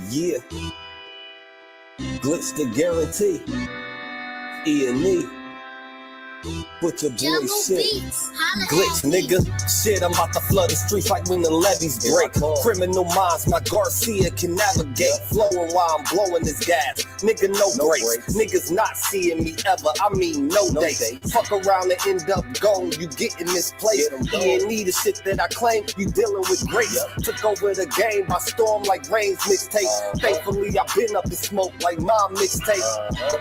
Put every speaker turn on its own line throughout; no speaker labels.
Yeah, glitch the guarantee. E&E. Put your boy shit. Glitch, nigga. Shit, I'm about to flood the streets like when the levees break. Criminal minds, my Garcia can navigate. Flowing while I'm blowing this gas. Nigga, no breaks. Niggas not seeing me ever. I mean, no dates. Fuck around and end up gone. You getting misplaced. E&E, the shit that I claim. You dealing with grace. Took over the game by storm like Rain's mixtape. Thankfully, I been up in smoke like my mixtape.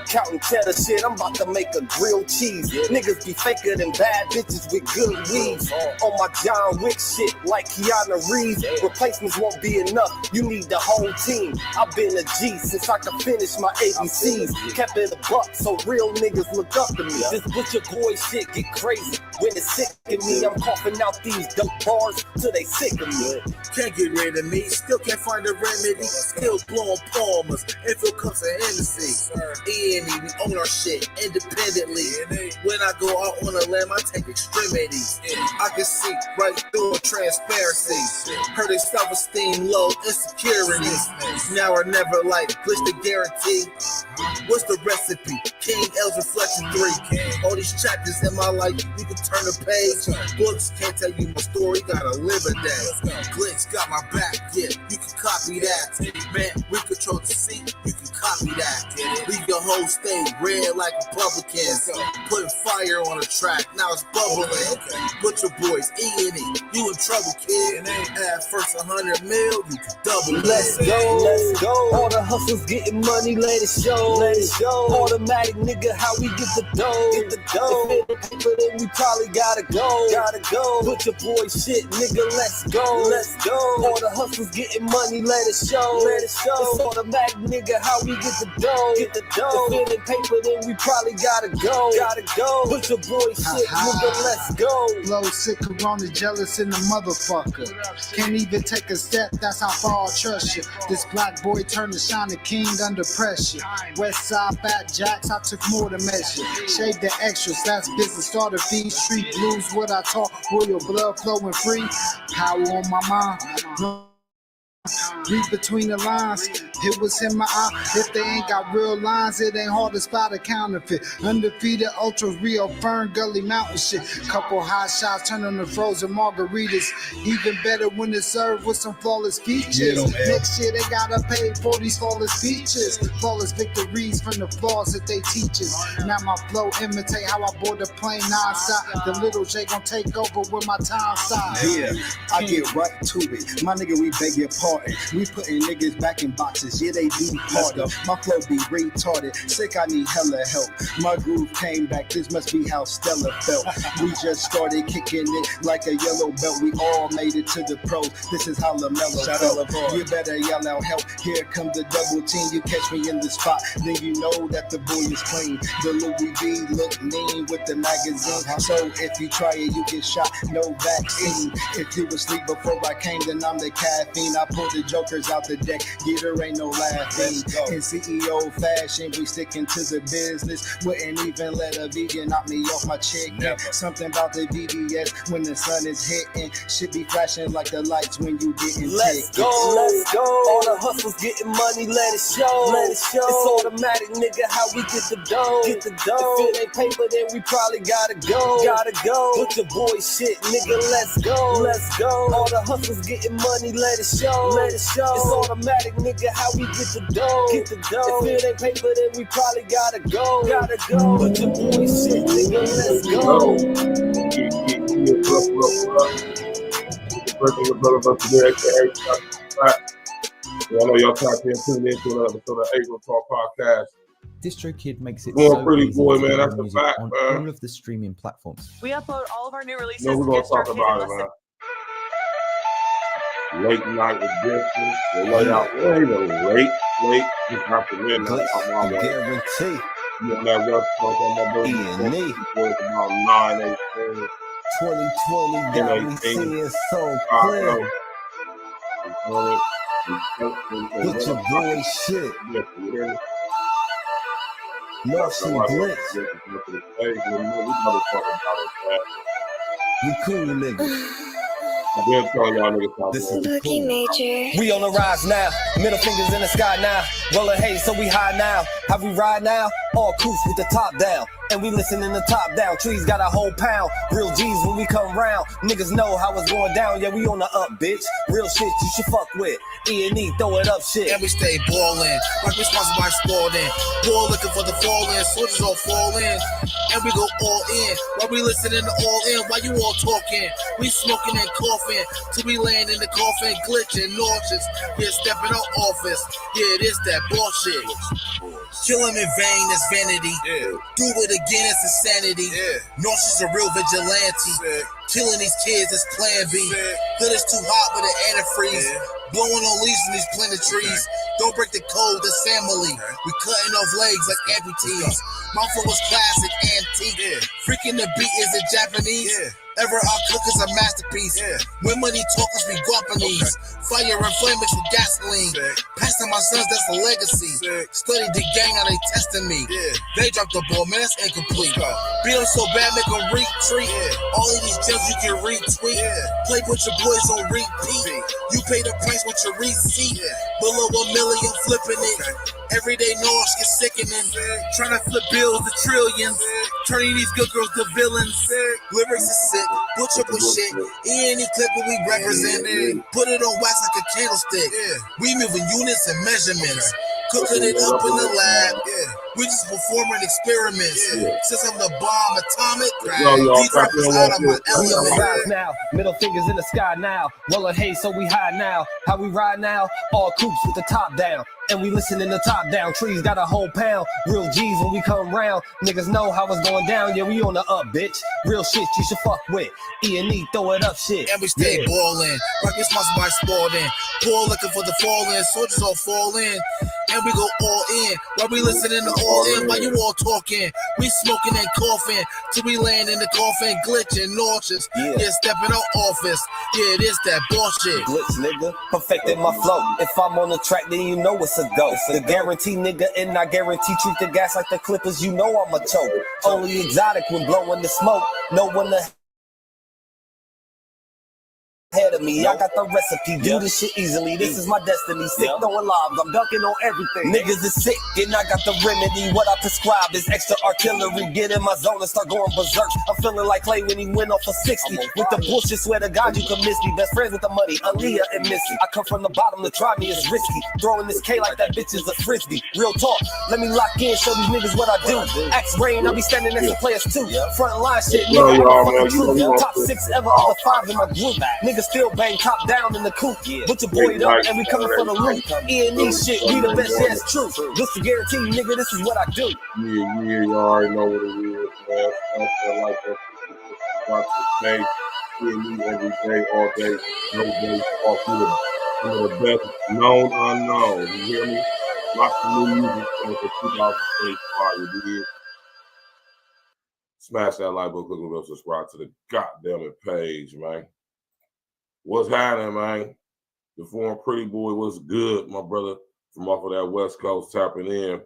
Counting cheddar shit, I'm about to make a grilled cheese. Niggas be faker than bad bitches with good weeds. On my John Wick shit like Keanu Reeves. Replacements won't be enough, you need the whole team. I've been a G since I could finish my ABCs. Kept it a buck so real niggas look up to me. This butcher boy shit get crazy when it's sick of me. I'm coughing out these dope bars till they sick of me.
Can't get rid of me, still can't find a remedy. Still blowing palmers, info cups of Hennessy. E&E, we own our shit independently. When I go out on a limb, I take extremities. I can see right through a transparency. Heard their self-esteem low, insecurities. Now or never, like glitch the guarantee. What's the recipe? King L's Reflection 3. All these chapters in my life, you can turn a page. Books can't tell you my story, gotta live a day. Glitch got my back, yeah, you can copy that. Man, we control the seat, you can copy that. Leave your whole state red like Republicans. Putting fire on the track, now it's bubbling. Butcher boys, E&E, you in trouble, kid. Add first 100 mil, you can double it.
Let's go. All the hustles getting money, let it show. Automatic nigga, how we get the dough. If it ain't paper, then we probably gotta go. Butcher boy shit, nigga, let's go. All the hustles getting money, let it show. It's automatic nigga, how we get the dough. If it ain't paper, then we probably gotta go. Put your boy shit, nigga, let's go.
Blow sick, corona, jealous in the motherfucker. Can't even take a step, that's how far I trust you. This black boy turned to shining king under pressure. West side fat jacks, I took more to measure. Shave the extras, that's business, starter fees. Street blues, what I taught, royal blood flowing free. Power on my mind. Read between the lines, it was in my eye. If they ain't got real lines, it ain't hard to spot a counterfeit. Undefeated, ultra real, Fern Gully Mountain shit. Couple hot shots turning to frozen margaritas. Even better when it's served with some flawless features. Next year they gotta pay for these flawless features. Flawless victories from the flaws that they teach us. Now my flow imitate how I board the plane non-stop. The little J gon' take over with my time side.
Yeah, I get right to it. My nigga, we beg your pardon. We putting niggas back in boxes, yeah they departed. My flow be retarded, sick I need hella help. My groove came back, this must be how Stella felt. We just started kicking it like a yellow belt. We all made it to the pros, this is how LaMelo felt. You better yell out help, here come the double team. You catch me in the spot, then you know that the boy is clean. The Louis V look mean with the magazine. So if you try it, you get shot, no vaccine. If you asleep before I came, then I'm the caffeine. I pull the jokers out the deck, yeah, there ain't no laughing. In CEO fashion, we sticking to the business. Wouldn't even let a vegan knock me off my chicken. Something about the BBS when the sun is hitting. Should be flashing like the lights when you getting
Let's go. All the hustles getting money, let it show. It's automatic, nigga, how we get the dough. If it ain't paper, then we probably gotta go. Put your boy shit, nigga, let's go. All the hustles getting money, let it show. It's automatic, nigga, how we get the dough. If it ain't paper, then we probably gotta go. Put your boy shit, nigga, let's go.
I know y'all tapped in, tuned in to another episode of April Talk Podcast.
DistroKid makes it
Going
so
pretty
easy
boy,
to
man.
hear
That's the
music
fact,
on
man.
all of the streaming platforms.
We upload all of our new releases.
No, we're gonna talk
DistroKid
about it,
in
man. Late night edition. The layout. Well, late. Just after midnight. I'm on
Guarantee.
that rough talk on my birthday.
E&E.
It's about 9, 8,
2020 got me seeing so clear. Put your boy shit. Martian Glitch. We cool niggas.
I've been telling y'all niggas stop
This
doing
is
it.
Boogie Major.
We on the rise now, middle fingers in the sky now. Rolling haze, so we high now. How we ride now? All coops with the top down. And we listen in the top down. Trees got a whole pound. Real G's when we come round. Niggas know how it's going down. Yeah, we on the up, bitch. Real shit you should fuck with. E&E, throw it up shit.
And we stay ballin', like we sponsored by Sporting. Ball looking for the fall in, soldiers all fall in. And we go all in, while we listening to all in, while you all talking. We smoking and coughing, till we land in the coffin, glitching, nauseous. Yeah, stepping out office, yeah, it is that bullshit. Killing in vain is vanity.
Yeah.
Do it again, it's insanity.
Yeah.
Nauseous a real vigilante.
Sick.
Killing these kids is plan B.
Sick.
Hood is too hot with an antifreeze.
Yeah.
Blowing on leaves from these plenty trees. Don't break the code, that's family. We cutting off legs like amputees. My flow was classic, antique.
Yeah.
Freaking the beat is it Japanese.
Yeah.
Ever our cook is a masterpiece.
Yeah.
When money talkers be Guapanese. Fire and flame mixed with gasoline.
Sick.
Passing my sons, that's the legacy.
Sick.
Study the gang, now they testing me.
Yeah.
They dropped the ball, man, that's incomplete.
Let's go.
Beat them so bad, make them retreat.
Yeah.
All of these gems you can retweet.
Yeah.
Play with your boys on repeat. You pay the price with your receipt.
Yeah.
Below $1 million, flipping it.
Okay.
Everyday noise get sickening.
Sick.
Trying to flip bills to trillions.
Sick.
Turning these good girls to villains. Lyrics is sick. Butcher with shit. Any clip what we represent.
Yeah.
Put it on wax like a candlestick.
Yeah.
We moving units and measurements. Cooking it up in the lab.
Yeah.
We just performing experiments.
Yeah.
Since I'm the bomb atomic,
Yo, y'all,
these rappers
clap
out of my
your hands.
We on the
element.
rise now, middle fingers in the sky now. Rolling haze, so we high now. How we ride now? All coops with the top down. And we listen in the top down. Trees got a whole pound. Real G's when we come round. Niggas know how it's going down. Yeah, we on the up, bitch. Real shit you should fuck with. E&E, throw it up shit.
And we stay
Yeah.
ballin', like we sponsored by Sporting. Ball looking for the fall in, soldiers all fall in. And we go all in, while we listening to all in, while you all talking. We smoking and coughing, till we land in the coffin, glitching, nauseous.
Yeah.
Yeah, stepping out office. Yeah, it is that bullshit.
Glitch, nigga. Perfected my flow. If I'm on the track, then you know it's a go. The guarantee, nigga, and I guarantee treat the gas like the Clippers. You know I'm a choke. Only exotic when blowing the smoke. No one ahead of me. I got the recipe. Do this shit easily. This is my destiny. Sick throwing lobs. I'm dunking on everything. Niggas is sick, and I got the remedy. What I prescribe is extra artillery. Get in my zone and start going berserk. I'm feeling like Clay when he went off for 60. With the bullshit, swear to God you can miss me. Best friends with the money, Aaliyah and Missy. I come from the bottom, to try me is risky. Throwing this K like that bitch is a frisbee. Real talk, let me lock in, show these niggas what I do. Axe brain, I be standing next to players too. Front line shit,
Yo,
nigga,
y'all,
I'm
man,
fucking
you know
true. Top 6 ever of the 5 in my group. Niggas still bang top down in the coop. Put your boy up and we coming for the loot. E&E shit, we the best, yeah, it's true. This is guaranteed, nigga, this is what I do.
Yeah, you already know what it is, man. I like that. Watch the day, me every day, all day, no day, all through some of the best known unknown. You hear me? Lots of new music for 2025. You did. Smash that like button, click on the subscribe to the goddamn page, man. What's happening, man? The former pretty boy was good, my brother, from off of that West Coast tapping in.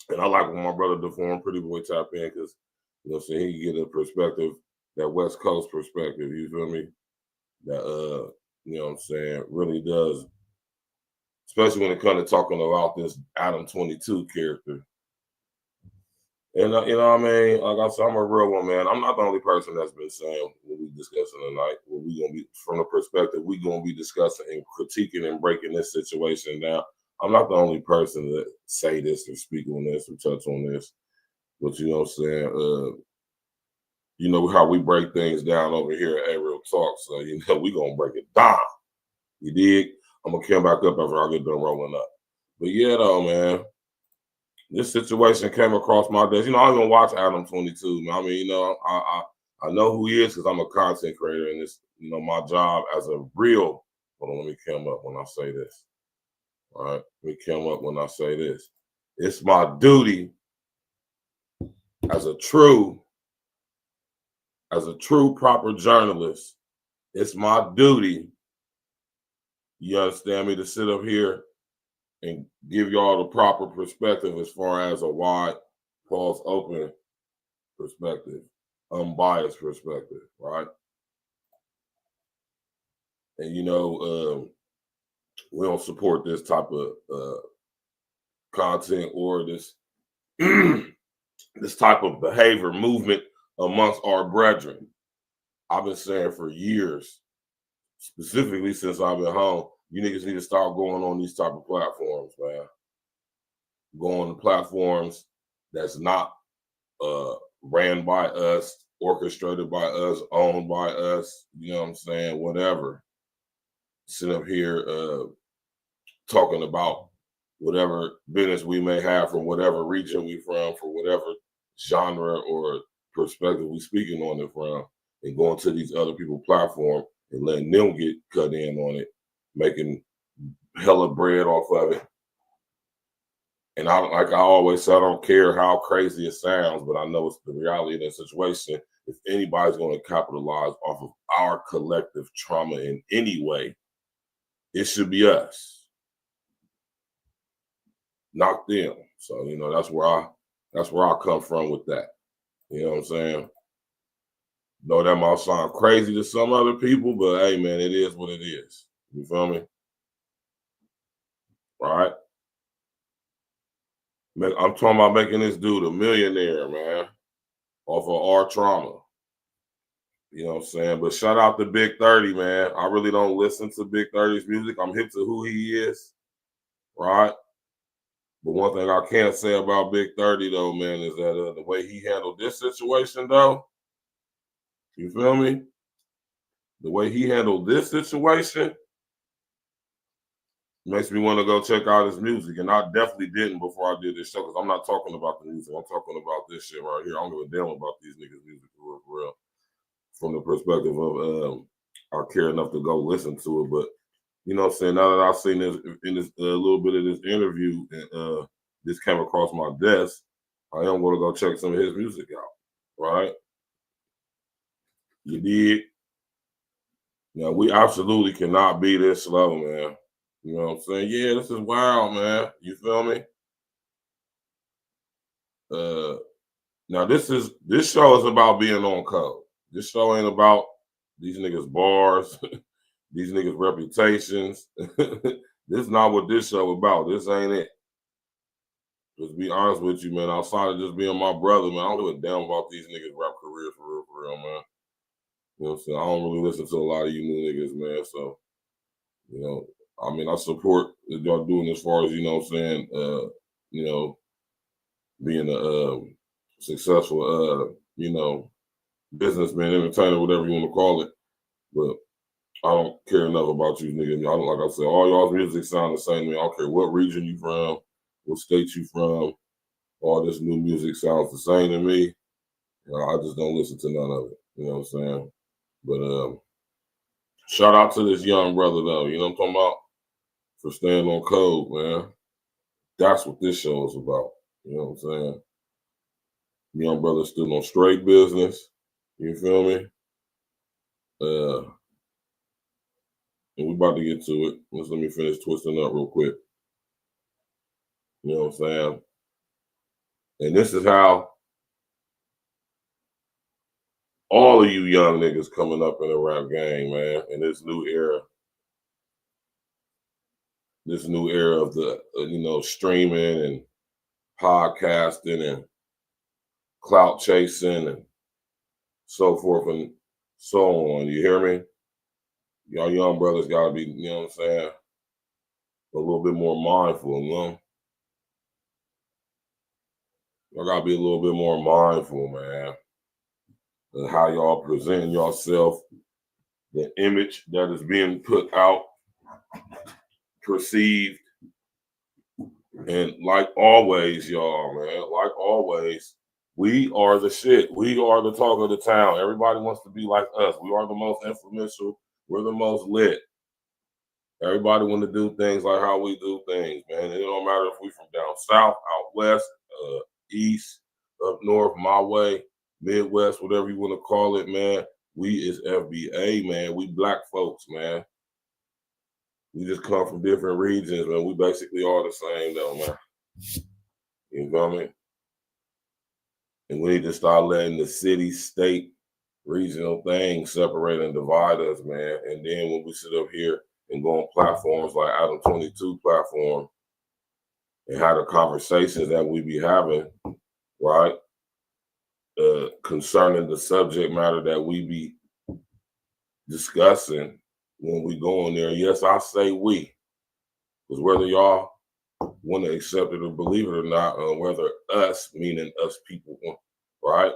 And I like when my brother, the former pretty boy, tap in because, you know what I'm saying, he can get a perspective, that West Coast perspective, you feel me? That, you know what I'm saying, really does, especially when it comes to talking about this Adam 22 character. And, you know what I mean? Like I said, I'm a real one, man. I'm not the only person that's been saying what we discussing tonight. What we going to be, from the perspective, we going to be discussing and critiquing and breaking this situation down. I'm not the only person that say this or speak on this or touch on this. But you know what I'm saying? You know how we break things down over here at Real Talk. So, you know, we going to break it down. You dig? I'm going to come back up after I get done rolling up. But yeah, though, man. This situation came across my desk. You know, I don't even watch Adam 22, man. I mean, you know, I know who he is because I'm a content creator, and it's, you know, my job as a real. Hold on, let me come up when I say this. All right, let me come up when I say this. It's my duty as a true proper journalist. It's my duty. You understand me, to sit up here and give y'all the proper perspective as far as a wide, pause, open perspective, unbiased perspective, right? And, you know, we don't support this type of content or this this type of behavior movement amongst our brethren. I've been saying for years, specifically since I've been home, you niggas need to start going on these type of platforms, man. Go on the platforms that's not ran by us, orchestrated by us, owned by us, you know what I'm saying, whatever. Sit up here talking about whatever business we may have from whatever region we from, for whatever genre or perspective we speaking on it from, and going to these other people's platform and letting them get cut in on it, making hella bread off of it. And like I always say, I don't care how crazy it sounds, but I know it's the reality of the situation. If anybody's going to capitalize off of our collective trauma in any way, it should be us, not them. So, you know, that's where I come from with that. You know what I'm saying? Though that might sound crazy to some other people, but hey, man, it is what it is. You feel me? All right? I'm talking about making this dude a millionaire, man, off of our trauma. You know what I'm saying? But shout out to Big 30, man. I really don't listen to Big 30's music. I'm hip to who he is, right? But one thing I can't say about Big 30, though, man, is that the way he handled this situation, though, you feel me? The way he handled this situation makes me want to go check out his music. And I definitely didn't before I did this show, because I'm not talking about the music. I'm talking about this shit right here. I don't give a damn about these niggas' music for real. From the perspective of I care enough to go listen to it. But, you know what I'm saying, now that I've seen this in this little bit of this interview, and this came across my desk, I am going to go check some of his music out, right? You did. Now, we absolutely cannot be this slow, man. You know what I'm saying? Yeah, this is wild, man. You feel me? Now, this show is about being on code. This show ain't about these niggas' bars, these niggas' reputations. This is not what this show about. This ain't it. Just be honest with you, man. Outside of just being my brother, man, I don't give a damn about these niggas' rap careers for real, man. You know what I'm saying? I don't really listen to a lot of you new niggas, man. So, you know, I mean, I support what y'all doing as far as, you know what I'm saying, you know, being a successful, you know, businessman, entertainer, whatever you want to call it. But I don't care enough about you niggas. Like I said, all y'all's music sound the same to me. I don't care what region you from, what state you from. All this new music sounds the same to me. You know, I just don't listen to none of it. You know what I'm saying? But shout out to this young brother, though. You know what I'm talking about? For staying on code, man. That's what this show is about. You know what I'm saying? Young brother still on straight business. You feel me? And we about to get to it. Let me finish twisting up real quick. You know what I'm saying? And this is how all of you young niggas coming up in the rap game, man, in this new era. This new era of the, you know, streaming and podcasting and clout chasing and so forth and so on. You hear me? Y'all young brothers got to be, you know what I'm saying, a little bit more mindful, you know? Y'all got to be a little bit more mindful, man, of how y'all present yourself, the image that is being put out, perceived. And like always, y'all, man, like always, we are the shit. We are the talk of the town. Everybody wants to be like us. We are the most influential. We're the most lit. Everybody want to do things like how we do things, man. It don't matter if we from down south, out west, east, up north, my way, Midwest, whatever you want to call it, man. We is FBA, man. We black folks, man. We just come from different regions, man. We basically all the same, though, man. You feel me? And we need to start letting the city, state, regional things separate and divide us, man. And then when we sit up here and go on platforms like Adam 22 platform and have the conversations that we be having, right, concerning the subject matter that we be discussing when we go in there. Yes, I say we, because whether y'all want to accept it or believe it or not, whether us, meaning us people, right,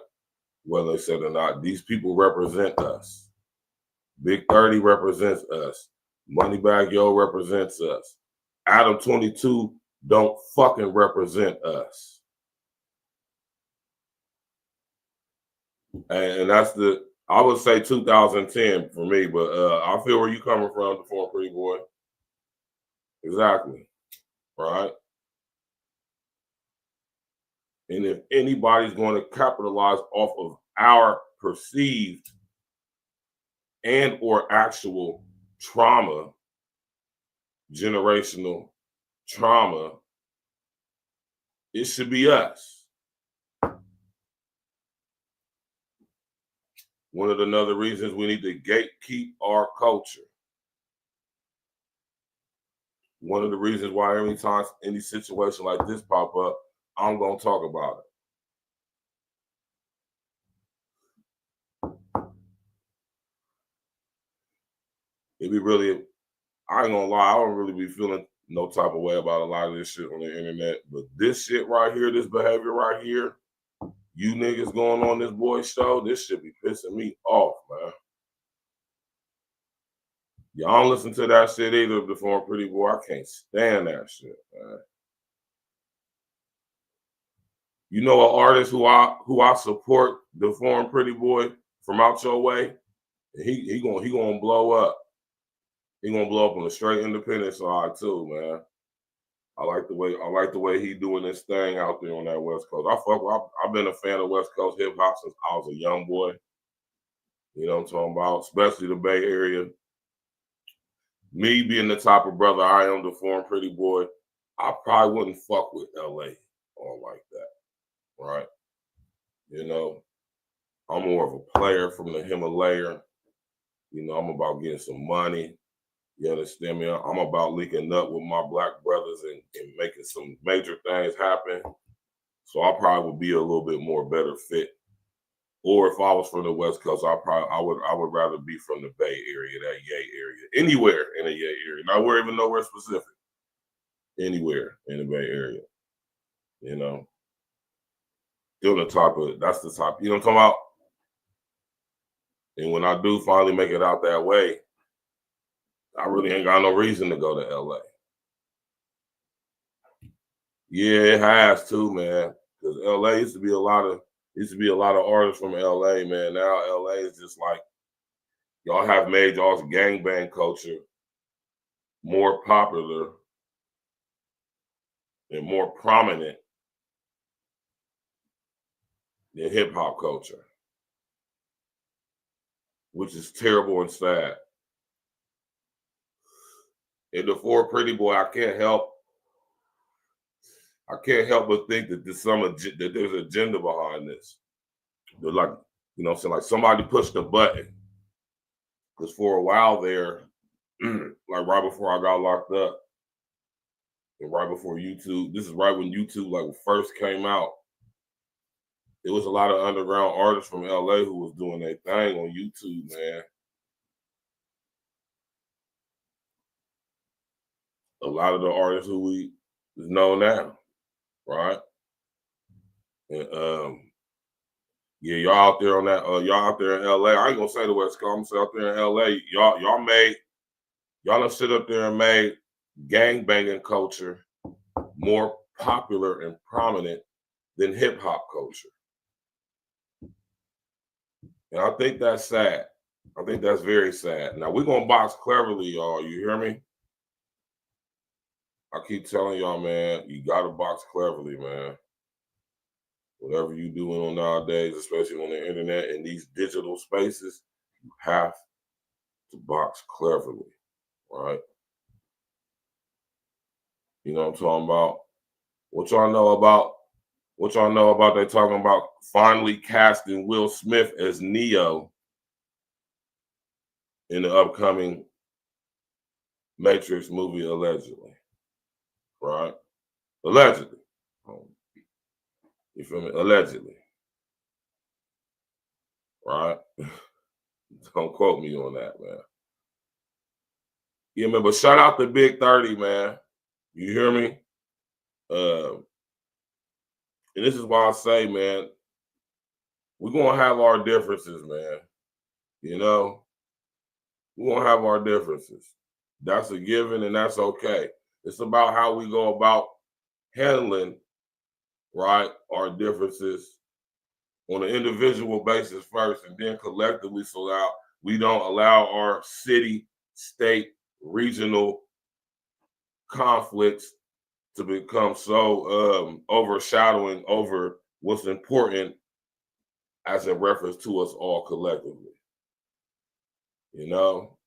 whether they said it or not, these people represent us. Big 30 represents us. Moneybag Yo represents us. Adam 22 don't fucking represent us. And that's I would say 2010 for me, but I feel where you coming from, the former pretty boy. Exactly. Right? And if anybody's going to capitalize off of our perceived and or actual trauma, generational trauma, it should be us. One of the other reasons we need to gatekeep our culture. One of the reasons why every time any situation like this pop up, I'm going to talk about it. It be really, I ain't gonna lie, I don't really be feeling no type of way about a lot of this shit on the internet. But this shit right here, this behavior right here, you niggas going on this boy show, this shit be pissing me off, man. Y'all don't listen to that shit either, the former pretty boy. I can't stand that shit, man. You know an artist who I support, the foreign pretty boy from out your way, he gonna blow up. He gonna blow up on the straight independent side too, man. I like the way he doing this thing out there on that West Coast. I've been a fan of West Coast hip hop since I was a young boy. You know what I'm talking about? Especially the Bay Area. Me being the type of brother I am, the foreign pretty boy, I probably wouldn't fuck with LA all like that, right? You know, I'm more of a player from the Himalaya. You know, I'm about getting some money. You understand me? I'm about linking up with my black brothers and making some major things happen. So I probably would be a little bit more better fit. Or if I was from the West Coast, I would rather be from the Bay Area, that Yay area, anywhere in the Yay area. Not where even nowhere specific. Anywhere in the Bay Area. You know. Still that's the type, you know what I'm talking about? And when I do finally make it out that way, I really ain't got no reason to go to LA. Yeah, it has too, man. Because LA used to be a lot of artists from LA, man. Now LA is just like, y'all have made y'all's gangbang culture more popular and more prominent than hip hop culture, which is terrible and sad. And the four pretty boy, I can't help but think that there's an agenda behind this. They're like, you know what I'm saying, like somebody pushed the button. Because for a while there, like right before I got locked up, and right before YouTube, this is right when YouTube like first came out, there was a lot of underground artists from LA who was doing their thing on YouTube, man. A lot of the artists who we know now, right? And yeah, y'all out there on that, y'all out there in LA. I ain't gonna say the West Coast, I'm gonna say out there in LA. Y'all done sit up there and made gangbanging culture more popular and prominent than hip hop culture. And I think that's sad. I think that's very sad. Now we're gonna box cleverly, y'all. You hear me? I keep telling y'all, man, you gotta box cleverly, man. Whatever you doing on nowadays, especially on the internet and these digital spaces, you have to box cleverly, right? You know what I'm talking about? What y'all know about they talking about finally casting Will Smith as Neo in the upcoming Matrix movie, allegedly. Right? Allegedly. You feel me? Allegedly. Right? Don't quote me on that, man. Yeah, man, but shout out to Big 30, man. You hear me? And this is why I say, man, we're going to have our differences, man. You know? We're going to have our differences. That's a given, and that's okay. It's about how we go about handling, right, our differences on an individual basis first, and then collectively, so that we don't allow our city, state, regional conflicts to become so overshadowing over what's important as a reference to us all collectively. You know?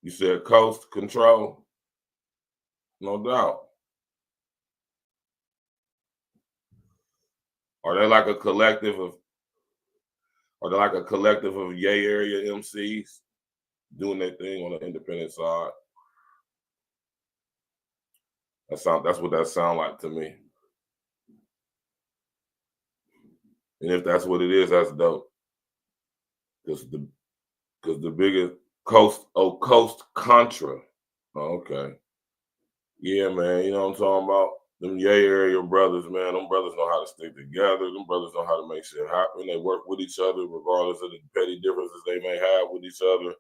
You said coast control? No doubt. Are they like a collective of Yay area MCs doing their thing on the independent side? That's what that sound like to me. And if that's what it is, that's dope. Because the biggest coast Contra. Oh, okay. Yeah, man. You know what I'm talking about? Them Yay area brothers, man. Them brothers know how to stick together. Them brothers know how to make shit happen. They work with each other regardless of the petty differences they may have with each other.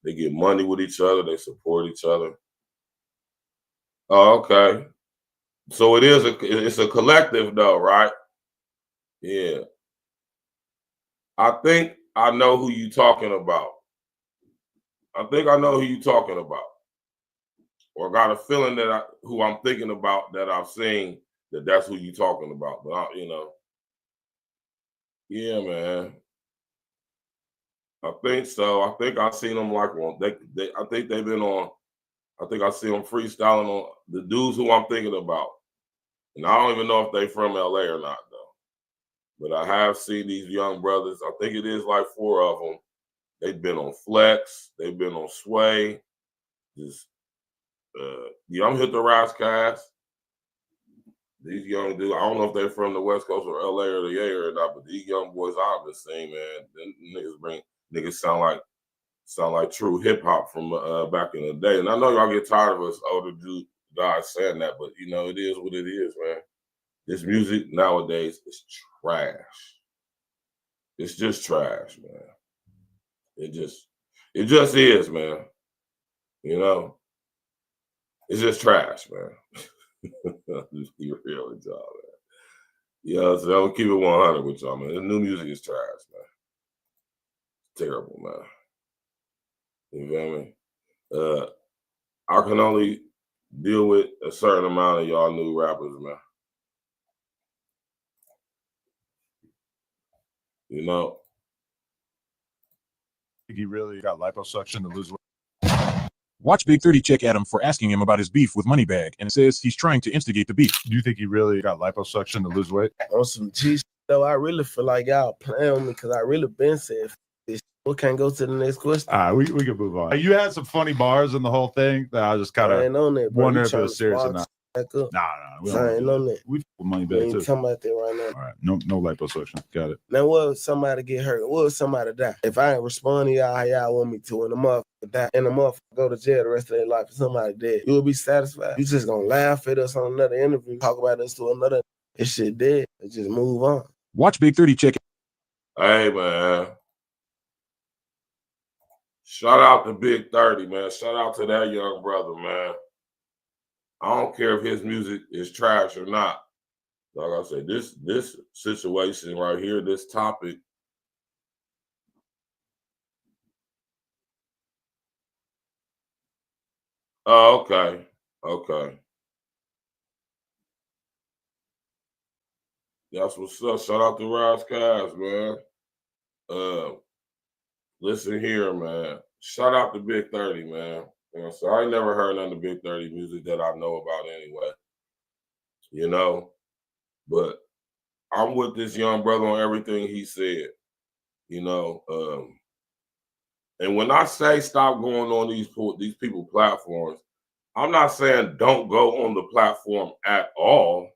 They get money with each other. They support each other. Oh, okay. So it's a collective though, right? Yeah. I think I know who you talking about. Or got a feeling that who I'm thinking about, that I've seen, that's who you talking about. But yeah, man. I think so. I think I've seen them like one. I think they've been on. I think I see them freestyling on the dudes who I'm thinking about. And I don't even know if they from LA or not though. But I have seen these young brothers. I think it is like 4 of them. They've been on Flex. They've been on Sway. Just I'm hit the Rise Cast. These young dudes, I don't know if they're from the West Coast or LA or the Bay or not, but these young boys I've been seeing, man, them niggas sound like true hip hop from back in the day. And I know y'all get tired of us older guys saying that, but it is what it is, man. This music nowadays is trash. It's just trash, man. It just is, man. It's just trash, man. Just keep it real with y'all, man. Yeah, so I'm gonna keep it 100 with y'all, man. The new music is trash, man. It's terrible, man. You feel me? I can only deal with a certain amount of y'all new rappers, man.
He really got liposuction to lose weight.
Watch Big 30 check Adam for asking him about his beef with Moneybagg, and says he's trying to instigate the beef.
Do you think he really got liposuction to lose weight?
On some G shit, though, I really feel like y'all playing with me because I really been said this. We can't go to the next question.
All right, we can move on. You had some funny bars in the whole thing that I just kind of wonder if it was serious or not. Nah, we don't
on that.
We Moneybagg too.
Talking about that right now.
All right, no liposuction. Got it.
Now, what if somebody get hurt? What if somebody die? If I ain't respond to y'all how y'all want me to, and the motherfucker die, and the motherfucker go to jail the rest of their life, and somebody dead, you will be satisfied? You just gonna laugh at us on another interview, talk about us to another. This shit dead. Let's just move on.
Watch Big 30 check.
Hey, man. Shout out to Big 30, man. Shout out to that young brother, man. I don't care if his music is trash or not. Like I said, this situation right here, this topic. Oh, okay. Okay. That's what's up. Shout out to Rise Cast, man. Listen here, man. Shout out to Big 30, man. So I ain't never heard none of the Big 30 music that I know about anyway. But I'm with this young brother on everything he said. You know, and when I say stop going on these people platforms, I'm not saying don't go on the platform at all.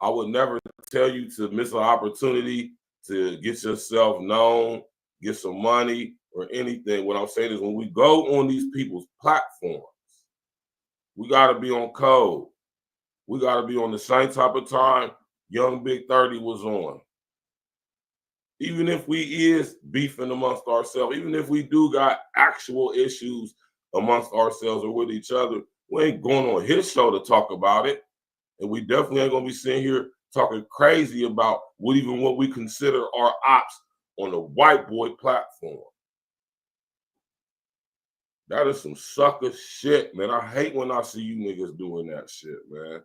I would never tell you to miss an opportunity to get yourself known, get some money, or anything. What I'm saying is when we go on these people's platforms, we got to be on code. We got to be on the same type of time Young Big 30 was on. Even if we is beefing amongst ourselves, even if we do got actual issues amongst ourselves or with each other, we ain't going on his show to talk about it. And we definitely ain't going to be sitting here talking crazy about what we consider our ops on the white boy platform. That is some sucker shit, man. I hate when I see you niggas doing that shit, man.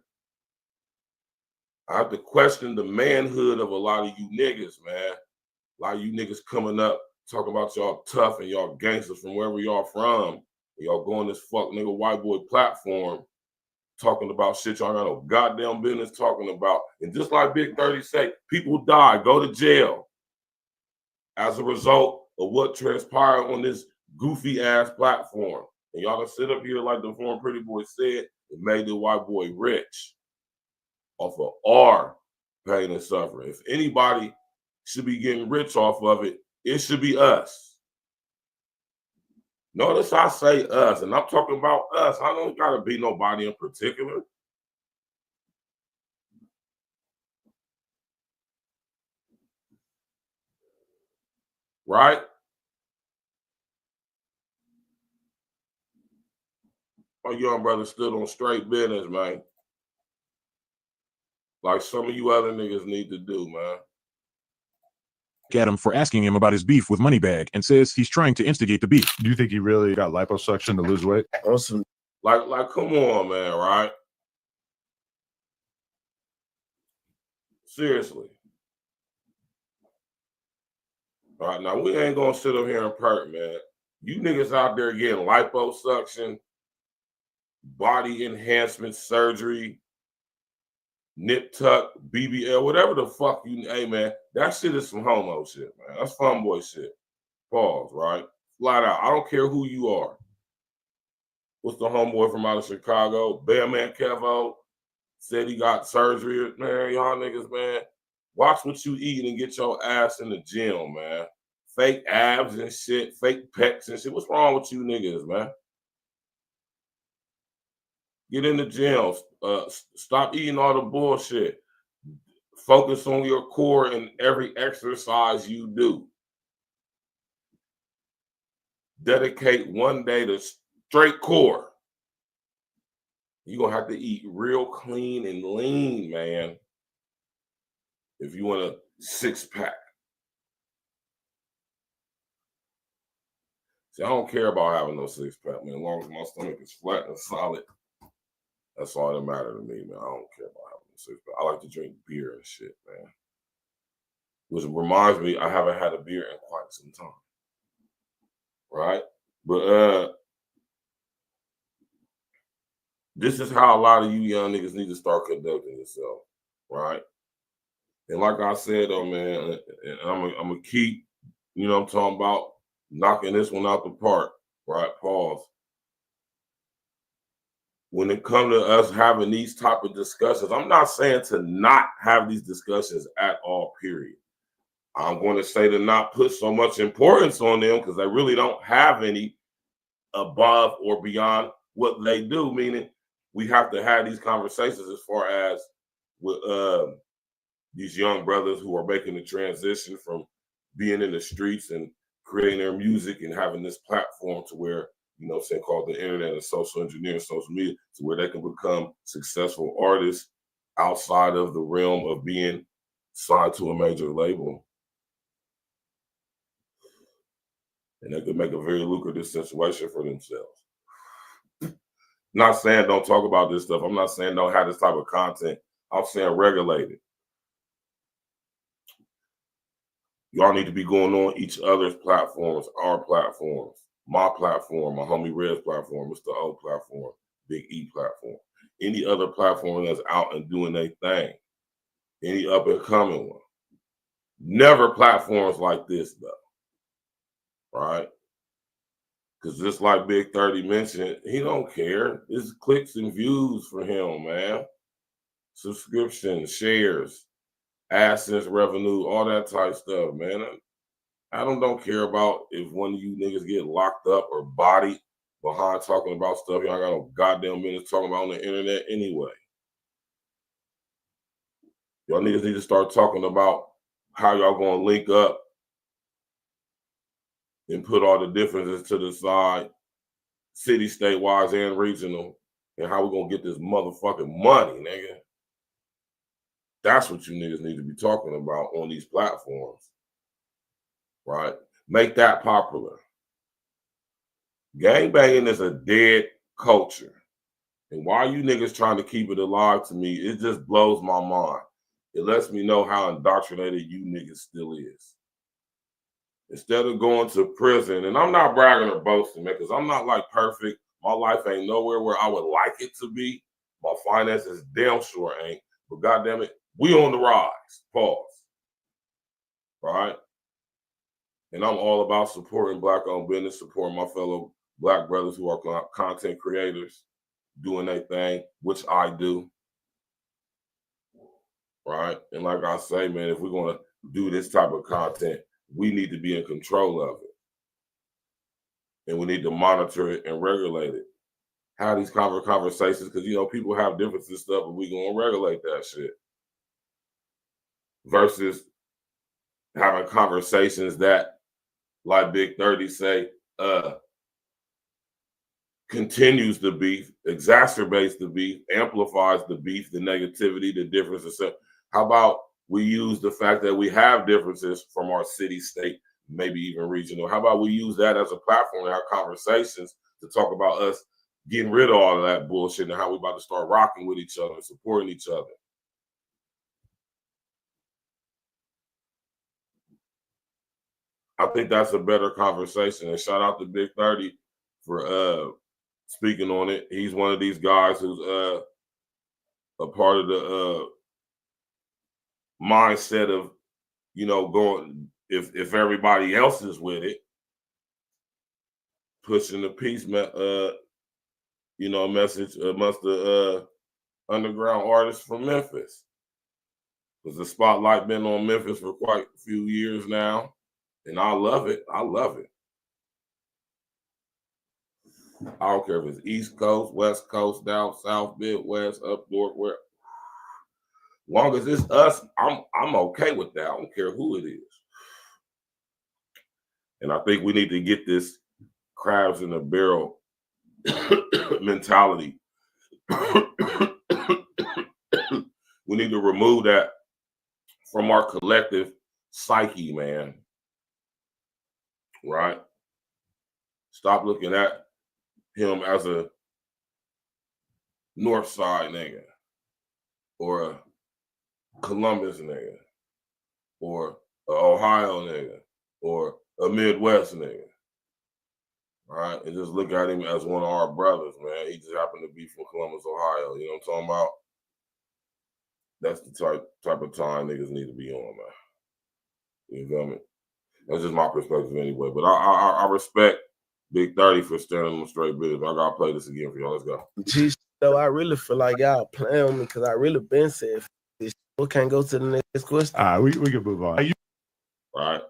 I have to question the manhood of a lot of you niggas, man. A lot of you niggas coming up talking about y'all tough and y'all gangsters from wherever y'all from. Y'all go on this fuck nigga white boy platform talking about shit y'all got no goddamn business talking about. And just like Big 30 say, people die, go to jail as a result of what transpired on this goofy ass platform. And y'all can sit up here like the former pretty boy said, it made the white boy rich off of our pain and suffering. If anybody should be getting rich off of it, it should be us. Notice I say us, and I'm talking about us. I don't gotta be nobody in particular. Right? My young brother stood on straight business, man. Like some of you other niggas need to do, man.
At him for asking him about his beef with Moneybag and says he's trying to instigate the beef.
Do you think he really got liposuction to lose weight?
Awesome.
Like, come on, man, right? Seriously. All right, now we ain't gonna sit up here and perk, man. You niggas out there getting liposuction, body enhancement surgery, nip tuck, BBL, whatever the fuck you, hey man, that shit is some homo shit, man. That's fun boy shit. Pause, right? Flat out. I don't care who you are. What's the homeboy from out of Chicago? Bearman Kevo said he got surgery. Man, y'all niggas, man, watch what you eat and get your ass in the gym, man. Fake abs and shit, fake pecs and shit. What's wrong with you niggas, man? Get in the gym. Stop eating all the bullshit. Focus on your core in every exercise you do. Dedicate one day to straight core. You're going to have to eat real clean and lean, man, if you want a six-pack. See, I don't care about having no six-pack, man. As long as my stomach is flat and solid, that's all that matters to me, man. I don't care about having no six-pack. I like to drink beer and shit, man. Which reminds me, I haven't had a beer in quite some time. Right? But this is how a lot of you young niggas need to start conducting yourself, right? And like I said, though, man, and I'm gonna keep, you know what I'm talking about, knocking this one out the park, right? Pause. When it comes to us having these type of discussions, I'm not saying to not have these discussions at all, period. I'm going to say to not put so much importance on them because they really don't have any above or beyond what they do, meaning we have to have these conversations as far as with these young brothers who are making the transition from being in the streets and creating their music and having this platform to where, you know what I'm saying, called the internet and social engineering, social media, to where they can become successful artists outside of the realm of being signed to a major label. And they could make a very lucrative situation for themselves. Not saying don't talk about this stuff. I'm not saying don't have this type of content. I'm saying regulate it. Y'all need to be going on each other's platforms, our platforms, my platform, my homie Red's platform, Mr. O platform, Big E platform. Any other platform that's out and doing their thing. Any up and coming one. Never platforms like this, though. right? Because just like Big 30 mentioned, he don't care. It's clicks and views for him, man. Subscriptions, shares, AdSense revenue, all that type stuff, man. I don't care about if one of you niggas get locked up or bodied behind talking about stuff y'all got no goddamn minutes talking about on the internet anyway. Y'all niggas need to start talking about how y'all gonna link up and put all the differences to the side, city, state-wise, and regional, and how we gonna get this motherfucking money, nigga. That's what you niggas need to be talking about on these platforms, right? Make that popular. Gangbanging is a dead culture. And why you niggas trying to keep it alive, to me, it just blows my mind. It lets me know how indoctrinated you niggas still is. Instead of going to prison, and I'm not bragging or boasting, man, because I'm not like perfect. My life ain't nowhere where I would like it to be. My finances damn sure ain't. But goddamn it, we on the rise. Pause. Right? And I'm all about supporting Black-owned business, supporting my fellow Black brothers who are content creators, doing their thing, which I do. Right? And like I say, man, if we're going to do this type of content, we need to be in control of it. And we need to monitor it and regulate it. Have these conversations, because, you know, people have differences and stuff, but we're going to regulate that shit. Versus having conversations that, like Big 30 say, continues the beef, exacerbates the beef, amplifies the beef, the negativity, the differences. How about we use the fact that we have differences from our city, state, maybe even regional? How about we use that as a platform in our conversations to talk about us getting rid of all of that bullshit and how we about to start rocking with each other and supporting each other? I think that's a better conversation. And shout out to Big 30 for speaking on it. He's one of these guys who's a part of the mindset of, you know, going, if everybody else is with it, pushing the peace, you know, message amongst the underground artists from Memphis. Because the spotlight been on Memphis for quite a few years now, and I love it. I love it. I don't care if it's East Coast, West Coast, down South, Midwest, up North, where. Long as it's us, I'm okay with that. I don't care who it is. And I think we need to get this crabs in a barrel mentality. We need to remove that from our collective psyche, man. Right? Stop looking at him as a North Side nigga or a Columbus nigga or an Ohio nigga or a Midwest nigga. Right? And just look at him as one of our brothers, man. He just happened to be from Columbus, Ohio. You know what I'm talking about? That's the type of time niggas need to be on, man. You feel me? That's just my perspective anyway. But I respect Big 30 for standing on the straight business. I gotta play this again for y'all. Let's go.
Geez, though, I really feel like y'all playing on me because I really been said this. We can't go to the next question.
We can move on.
Right.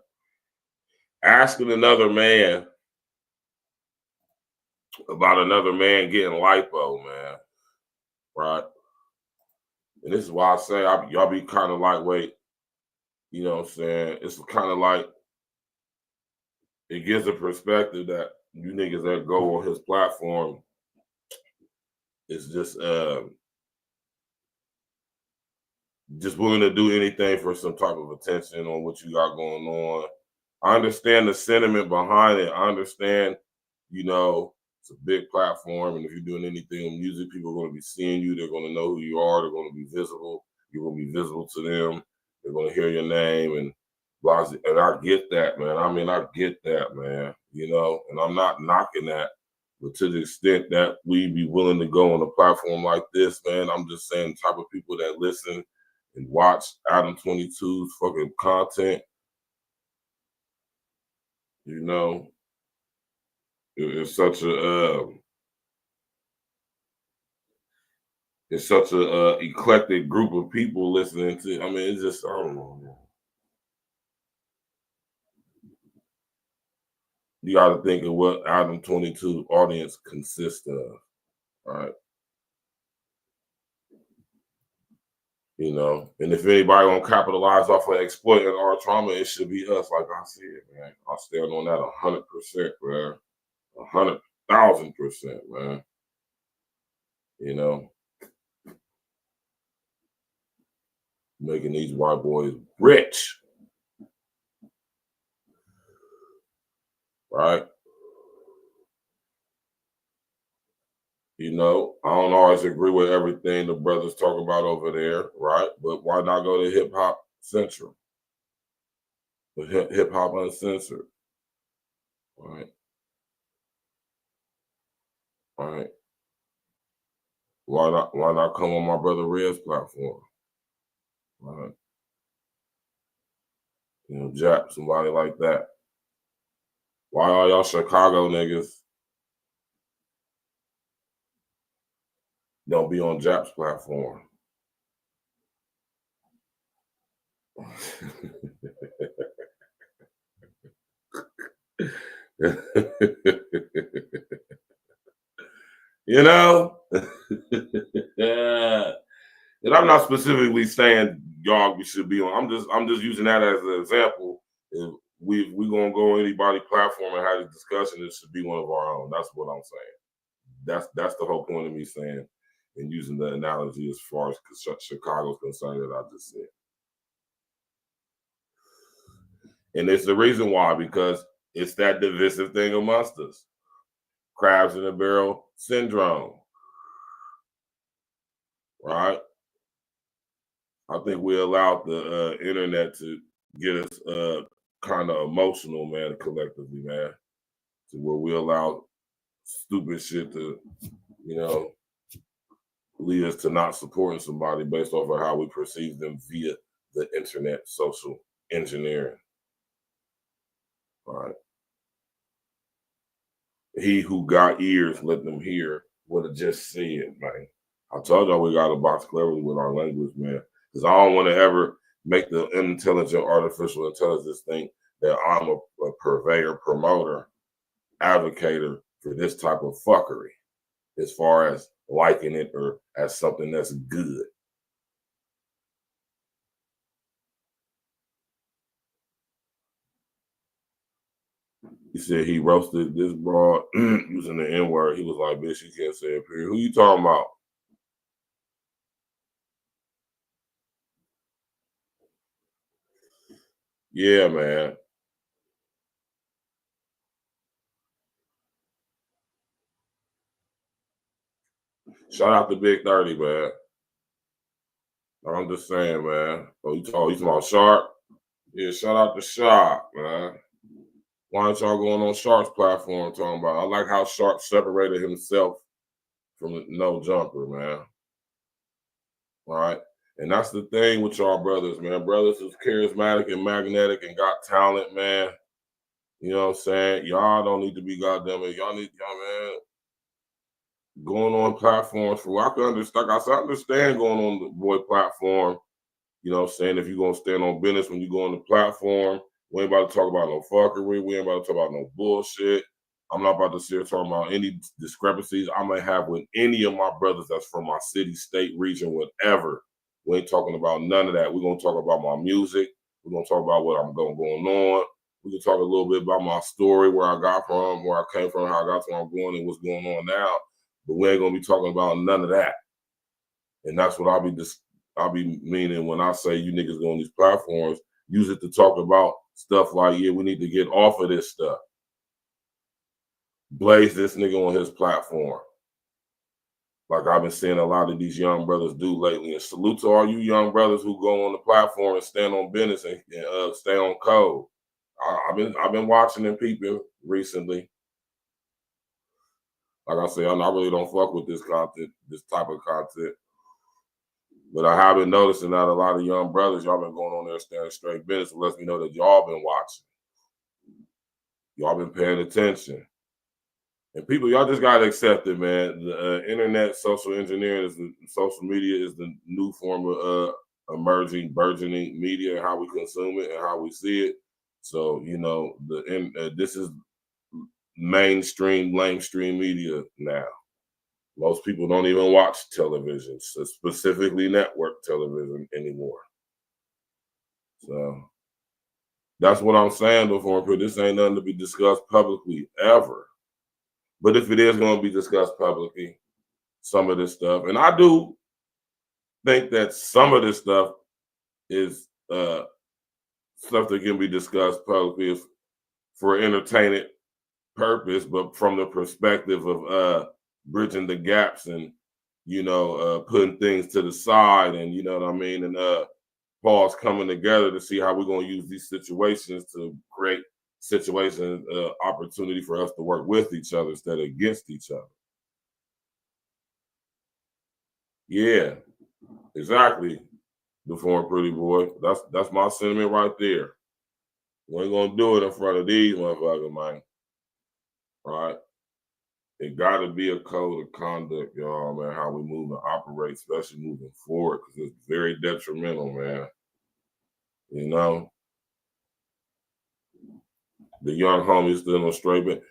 Asking another man about another man getting lipo, man. Right. And this is why I say y'all be kind of lightweight. You know what I'm saying? It's kind of like it gives a perspective that you niggas that go on his platform is just willing to do anything for some type of attention on what you got going on. I understand the sentiment behind it. I understand, you know, it's a big platform, and if you're doing anything in music, people are going to be seeing you. They're going to know who you are. They're going to be visible. You're going to be visible to them. They're going to hear your name, and I get that, man. I mean, I get that, man. You know, and I'm not knocking that, but to the extent that we be willing to go on a platform like this, man, I'm just saying the type of people that listen and watch Adam 22's fucking content, You know, it's such a eclectic group of people listening to. I mean, it's just, I don't know. Man. You got to think of what Adam 22 audience consists of, right? You know, and if anybody gonna capitalize off of exploiting our trauma, it should be us. Like I said, man, I stand on that 100%, man, 100,000%, man. You know, making these white boys rich, right? You know, I don't always agree with everything the brothers talk about over there, right? But why not go to Hip Hop Central? Hip Hop Uncensored, right? Right. Why not come on my brother Red's platform? Right. You know, Jap, somebody like that. Why are y'all Chicago niggas don't be on Jap's platform? You know? Yeah. And I'm not specifically saying y'all we should be on. I'm just using that as an example. If we gonna go on anybody's platform and have a discussion, it should be one of our own. That's what I'm saying. That's the whole point of me saying and using the analogy as far as Chicago's concerned that I just said. And it's the reason why, because it's that divisive thing amongst us. Crabs in a barrel syndrome. Right? I think we allowed the internet to get us kind of emotional, man, collectively, man, to where we allow stupid shit to, you know, lead us to not supporting somebody based off of how we perceive them via the internet, social engineering. All right. He who got ears, let them hear what it just said, man. I told y'all we got to box cleverly with our language, man. Because I don't want to ever make the intelligent artificial intelligence think that I'm a purveyor, promoter, advocator for this type of fuckery as far as liking it or as something that's good. He said he roasted this broad using the N-word. He was like, bitch, you can't say it, period. Who you talking about? Yeah, man. Shout out to Big 30, man. I'm just saying, man. Oh, you talking about Sharp? Yeah, shout out to Sharp, man. Why aren't y'all going on Sharp's platform talking about? I like how Sharp separated himself from No Jumper, man. All right. And that's the thing with y'all brothers, man. Brothers who's charismatic and magnetic and got talent, man. You know what I'm saying? Y'all don't need to be goddamn it. Y'all, man, going on platforms for, I can understand, like I said, I understand going on the boy platform. You know what I'm saying? If you're going to stand on business when you go on the platform, we ain't about to talk about no fuckery. We ain't about to talk about no bullshit. I'm not about to sit here talking about any discrepancies I may have with any of my brothers that's from my city, state, region, whatever. We ain't talking about none of that. We're going to talk about my music. We're going to talk about what I'm going on. We can talk a little bit about my story, where I got from, where I came from, how I got to where I'm going, and what's going on now. But we ain't going to be talking about none of that. And that's what I'll be meaning when I say you niggas go on these platforms, use it to talk about stuff like, yeah, we need to get off of this stuff. Blaze this nigga on his platform. Like I've been seeing a lot of these young brothers do lately. And salute to all you young brothers who go on the platform and stand on business and stay on code. I've been watching and peeping recently. Like I say, I really don't fuck with this content, this type of content. But I have been noticing that a lot of young brothers, y'all been going on there standing straight business. It lets me know that y'all been watching. Y'all been paying attention. And people, y'all just got to accept it, man. The internet, social engineering, social media is the new form of emerging, burgeoning media, how we consume it and how we see it. So, you know, this is mainstream, lamestream media now. Most people don't even watch television, so specifically network television anymore. So that's what I'm saying before. This ain't nothing to be discussed publicly ever. But if it is going to be discussed publicly, some of this stuff, and I do think that some of this stuff is stuff that can be discussed publicly for entertainment purpose, but from the perspective of bridging the gaps and, you know, putting things to the side, and, you know what I mean, and Paul's coming together to see how we're going to use these situations to create situations, opportunity for us to work with each other instead of against each other. Yeah, exactly. The foreign pretty boy. That's my sentiment right there. We ain't gonna do it in front of these motherfuckers, man. All right. It got to be a code of conduct, y'all, man, how we move and operate, especially moving forward, because it's very detrimental, man. You know? The young homies still on straight, but,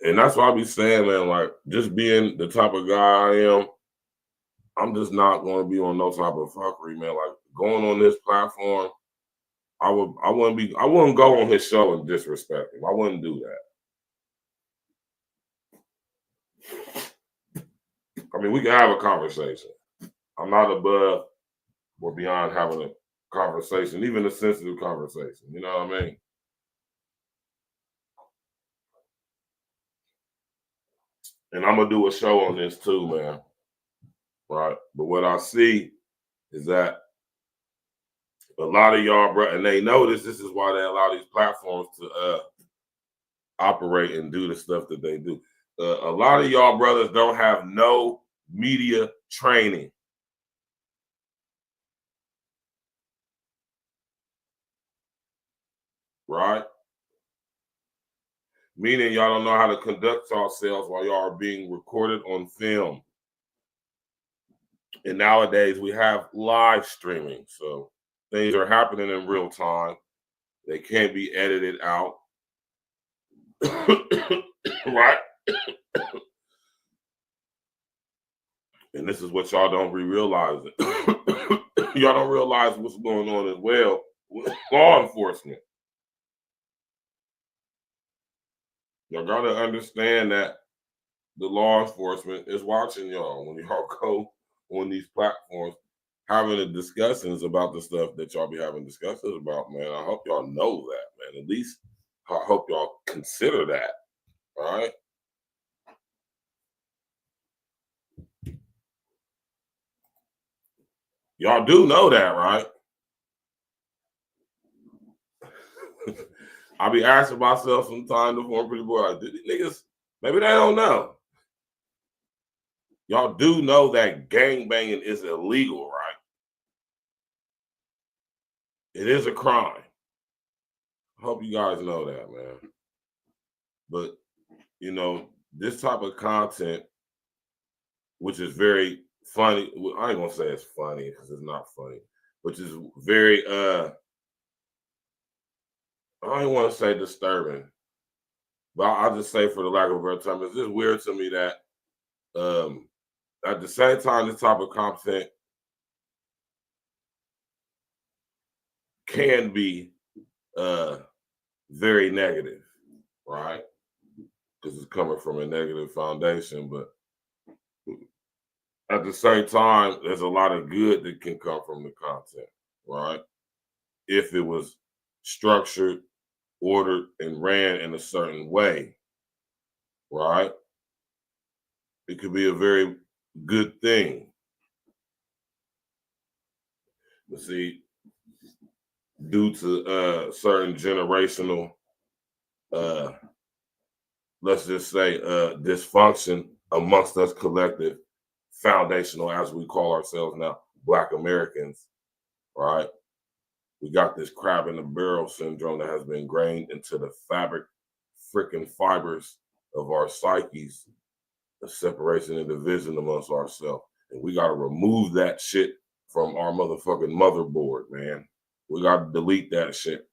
and that's what I be saying, man, like, just being the type of guy I am, I'm just not going to be on no type of fuckery, man. Like, going on this platform, I wouldn't go on his show and disrespect him. I wouldn't do that. I mean, we can have a conversation. I'm not above or beyond having a conversation, even a sensitive conversation. You know what I mean? And I'm going to do a show on this too, man. Right? But what I see is that a lot of y'all, bro, and they know this is why they allow these platforms to operate and do the stuff that they do. A lot of y'all brothers don't have no media training. Right? Meaning y'all don't know how to conduct yourselves while y'all are being recorded on film. And nowadays we have live streaming. So things are happening in real time. They can't be edited out. Right? And this is what y'all don't realize. Y'all don't realize what's going on as well with law enforcement. Y'all gotta understand that the law enforcement is watching y'all when y'all go on these platforms having the discussions about the stuff that y'all be having discussions about, man. I hope y'all know that, man. At least I hope y'all consider that. All right. Y'all do know that, right? I be asking myself sometimes before I'm pretty boy, like, these niggas, maybe they don't know. Y'all do know that gangbanging is illegal, right? It is a crime. I hope you guys know that, man. But, you know, this type of content, which is very funny, I ain't gonna say it's funny because it's not funny, which is very, I don't want to say disturbing, but I'll just say for the lack of a better term, it's just weird to me that at the same time, this type of content can be very negative, right? Because it's coming from a negative foundation, but at the same time, there's a lot of good that can come from the content, right? If it was structured, ordered, and ran in a certain way, right? It could be a very good thing. But see, due to certain generational, let's just say, dysfunction amongst us collective, foundational, as we call ourselves now, Black Americans, right? We got this crab in the barrel syndrome that has been ingrained into the fabric freaking fibers of our psyches, the separation and division amongst ourselves. And we got to remove that shit from our motherfucking motherboard, man. We got to delete that shit.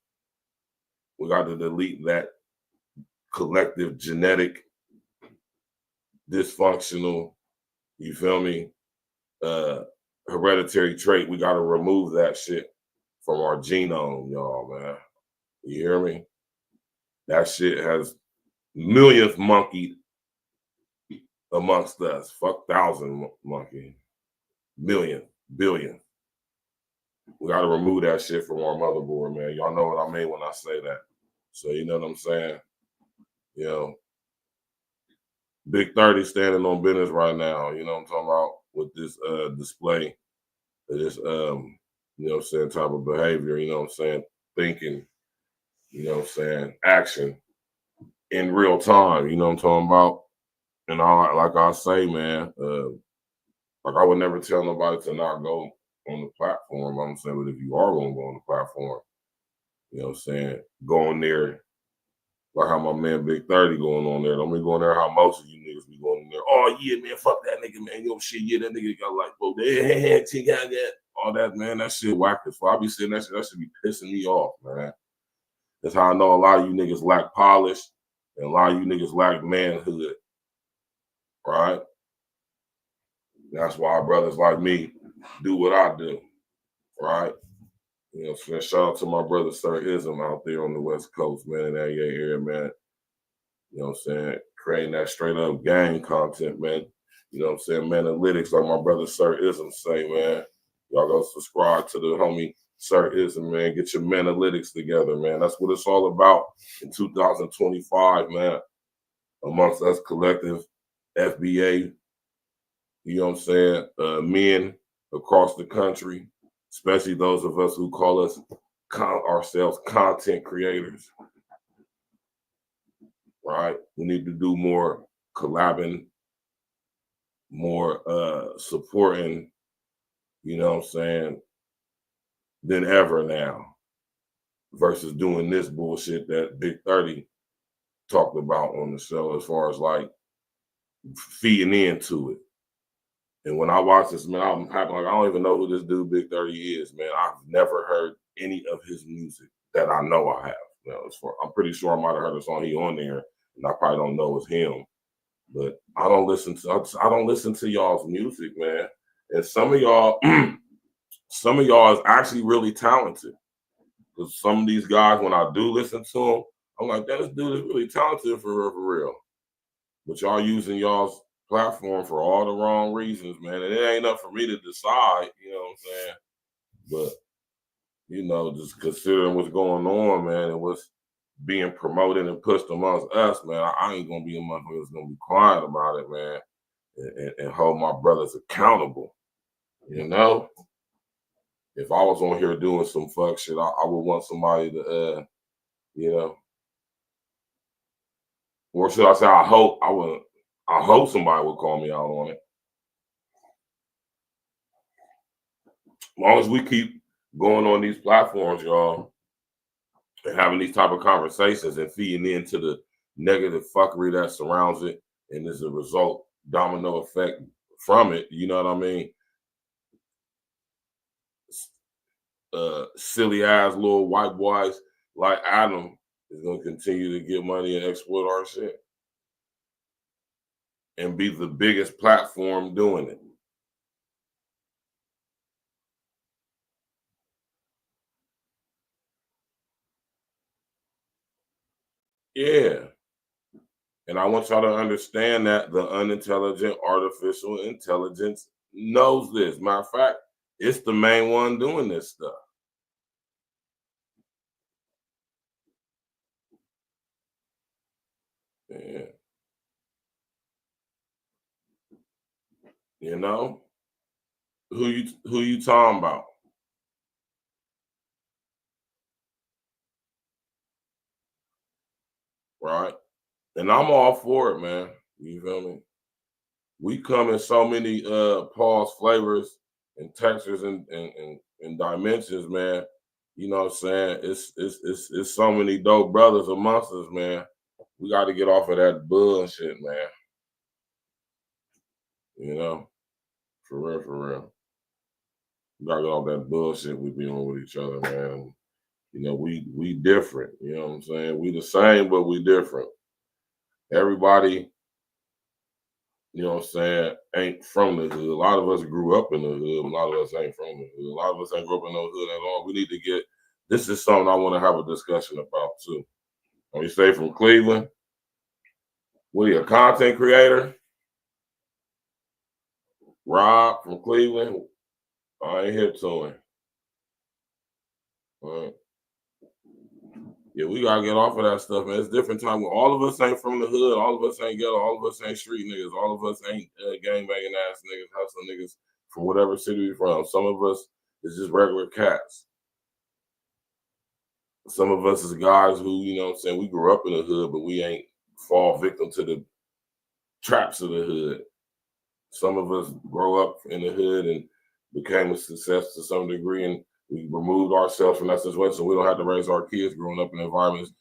We got to delete that collective genetic dysfunctional, you feel me, hereditary trait. We got to remove that shit from our genome, y'all, man. You hear me? That shit has millionth monkeyed amongst us. Fuck thousand monkey. Million, billion. We got to remove that shit from our motherboard, man. Y'all know what I mean when I say that. So you know what I'm saying? You know, Big 30 standing on business right now. You know what I'm talking about? With this display, this, you know what I'm saying, type of behavior, you know what I'm saying, thinking, you know what I'm saying, action in real time, you know what I'm talking about? And like I say, man, like I would never tell nobody to not go on the platform. I'm saying, but if you are going to go on the platform, you know what I'm saying, go on there, like how my man Big 30 going on there. Don't be going there how most of you niggas be going in there. Oh, yeah, man, fuck that nigga, man. Yo, shit, yeah, that nigga got like, bro, all that, man, that shit whack as fuck. I be saying that should be pissing me off, man. That's how I know a lot of you niggas lack polish and a lot of you niggas lack manhood, right? That's why brothers like me do what I do, right? You know, so shout out to my brother Sir Ism out there on the West Coast, man, in that area, man. You know what I'm saying? Creating that straight up gang content, man. You know what I'm saying? Analytics, like my brother Sir Ism say, man. Y'all go subscribe to the homie Sir Ism, man. Get your analytics together, man. That's what it's all about in 2025, man. Amongst us collective FBA, you know what I'm saying, men across the country, especially those of us who call ourselves content creators, right? We need to do more collabing, more supporting, you know what I'm saying, than ever now, versus doing this bullshit that Big 30 talked about on the show as far as like feeding into it. And when I watch this, man, I'm happy. Like, I don't even know who this dude Big 30 is, man. I've never heard any of his music that I know I have. You know, I'm pretty sure I might have heard a song he on there, and I probably don't know it's him. But I don't listen to y'all's music, man. And some of y'all is actually really talented. Because some of these guys, when I do listen to them, I'm like, this dude is really talented for real. But y'all using y'all's platform for all the wrong reasons, man. And it ain't up for me to decide, you know what I'm saying? But, you know, just considering what's going on, man, and what's being promoted and pushed amongst us, man, I ain't going to be among who's going to be quiet about it, man, and hold my brothers accountable, you know? If I was on here doing some fuck shit, I would want somebody to, you know, or should I say, I hope somebody would call me out on it. As long as we keep going on these platforms, y'all, and having these type of conversations and feeding into the negative fuckery that surrounds it, and as a result, domino effect from it, you know what I mean? Silly ass little white boys like Adam is going to continue to get money and exploit our shit and be the biggest platform doing it. Yeah. And I want y'all to understand that the unintelligent artificial intelligence knows this. Matter of fact, it's the main one doing this stuff. Yeah. You know? Who you talking about? Right? And I'm all for it, man. You feel me? We come in so many Paul's flavors and textures and dimensions, man. You know what I'm saying? It's so many dope brothers amongst us, man. We got to get off of that bullshit, man. You know, for real, for real. We got to get off that bullshit we be on with each other, man. You know, we different. You know what I'm saying? We the same, but we different. Everybody, you know what I'm saying, ain't from the hood. A lot of us grew up in the hood. A lot of us ain't from the hood. A lot of us ain't grew up in no hood at all. We need to get, this is something I want to have a discussion about too. When you say from Cleveland, what are you, a content creator? Rob from Cleveland? I ain't hip to him. Yeah, we gotta get off of that stuff, man. It's different time. All of us ain't from the hood. All of us ain't ghetto. All of us ain't street niggas. All of us ain't gangbanging ass niggas, hustling niggas from whatever city we from. Some of us is just regular cats. Some of us is guys who, you know what I'm saying, we grew up in the hood, but we ain't fall victim to the traps of the hood. Some of us grow up in the hood and became a success to some degree, and we removed ourselves from that situation, so we don't have to raise our kids growing up in environments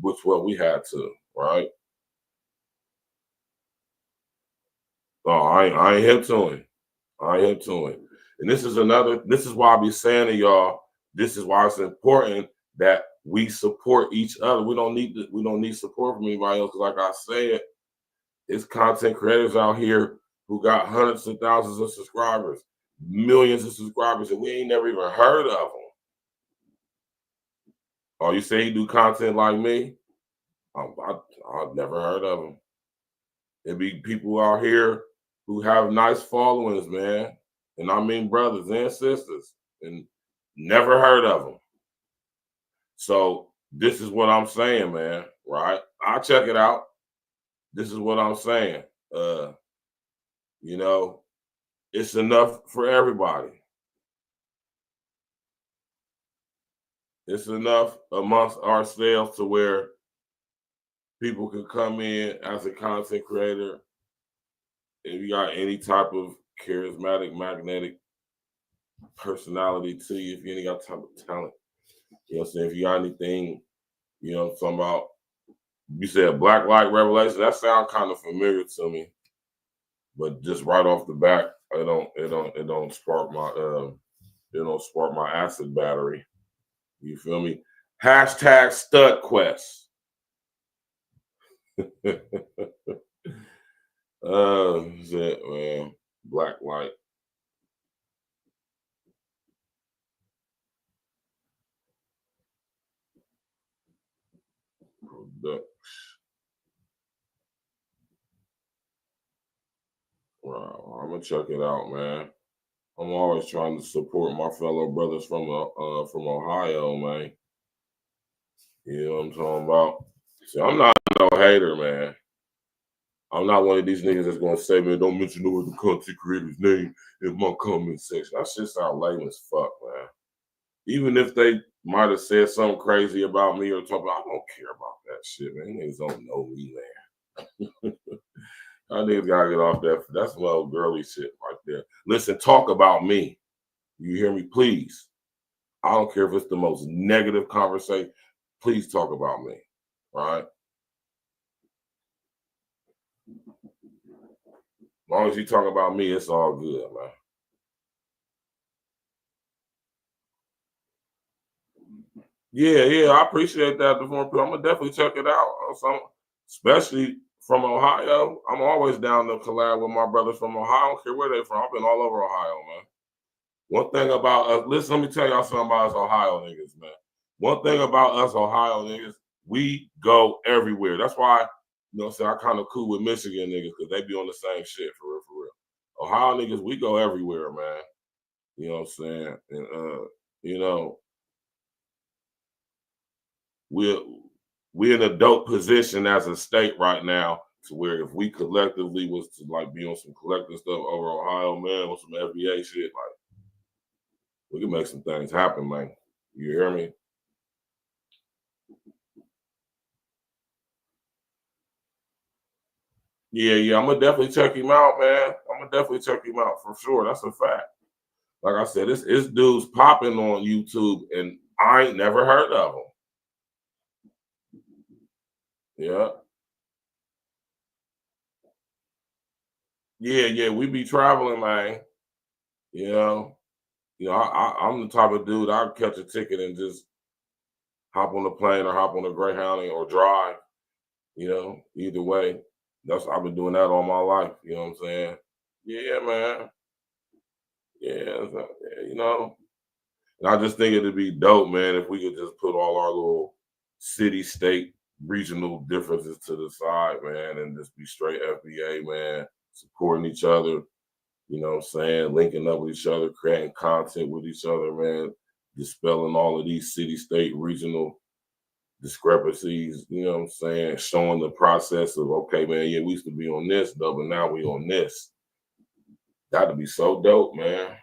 which what we had to, right? Oh, I ain't hip to him. I ain't hip to him. And this is why I be saying to y'all, this is why it's important that we support each other. We don't need support from anybody else. Like I said, it's content creators out here who got hundreds of thousands of subscribers, millions of subscribers, and we ain't never even heard of them. Oh, you say you do content like me? I've never heard of them. There be people out here who have nice followings, man. And I mean brothers and sisters, and never heard of them. So this is what I'm saying, man, right? I'll check it out. This is what I'm saying. You know, it's enough for everybody. It's enough amongst ourselves to where people can come in as a content creator. If you got any type of charismatic, magnetic personality to you, if you ain't got type of talent, you know what I'm saying? If you got anything, you know what I'm talking about. You said Black Light Revelation, that sounds kind of familiar to me. But just right off the bat, it don't spark my acid battery. You feel me? Hashtag stud quest. Shit, man. Black Light. Wow, I'm gonna check it out, man. I'm always trying to support my fellow brothers from Ohio, man. You know what I'm talking about? See, I'm not no hater, man. I'm not one of these niggas that's gonna say, man, don't mention no other content creator's name in my comment section. That shit sound lame as fuck, man. Even if they might have said something crazy about me or talk about, I don't care about that shit, man. Niggas don't know me, man. I niggas gotta get off that. That's some old girly shit right there. Listen, talk about me. You hear me? Please. I don't care if it's the most negative conversation. Please talk about me. Right? As long as you talk about me, it's all good, man. Yeah, I appreciate that. I'm gonna definitely check it out. Especially from Ohio. I'm always down to collab with my brothers from Ohio. I don't care where they're from. I've been all over Ohio, man. One thing about us, listen, let me tell y'all something about us Ohio niggas, man. One thing about us Ohio niggas, we go everywhere. That's why, you know what I'm saying, I kind of cool with Michigan niggas because they be on the same shit, for real, for real. Ohio niggas, we go everywhere, man. You know what I'm saying? And, you know, we're in a dope position as a state right now to where if we collectively was to like be on some collective stuff over Ohio, man, with some FBA shit, like we can make some things happen, man. You hear me? Yeah, I'm gonna definitely check him out, man. I'm gonna definitely check him out for sure. That's a fact. Like I said, this dude's popping on YouTube, and I ain't never heard of him. Yeah. Yeah, we be traveling, man. You know, I'm the type of dude, I'd catch a ticket and just hop on the plane or hop on the Greyhound or drive, either way. I've been doing that all my life, you know what I'm saying? Yeah, man. Yeah, and I just think it'd be dope, man, if we could just put all our little city, state, regional differences to the side, man, and just be straight FBA, man, supporting each other, you know what I'm saying, linking up with each other, creating content with each other, man, dispelling all of these city, state, regional discrepancies, you know what I'm saying, showing the process of, okay, man, yeah, we used to be on this, though, but now we on this. That'd be so dope, man.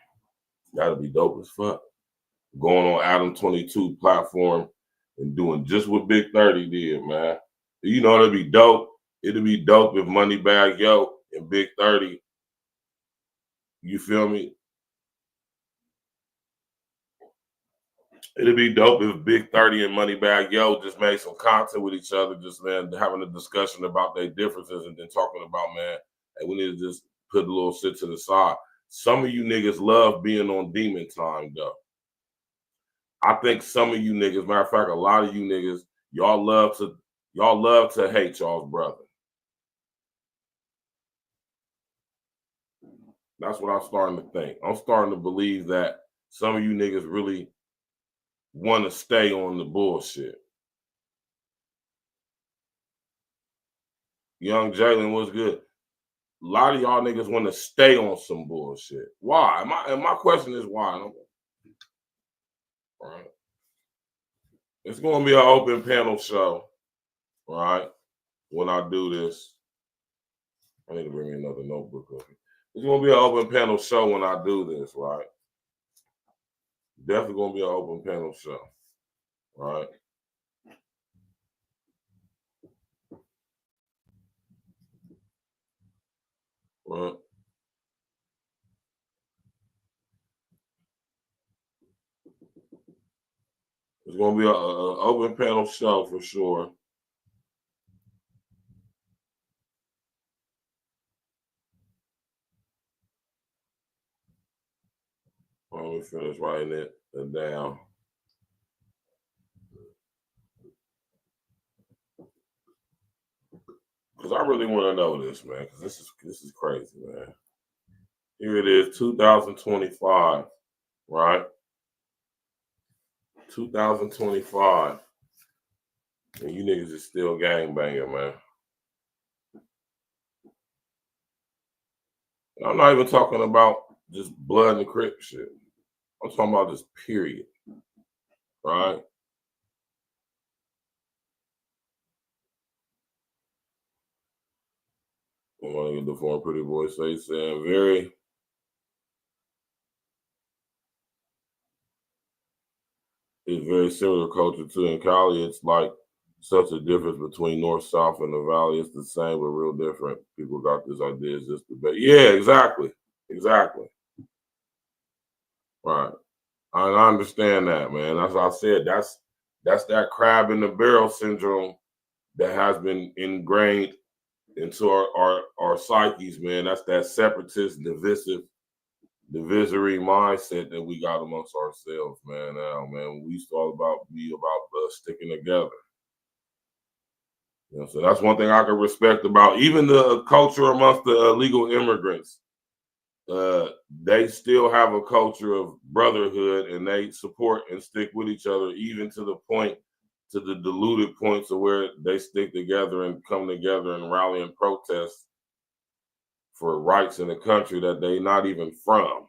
That'd be dope as fuck. Going on Adam 22 platform and doing just what Big 30 did, man. You know, it'd be dope. It'd be dope if Moneybagg Yo and Big 30, you feel me? It'd be dope if Big 30 and Moneybagg Yo just made some content with each other, just, man, having a discussion about their differences and then talking about, man, hey, we need to just put a little shit to the side. Some of you niggas love being on demon time, though. I think some of you niggas, matter of fact, a lot of you niggas, y'all love to hate y'all's brother. That's what I'm starting to think. I'm starting to believe that some of you niggas really want to stay on the bullshit. Young Jalen was good. A lot of y'all niggas want to stay on some bullshit. Why? And my question is why? Right. It's going to be an open panel show, right? When I do this, I need to bring me another notebook up. It's going to be an open panel show when I do this, right? Definitely going to be an open panel show, right? Right. It's going to be an open panel show for sure. Let me finish writing it down. Because I really want to know this, man, because this is crazy, man. Here it is, 2025, right? 2025. And you niggas is still gangbanging, man. And I'm not even talking about just blood and Crip shit. I'm talking about just period, right? I want to get the former pretty boy saying it's very similar culture too. In Cali, it's like such a difference between North, South, and the Valley. It's the same, but real different. People got this idea, this debate. Yeah, exactly. Right. I understand that, man. As I said, that's that crab in the barrel syndrome that has been ingrained into our psyches, man. That's that separatist, divisory mindset that we got amongst ourselves, man. Now, man, we used to all about sticking together. You know, so that's one thing I can respect about even the culture amongst the illegal immigrants. They still have a culture of brotherhood, and they support and stick with each other, even to the diluted points of where they stick together and come together and rally and protest for rights in a country that they not even from.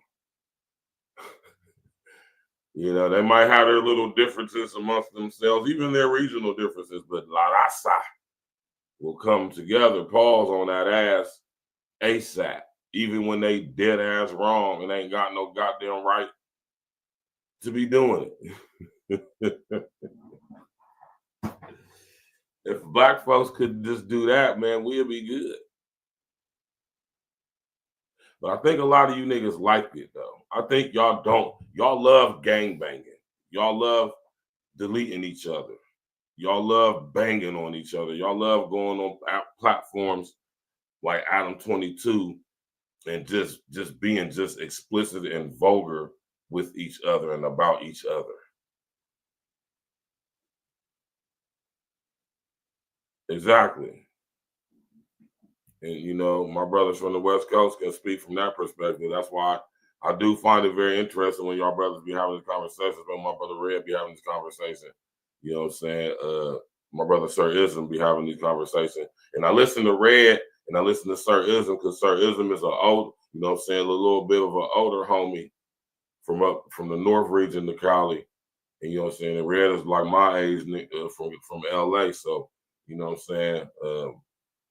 You know, they might have their little differences amongst themselves, even their regional differences, but La Raza will come together, pause on that ass ASAP, even when they dead ass wrong and ain't got no goddamn right to be doing it. If black folks could just do that, man, we'd be good. But I think a lot of you niggas like it, though. I think y'all don't. Y'all love gangbanging. Y'all love deleting each other. Y'all love banging on each other. Y'all love going on platforms like Adam 22 and just being just explicit and vulgar with each other and about each other. Exactly. And, you know, my brothers from the West Coast can speak from that perspective. That's why I do find it very interesting when y'all brothers be having this conversation, but my brother Red be having this conversation. You know what I'm saying? My brother Sir Ism be having these conversations. And I listen to Red and I listen to Sir Ism because Sir Ism is an old, you know what I'm saying, a little bit of an older homie from the North region of Cali. And you know what I'm saying? And Red is like my age from LA. So, you know what I'm saying?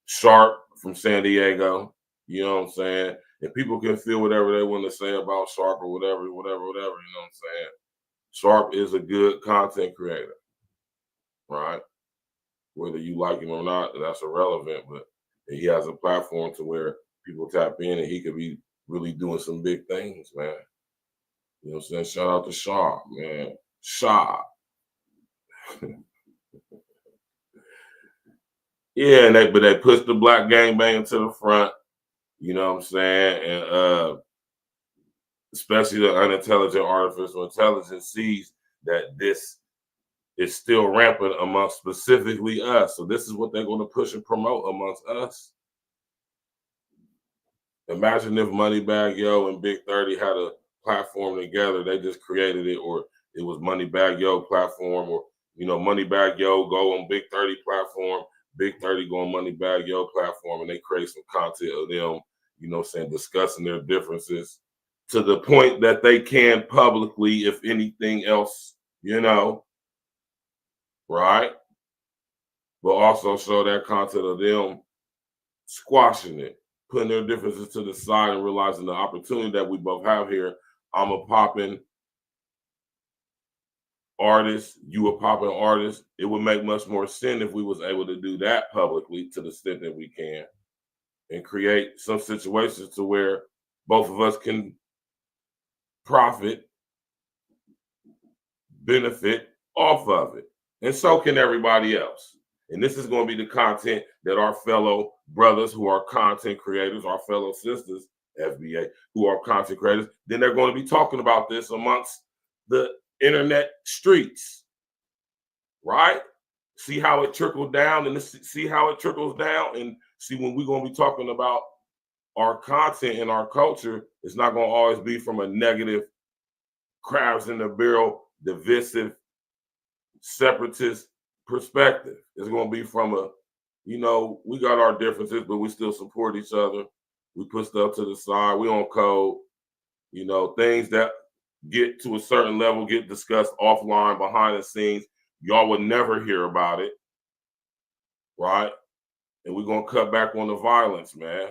Sharp from San Diego, you know what I'm saying? And people can feel whatever they want to say about Sharp or whatever, you know what I'm saying? Sharp is a good content creator, right? Whether you like him or not, that's irrelevant, but he has a platform to where people tap in and he could be really doing some big things, man. You know what I'm saying? Shout out to Sharp, man. Sharp. Yeah, but they push the black gangbang to the front, you know what I'm saying? And especially the unintelligent artificial intelligence sees that this is still rampant amongst specifically us. So this is what they're going to push and promote amongst us. Imagine if Moneybagg Yo and Big 30 had a platform together. They just created it, or it was Moneybagg Yo platform, or, you know, Moneybagg Yo go on Big 30 platform, Big 30 go on Moneybagg Yo platform, and they create some content of them, you know what I'm saying, discussing their differences to the point that they can publicly, if anything else, you know, right? But also show that content of them squashing it, putting their differences to the side and realizing the opportunity that we both have here. I'm a popping artist, you a popping artist. It would make much more sense if we was able to do that publicly to the extent that we can and create some situations to where both of us can profit, benefit off of it. And so can everybody else. And this is going to be the content that our fellow brothers who are content creators, our fellow sisters, FBA, who are content creators, then they're going to be talking about this amongst the internet streets, right? See how it trickled down and see how it trickles down, and see when we're going to be talking about our content and our culture, it's not going to always be from a negative, crabs in the barrel, divisive, separatist perspective. It's going to be from a, you know, we got our differences, but we still support each other. We put stuff to the side. We on code. You know, things that get to a certain level get discussed offline, behind the scenes. Y'all would never hear about it, right? And we're going to cut back on the violence, man.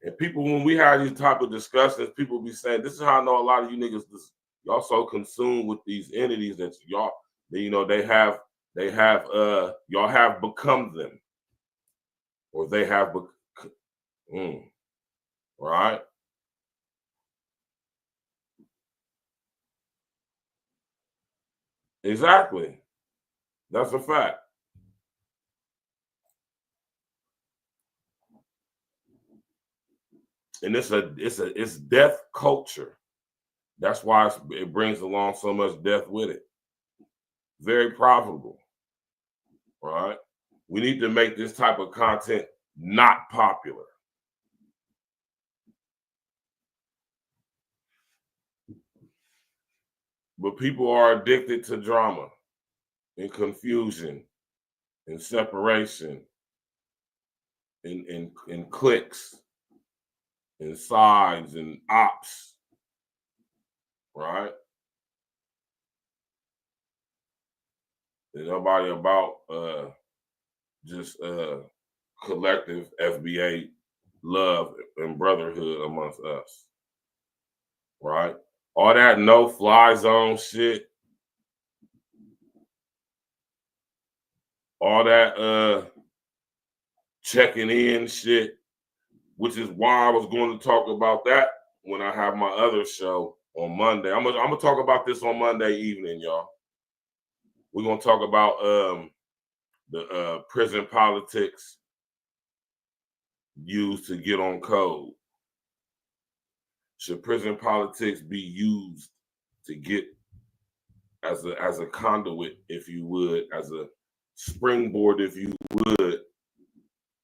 And people, when we have these type of discussions, people be saying, this is how I know a lot of you niggas, y'all so consumed with these entities that y'all, you know, y'all have become them, or they have become, right? Exactly. That's a fact. And it's death culture. That's why it brings along so much death with it. Very profitable, right? We need to make this type of content not popular. But people are addicted to drama and confusion and separation and cliques and sides and ops, right? There's nobody about just collective FBA love and brotherhood amongst us, right? All that no-fly zone shit, all that checking in shit, which is why I was going to talk about that when I have my other show on Monday. I'm gonna talk about this on Monday evening, y'all. We're gonna talk about the prison politics used to get on code. Should prison politics be used to get as a conduit, if you would, as a springboard, if you would,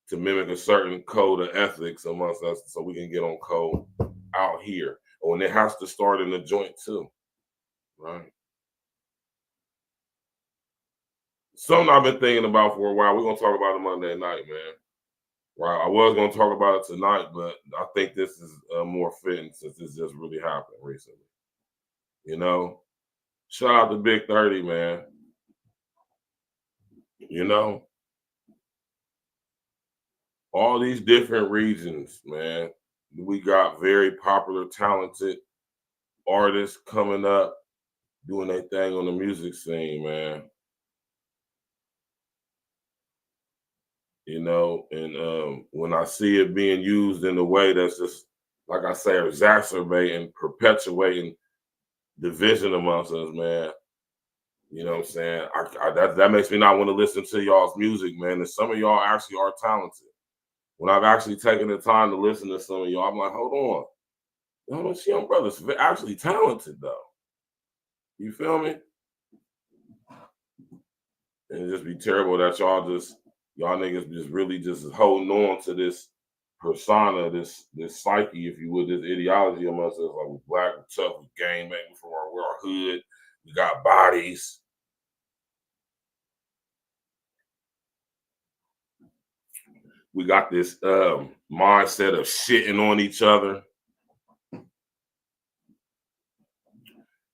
to mimic a certain code of ethics amongst us so we can get on code out here? Oh, and it has to start in the joint too, right? Something I've been thinking about for a while. We're going to talk about it Monday night, man. Right, I was going to talk about it tonight, but I think this is more fitting since this just really happened recently. You know, shout out to Big 30, man. You know, all these different regions, man. We got very popular, talented artists coming up, doing their thing on the music scene, man. You know, and when I see it being used in a way that's just, like I say, exacerbating, perpetuating division amongst us, man. You know what I'm saying? That makes me not want to listen to y'all's music, man. And some of y'all actually are talented. When I've actually taken the time to listen to some of y'all, I'm like, hold on. Y'all don't see young brothers actually talented, though. You feel me? And it just be terrible that y'all niggas just really just holding on to this persona, this psyche, if you would, this ideology amongst us. Like, we're black, we're tough, we're gang, man, we're our hood, we got bodies. We got this mindset of shitting on each other.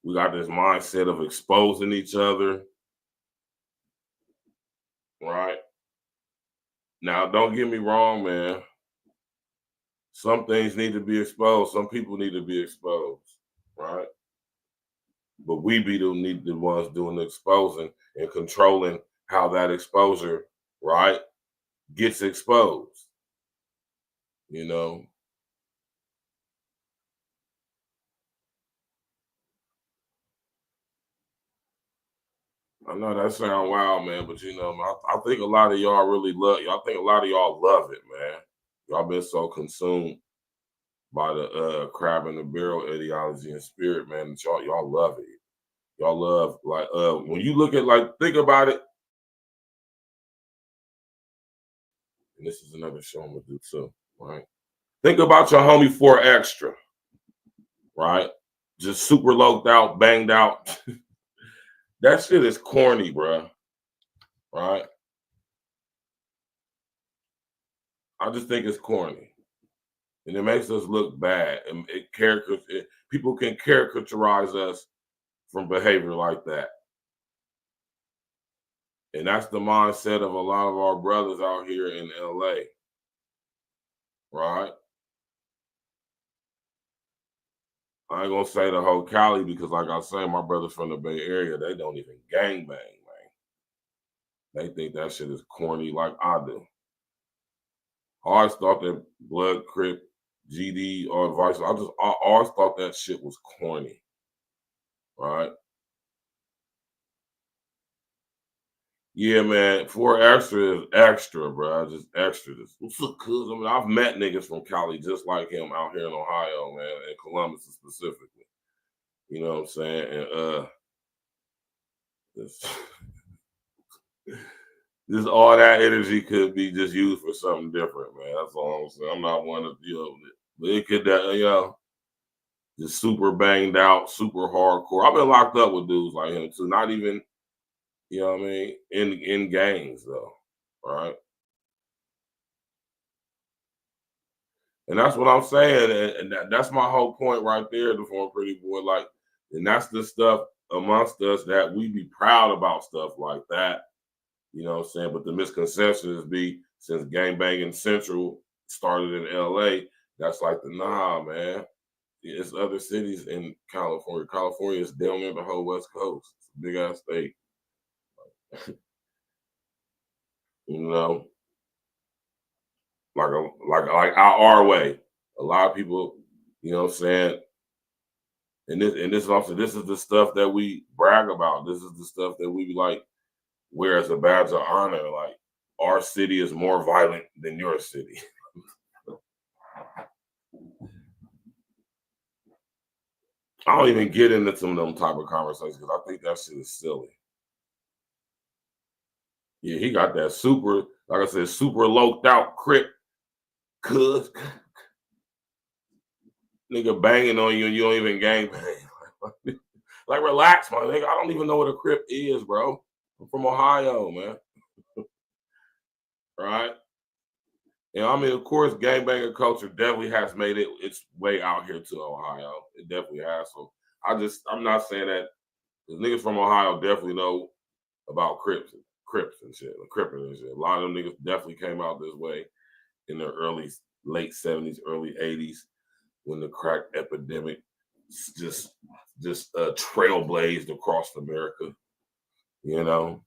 We got this mindset of exposing each other. Right? Now, don't get me wrong, man. Some things need to be exposed. Some people need to be exposed, right? But we be the ones doing the exposing and controlling how that exposure, right, gets exposed. You know? I know that sounds wild, man, but you know, I think a lot of y'all really love y'all. I think a lot of y'all love it, man. Y'all been so consumed by the crab in the barrel ideology and spirit, man, that y'all love it. Y'all love, like, when you look at, like, think about it. And this is another show I'm gonna do too, right? Think about your homie 4 Extra, right? Just super loped out, banged out. That shit is corny, bro. Right? I just think it's corny. And it makes us look bad. And people can caricaturize us from behavior like that. And that's the mindset of a lot of our brothers out here in LA. Right? I ain't gonna say the whole Cali because, like I say, my brothers from the Bay Area, they don't even gangbang, man. They think that shit is corny like I do. I always thought that Blood, Crip, GD, or Vice, I always thought that shit was corny. Right? Yeah, man, 4 Extra is extra, bro. Just extra. What's up, cuz? I mean, I've met niggas from Cali just like him out here in Ohio, man, and Columbus specifically. You know what I'm saying? And just all that energy could be just used for something different, man. That's all I'm saying. I'm not one to deal with it. But it could, you know, just super banged out, super hardcore. I've been locked up with dudes like him too. Not even, you know what I mean, in gangs though, right? And that's what I'm saying, and that's my whole point right there, the former Pretty Boy. Like, and that's the stuff amongst us that we be proud about stuff like that. You know what I'm saying? But the misconceptions be, since gangbanging central started in LA, that's like nah, man. It's other cities in California. California is down near the whole West Coast. It's a big ass state. You know, like our way. A lot of people, you know what I'm saying, And this also, this is the stuff that we brag about. This is the stuff that we like wear as a badge of honor. Like, our city is more violent than your city. I don't even get into some of them type of conversations because I think that shit is silly. Yeah, he got that super, like I said, super loped out Crip cuz nigga banging on you and you don't even gang bang. Like, relax, my nigga. I don't even know what a Crip is, bro. I'm from Ohio, man. Right? And I mean, of course, gangbanger culture definitely has made its way out here to Ohio. It definitely has. So I'm not saying that the niggas from Ohio definitely know about Crips and shit, Crippin' and shit. A lot of them niggas definitely came out this way in the late 70s, early 80s, when the crack epidemic just trailblazed across America. You know.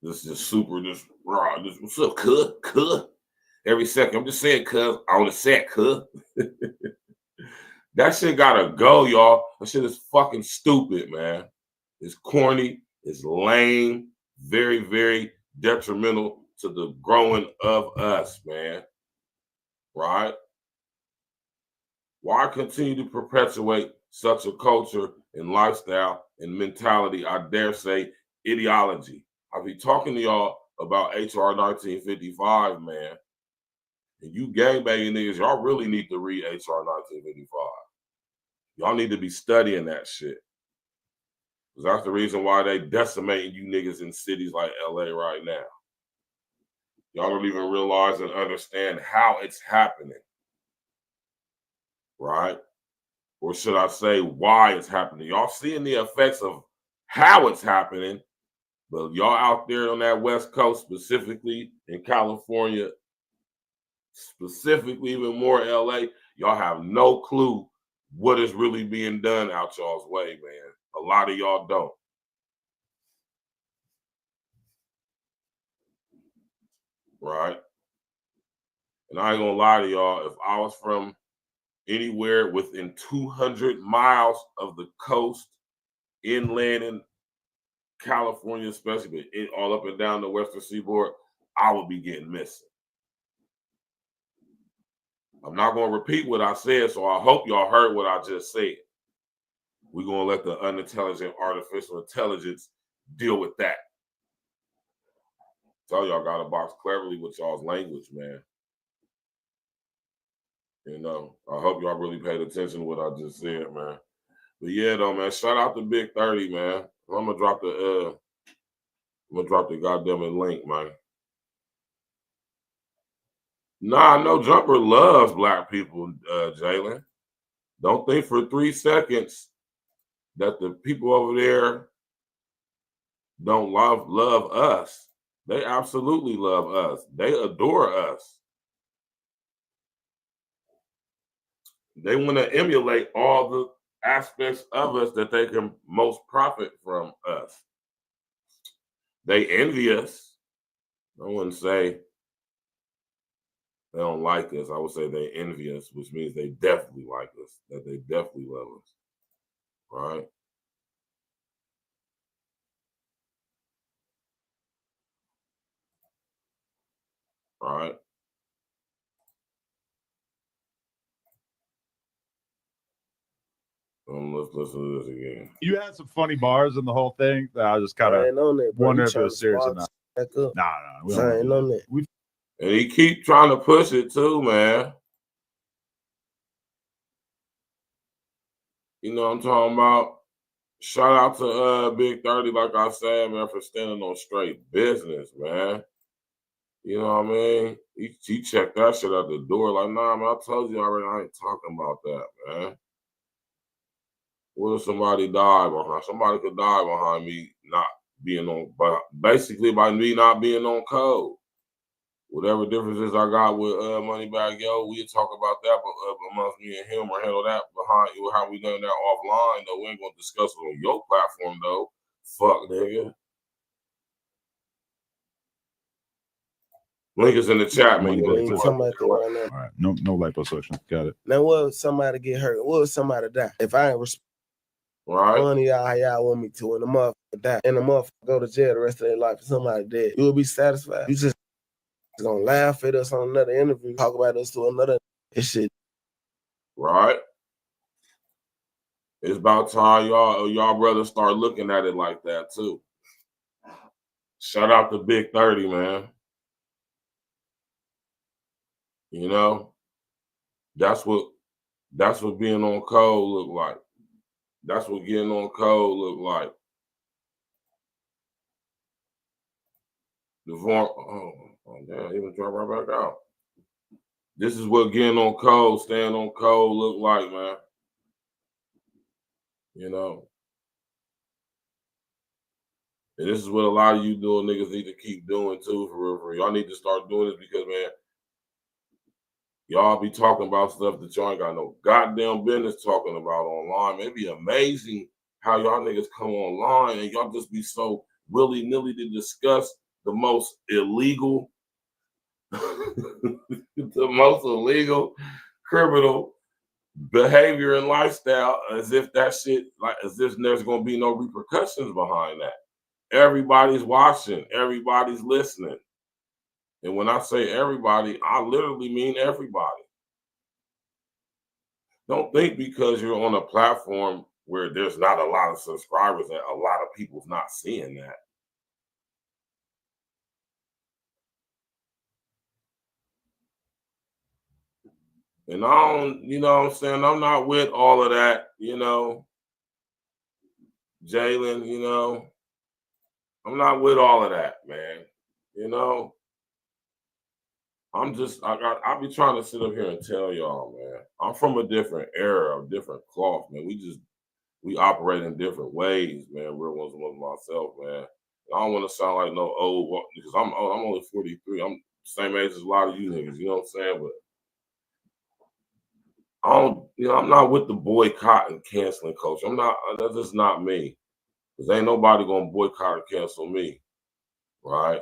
This is super, just raw. Just, what's up, cuz? Every second. I'm just saying, cuz, on the set, cuz. That shit gotta go, y'all. That shit is fucking stupid, man. It's corny. It's lame. Very, very detrimental to the growing of us, man. Right? Why continue to perpetuate such a culture and lifestyle and mentality, I dare say, ideology? I'll be talking to y'all about HR 1955, man. And you gangbanging niggas, y'all really need to read HR 1955. Y'all need to be studying that shit. Because that's the reason why they decimating you niggas in cities like LA right now. Y'all don't even realize and understand how it's happening. Right? Or should I say why it's happening? Y'all seeing the effects of how it's happening, but y'all out there on that West Coast, specifically in California, specifically even more LA, y'all have no clue what is really being done out y'all's way, man. A lot of y'all don't. Right? And I ain't gonna lie to y'all, if I was from anywhere within 200 miles of the coast, inland in California especially, but all up and down the Western Seaboard, I would be getting missing. I'm not going to repeat what I said, so I hope y'all heard what I just said. We're going to let the unintelligent artificial intelligence deal with that. Tell y'all got to box cleverly with y'all's language, man. You know, I hope y'all really paid attention to what I just said, man. But yeah, though, man, shout out to Big 30, man. I'm gonna drop the goddamn link, man. Nah, no Jumper loves black people, Jalen. Don't think for 3 seconds that the people over there don't love us. They absolutely love us. They adore us. They want to emulate all the aspects of us that they can most profit from us. They envy us. I wouldn't say they don't like us. I would say they envy us, which means they definitely like us, that they definitely love us. Right? Right? Let's listen to this again.
You had some funny bars in the whole thing that I just kind of wonder if it was serious or not.
Nah.
And he keep trying to push it too, man. You know what I'm talking about? Shout out to Big 30, like I said, man, for standing on straight business, man. You know what I mean? He checked that shit at the door. Like, nah, man, I told you already, I ain't talking about that, man. What if somebody died behind? Somebody could die behind me not being on, but basically by me not being on code. Whatever differences I got with Moneybag Yo, we talk about that amongst me and him, or handle that behind you, how we done that offline, though. We ain't gonna discuss it on your platform, though. Fuck, nigga. Link is in the chat, man.
All right, no liposuction. Got it.
Now, what if somebody get hurt? What if somebody die? If I ain't respond to y'all how y'all want me to, and the motherfucker die, and the motherfucker go to jail the rest of their life, and somebody dead, you will be satisfied? You just gonna laugh at us on another interview, talk about us to another shit.
Right. It's about time y'all brothers start looking at it like that too. Shout out to Big 30, man. You know, that's what being on code look like. That's what getting on code look like. Oh damn, even drop right back out. This is what getting on code, staying on code look like, man. You know. And this is what a lot of you doing niggas need to keep doing too, for real, for real. Y'all need to start doing this because, man, y'all be talking about stuff that y'all ain't got no goddamn business talking about online. It'd be amazing how y'all niggas come online and y'all just be so willy-nilly to discuss the most illegal, criminal behavior and lifestyle as if that shit, like as if there's gonna be no repercussions behind that. Everybody's watching, everybody's listening. And when I say everybody, I literally mean everybody. Don't think because you're on a platform where there's not a lot of subscribers that a lot of people's not seeing that. And I don't, you know what I'm saying? I'm not with all of that, you know. Jalen, you know. I'm not with all of that, man. You know. I be trying to sit up here and tell y'all, man. I'm from a different era, a different cloth, man. We operate in different ways, man. Real ones with myself, man. I don't want to sound like no old, because I'm only 43. I'm the same age as a lot of you niggas, you know what I'm saying? But I'm not with the boycott and canceling culture. That's just not me. Because ain't nobody gonna boycott or cancel me. Right?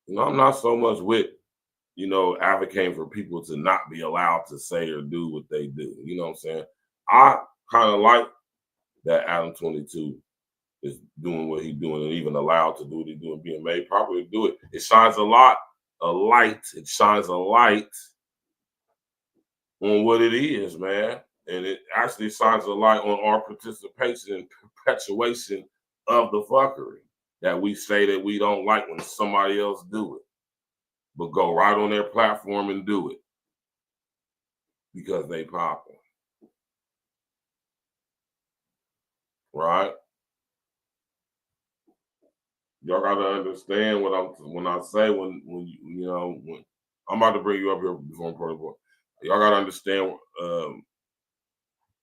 You know, I'm not so much with, you know, advocating for people to not be allowed to say or do what they do. You know what I'm saying? I kind of like that Adam 22 is doing what he's doing and even allowed to do what he's doing, being made properly to do it. It shines a light on what it is, man. And it actually shines a light on our participation and perpetuation of the fuckery that we say that we don't like when somebody else do it. But go right on their platform and do it because they popping. Right? Y'all gotta understand when I say when I'm about to bring you up here before I'm protocol. Y'all gotta understand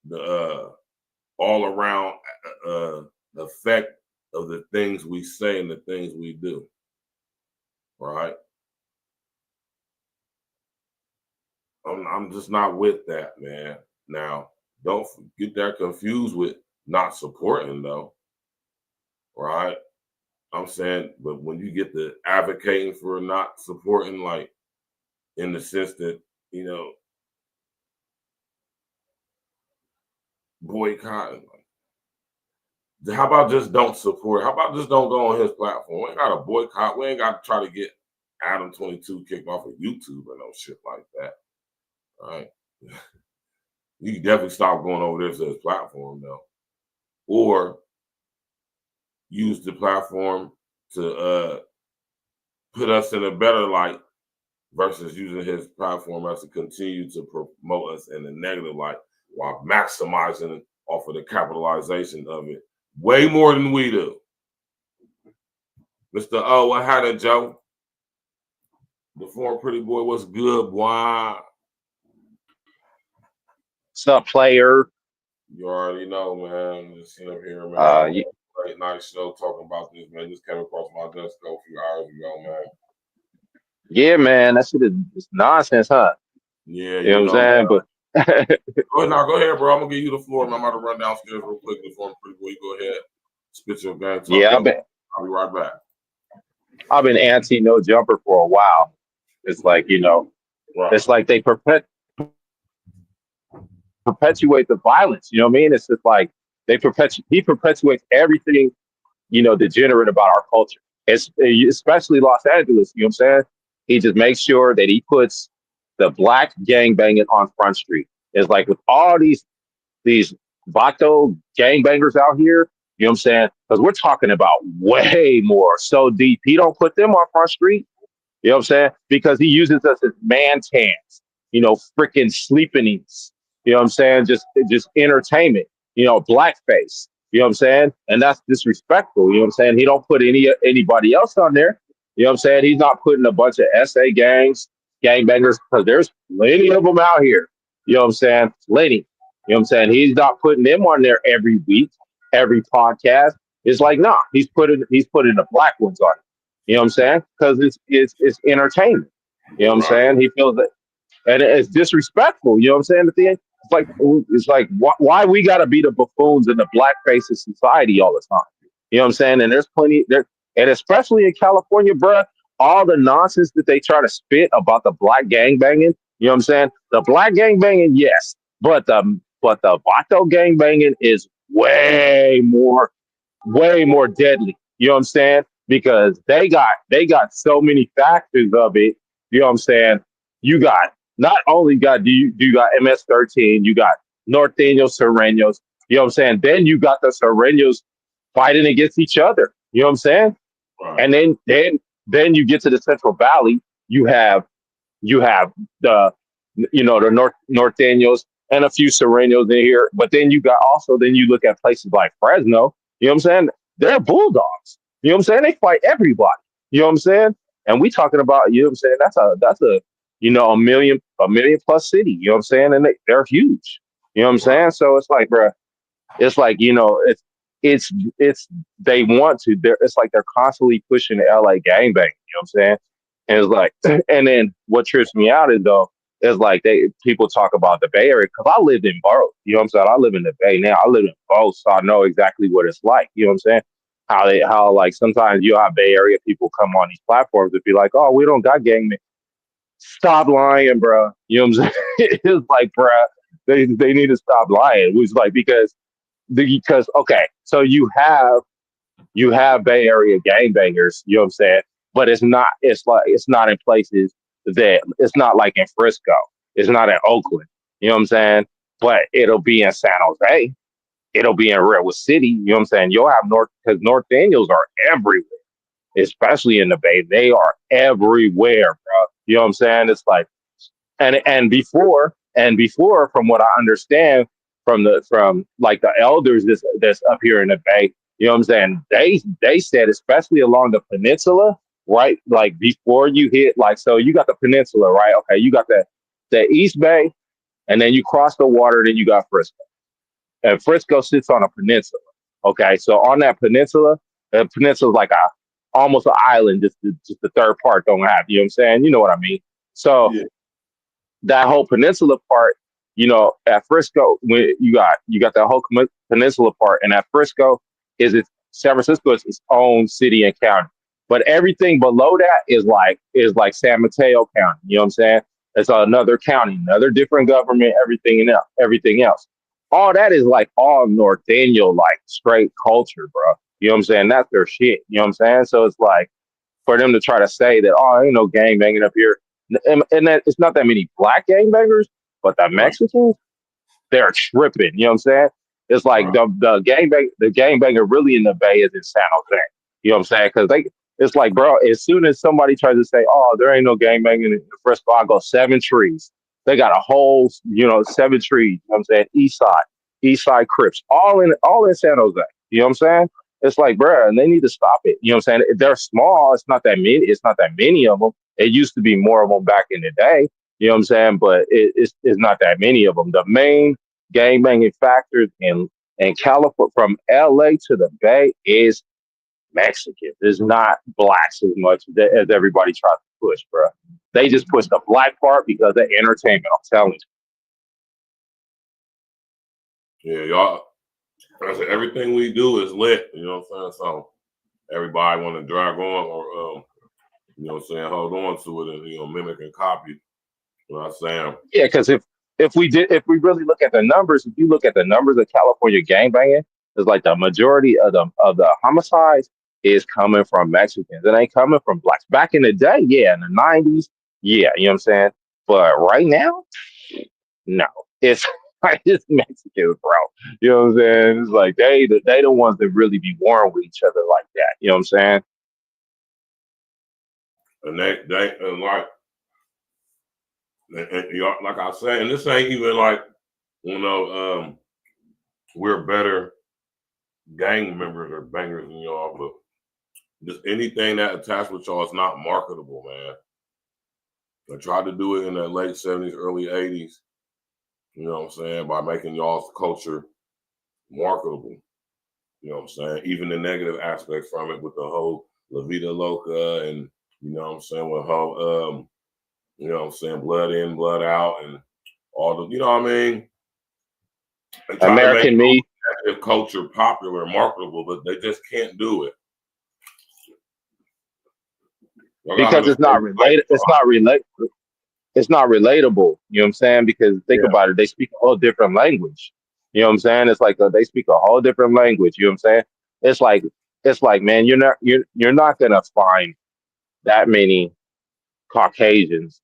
the all around effect of the things we say and the things we do. Right? I'm just not with that, man. Now, don't get that confused with not supporting, though. Right? I'm saying, but when you get to advocating for not supporting, like, in the sense that, you know, boycotting, like, how about just don't support? How about just don't go on his platform? We ain't got to boycott. We ain't got to try to get Adam 22 kicked off of YouTube or no shit like that. Right? You can definitely stop going over there to his platform, though. Or use the platform to put us in a better light versus using his platform as to continue to promote us in a negative light while maximizing off of the capitalization of it way more than we do. Mr. O, what had it, Joe? The former pretty boy, what's good, boy?
What's up, player?
You already know, man. Just sitting up here, man. Late night show talking about this, man. Just came across my desk a few hours ago, man.
Yeah, man. That shit is nonsense, huh?
Yeah,
you know what I'm saying? But
go ahead, bro. I'm gonna give you the floor, man. I'm about to run downstairs real quick before I'm pretty boy. You go ahead. Spit your game.
Yeah,
I'll be right back.
I've been anti no jumper for a while. It's like, you know, it's like they perpetuate the violence. You know what I mean? It's just like he perpetuates everything, you know, degenerate about our culture. It's especially Los Angeles. You know what I'm saying? He just makes sure that he puts the black gangbanging on Front Street. It's like with all these Vato gangbangers out here, you know what I'm saying? Because we're talking about way more so deep. He don't put them on Front Street. You know what I'm saying? Because he uses us as man tans, you know, freaking sleepiness. You know what I'm saying? Just entertainment, you know, blackface. You know what I'm saying? And that's disrespectful. You know what I'm saying? He don't put anybody else on there. You know what I'm saying? He's not putting a bunch of SA gangbangers, because there's plenty of them out here. You know what I'm saying? Plenty. You know what I'm saying? He's not putting them on there every week, every podcast. It's like, nah, he's putting the black ones on it. You know what I'm saying? Because it's entertainment. You know what I'm saying? He feels that, and it's disrespectful. You know what I'm saying? At the end, it's like why we got to be the buffoons and the blackface of society all the time. You know what I'm saying? And there's plenty there, and especially in California, bruh, all the nonsense that they try to spit about the black gangbanging. You know what I'm saying? The black gangbanging, yes, but the Vato gangbanging is way more deadly. You know what I'm saying? Because they got so many factors of it. You know what I'm saying? You got not only got you got MS-13, you got Norteños, Sureños. You know what I'm saying? Then you got the Sureños fighting against each other. You know what I'm saying? Right. And then you get to the Central Valley. You have the Norteños and a few Sureños in here. But then you look at places like Fresno. You know what I'm saying? They're bulldogs. You know what I'm saying? They fight everybody. You know what I'm saying? And we talking about, you know what I'm saying? That's a a million plus city. You know what I'm saying? And they're huge. You know what I'm saying? So it's like, bro, it's like, it's they want to. It's like they're constantly pushing the LA gangbang. You know what I'm saying? And it's like, and then what trips me out is though, it's like people talk about the Bay Area, because I lived in both. You know what I'm saying? I live in the Bay now. I live in both, so I know exactly what it's like. You know what I'm saying? How like sometimes you have Bay Area people come on these platforms and be like, oh, we don't got gangmen. Stop lying, bro. You know what I'm saying? It's like, bro, they need to stop lying. It was like because okay, so you have Bay Area gangbangers. You know what I'm saying? But it's not in places that it's not like in Frisco. It's not in Oakland. You know what I'm saying? But it'll be in San Jose. It'll be in Redwood City. You know what I'm saying? You'll have because North Daniels are everywhere, especially in the Bay. They are everywhere, bro. You know what I'm saying? It's like, and before, from what I understand from like the elders that's up here in the Bay, you know what I'm saying? They said, especially along the peninsula, right? Like before you hit, like, so you got the peninsula, right? Okay, you got the East Bay, and then you cross the water, then you got Frisco. And Frisco sits on a peninsula. Okay, so on that peninsula, the peninsula is like almost an island, just the third part don't have, you know what I'm saying? You know what I mean? So that whole peninsula part, at Frisco, when you got that whole peninsula part, and at Frisco San Francisco is its own city and county. But everything below that is like San Mateo County. You know what I'm saying? It's another county, another different government, everything else. All that is like all Norteño, like straight culture, bro. You know what I'm saying? That's their shit. You know what I'm saying? So it's like for them to try to say that, oh, ain't no gang banging up here. And that it's not that many black gangbangers, but the Mexicans, they're tripping. You know what I'm saying? It's like the gangbanger really in the Bay is in San Jose. You know what I'm saying? Because it's like, bro, as soon as somebody tries to say, oh, there ain't no gangbanging in Frisco, I go 7 trees. They got a whole, 7 trees. You know what I'm saying? East side Crips, all in San Jose. You know what I'm saying? It's like, bro, and they need to stop it. You know what I'm saying? They're small. It's not that many. It's not that many of them. It used to be more of them back in the day. You know what I'm saying? But it's not that many of them. The main gangbanging factors in California, from LA to the Bay, is Mexicans. It's not blacks as much as everybody tries to push, bro. They just push the black part because of entertainment. I'm telling
you. Yeah, y'all. I said everything we do is lit. You know what I'm saying? So everybody want to drag on or You know what I'm saying? Hold on to it and, you know, mimic and copy. You know what I'm saying?
Yeah, because if we really look at the numbers, if you look at the numbers of California gangbanging, it's like the majority of the homicides is coming from Mexicans. It ain't coming from blacks. Back in the day, yeah, in the 90s, yeah, you know what I'm saying? But right now, no. It's like it's Mexicans, bro. You know what I'm saying? It's like they the ones that really be warring with each other like that. You know what I'm saying?
And they and like like I say, and this ain't even like, you know, we're better gang members or bangers than y'all, but just anything that attached with y'all is not marketable, man. I tried to do it in the late 70s, early 80s, you know what I'm saying, by making y'all's culture marketable. You know what I'm saying? Even the negative aspects from it with the whole La Vida Loca and, you know what I'm saying, with whole, you know what I'm saying, blood in, blood out, and all the, you know what I mean? They try
American
to make
Me.
negative culture popular and marketable, but they just can't do it.
Because it's not related. It's not relatable. You know what I'm saying? Because think about it, they speak a whole different language. You know what I'm saying? It's like they speak a whole different language. You know what I'm saying? It's like, man, you're not gonna find that many Caucasians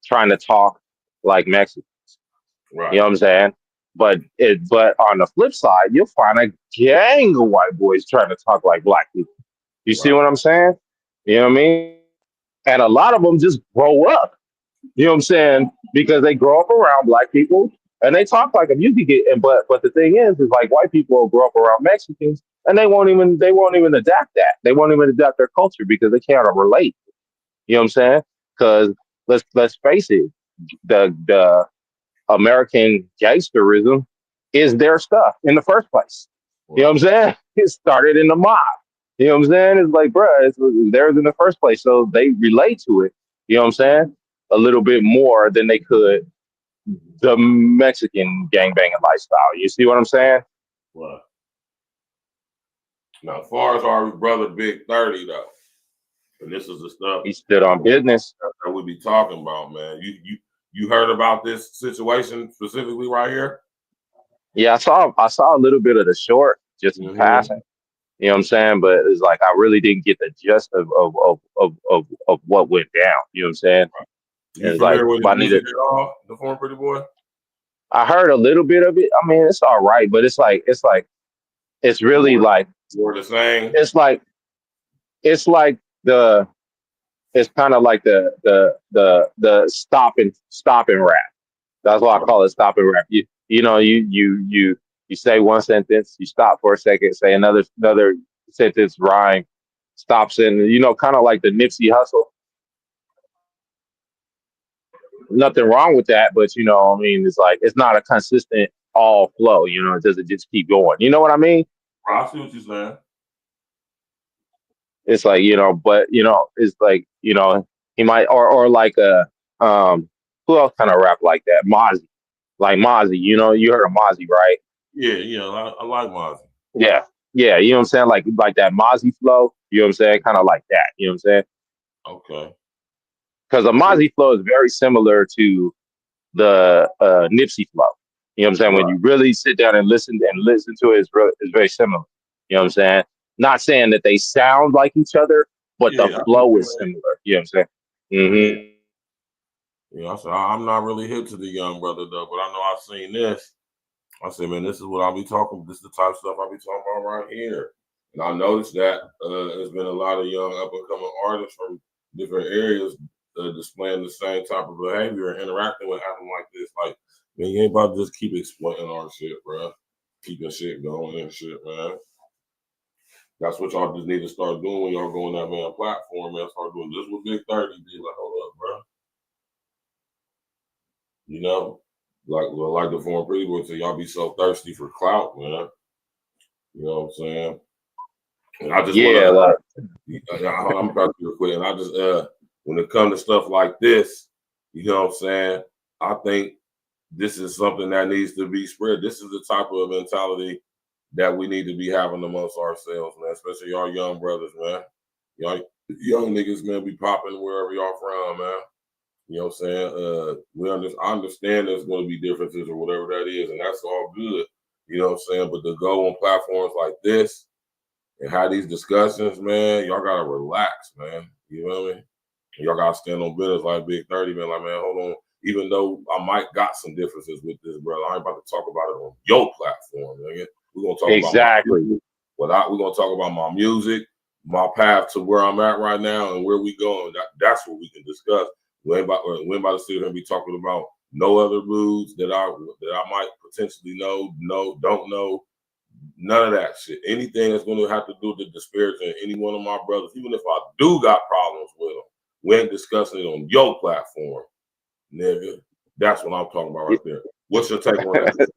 trying to talk like Mexicans.
Right.
You know what I'm saying? But on the flip side, you'll find a gang of white boys trying to talk like black people. You see what I'm saying? You know what I mean? And a lot of them just grow up. You know what I'm saying? Because they grow up around black people and they talk like them. You could get, but the thing is like white people will grow up around Mexicans and they won't even adapt that. They won't even adapt their culture because they can't relate. You know what I'm saying? Because let's face it, the American gangsterism is their stuff in the first place. You know what I'm saying? It started in the mob. You know what I'm saying? It's like, bro, it's theirs in the first place. So they relate to it. You know what I'm saying? A little bit more than they could the Mexican gangbanging lifestyle. You see what I'm saying?
Right. Now, as far as our brother Big 30, though, and this is the stuff
he stood on business
that we be talking about, man. You heard about this situation specifically right here?
Yeah, I saw a little bit of the short just in passing. You know what I'm saying? But it's like I really didn't get the gist of what went down. You know what I'm saying?
You familiar with the music at all, the former Pretty Boy?
I heard a little bit of it. I mean, it's all right, but it's really like
more the same.
It's kind of like the stop and rap. That's why I call it stop and rap. You say one sentence, you stop for a second, say another sentence, rhyme, stops, and kind of like the Nipsey Hussle. Nothing wrong with that, but I mean, it's like it's not a consistent all flow. It doesn't just keep going. You know what I mean?
I see what you're saying.
It's like but it's like he might or like who else kind of rap like that? Mozzie. Like Mozzie, you heard of Mozzie, right?
Yeah, I like Mozzie.
Yeah, you know what I'm saying? Like that Mozzie flow, you know what I'm saying? Kind of like that, you know what I'm saying?
Okay.
Because the Mozzie flow is very similar to the Nipsey flow. You know what I'm saying? When you really sit down and listen to it, it's very similar. You know what I'm saying? Not saying that they sound like each other, but the flow is similar. You know what I'm saying? Mm-hmm.
Yeah, I said I'm not really hip to the young brother though, but I know I've seen this. I said, man, this is what I'll be talking. This is the type of stuff I'll be talking about right here. And I noticed that there's been a lot of young up and coming artists from different areas displaying the same type of behavior and interacting with Adam like this. Like, man, you ain't about to just keep exploiting our shit, bro. Keeping shit going and shit, man. That's what y'all just need to start doing when y'all go on that man platform, man. Start doing this with Big 30. Be like, hold up, bro. Like the former Pretty Boy said, y'all be so thirsty for clout, man. You know what I'm saying? And I just I'm about to real quick. And I just when it comes to stuff like this, you know what I'm saying? I think this is something that needs to be spread. This is the type of mentality that we need to be having amongst ourselves, man, especially our young brothers, man. Young niggas, man, be popping wherever y'all from, man. You know what I'm saying? I understand there's going to be differences or whatever that is, and that's all good. You know what I'm saying? But to go on platforms like this and have these discussions, man, y'all got to relax, man. You know what I mean? Y'all got to stand on business like Big 30, man. Like, man, hold on. Even though I might got some differences with this, brother, I ain't about to talk about it on your platform, nigga. We're going to talk
exactly.
we're going to talk about my music, my path to where I'm at right now and where we going. That's what we can discuss. We ain't about to sit here and be talking about no other dudes that I might potentially know, don't know. None of that shit. Anything that's going to have to do with the disparaging any one of my brothers, even if I do got problems with them, we ain't discussing it on your platform, nigga. That's what I'm talking about right there. What's your take on that?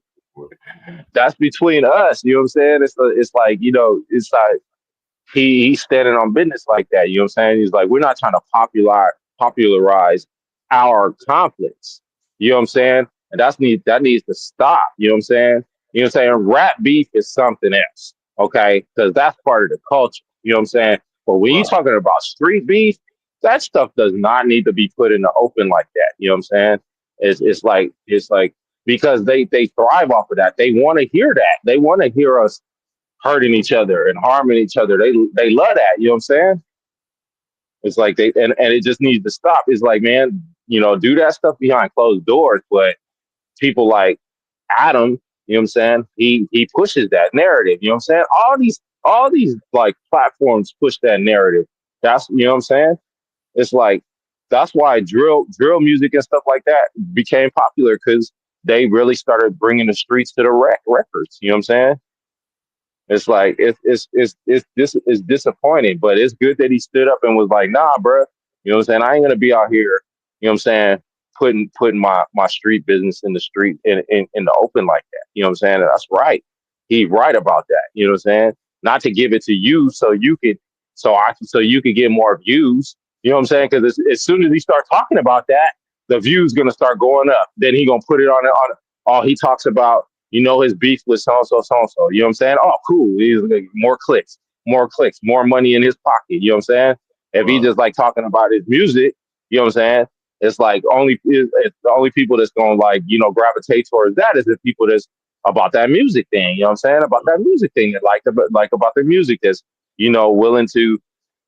That's between us. You know what I'm saying? It's like, you know, it's like he's standing on business like that. You know what I'm saying? He's like, we're not trying to popularize our conflicts. You know what I'm saying? And that needs to stop. You know what I'm saying? You know what I'm saying? Rap beef is something else. Okay? Because that's part of the culture. You know what I'm saying? But when you're talking about street beef, that stuff does not need to be put in the open like that. You know what I'm saying? It's like because they thrive off of that. They want to hear that. They want to hear us hurting each other and harming each other. They love that. You know what I'm saying? It's like and it just needs to stop. It's like, man, you know, do that stuff behind closed doors. But people like Adam, you know what I'm saying? He pushes that narrative. You know what I'm saying? All these like platforms push that narrative. That's, you know what I'm saying? It's like, that's why drill music and stuff like that became popular, because they really started bringing the streets to the records. You know what I'm saying? It's like it's disappointing, but it's good that he stood up and was like, nah, bro. You know what I'm saying? I ain't gonna be out here, you know what I'm saying, putting my street business in the street in the open like that. You know what I'm saying? And that's right. He's right about that. You know what I'm saying? Not to give it to you so you could get more views. You know what I'm saying? Because as soon as he starts talking about that, the views gonna start going up. Then he gonna put it on all he talks about. You know, his beef with so-and-so. You know what I'm saying? Oh, cool. He's like, more clicks, more money in his pocket. You know what I'm saying? If he just like talking about his music, you know what I'm saying? It's like it's the only people that's going to like, you know, gravitate towards that is the people that's about that music thing. You know what I'm saying? About that music thing that like about the music that's, you know, willing to,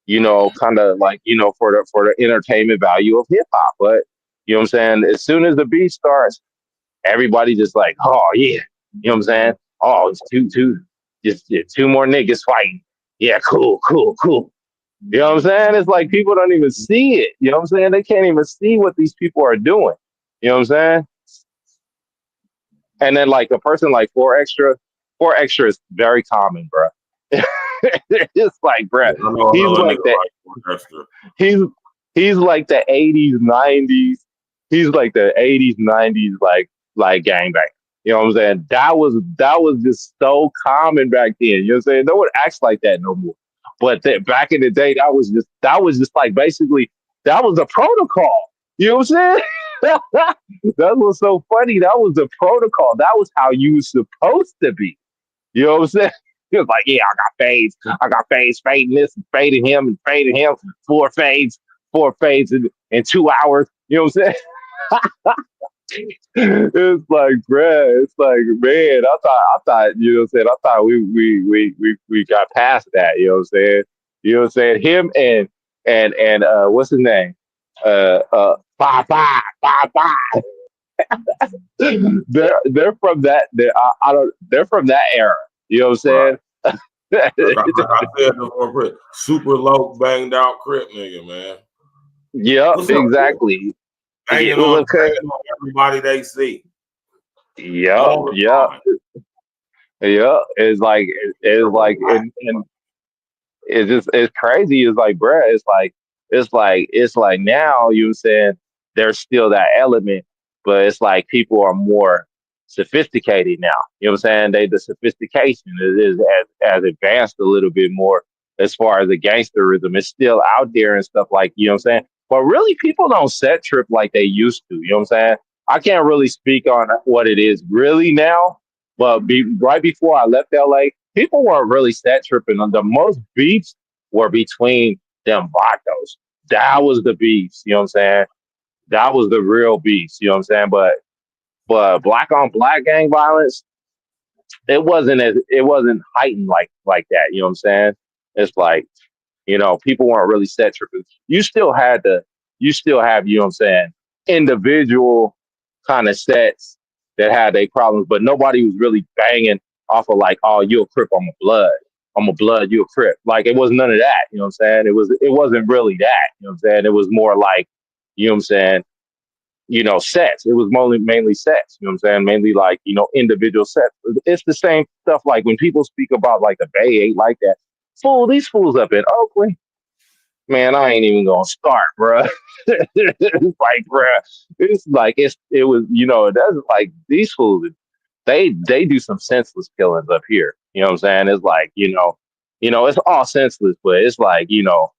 you know, kind of like, you know, for the entertainment value of hip hop. But you know what I'm saying? As soon as the beat starts, everybody just like, oh yeah, you know what I'm saying? Oh, it's two more niggas fighting. Yeah, cool. You know what I'm saying? It's like people don't even see it. You know what I'm saying? They can't even see what these people are doing. You know what I'm saying? And then like a person like 4Extra is very common, bro. It's like, bro, he's like that. He's like the 80s, 90s. He's like the 80s, 90s, like gangbang. You know what I'm saying? That was just so common back then. You know what I'm saying? No one acts like that no more. But back in the day, that was just like basically that was a protocol. You know what I'm saying? That was so funny. That was the protocol. That was how you were supposed to be. You know what I'm saying? He was like, yeah, I got fades fading this and fading him and fading him. Four fades in 2 hours. You know what I'm saying? It's like, bruh, it's like, man, I thought, you know what I'm saying? I thought we got past that, you know what I'm saying? You know what I'm saying? Him and what's his name? Bye. They're from that. They're from that era. You know what I'm saying?
Like I said before, super low banged out crip nigga, man.
Yeah, exactly.
Banging on everybody they see.
Yeah. It's like and it's crazy. It's like, bruh, it's like now, you know what I'm saying, there's still that element, but it's like people are more sophisticated now. You know what I'm saying? The sophistication has advanced a little bit more as far as the gangsterism. It's still out there and stuff like, you know what I'm saying? But really, people don't set trip like they used to. You know what I'm saying? I can't really speak on what it is really now, but right before I left LA, people weren't really set tripping. The most beefs were between them vatos. That was the beast, you know what I'm saying? That was the real beast, you know what I'm saying? But black on black gang violence, it wasn't heightened like that, you know what I'm saying? It's like, you know, people weren't really set tripping. You still have, you know what I'm saying, individual kind of sets that had their problems, but nobody was really banging off of like, oh, you a Crip, I'm a blood, you a Crip. Like, it was none of that, you know what I'm saying? It wasn't really that, you know what I'm saying? It was more like, you know what I'm saying, you know, sets. It was mainly sets, you know what I'm saying? Mainly like, you know, individual sets. It's the same stuff like when people speak about like the Bay ain't like that. Fool, these fools up in Oakland, man, I ain't even gonna start, bruh. It's like, bruh, it's like it was, you know, that's like these fools, they do some senseless killings up here. You know what I'm saying? It's like, you know, it's all senseless, but it's like, you know,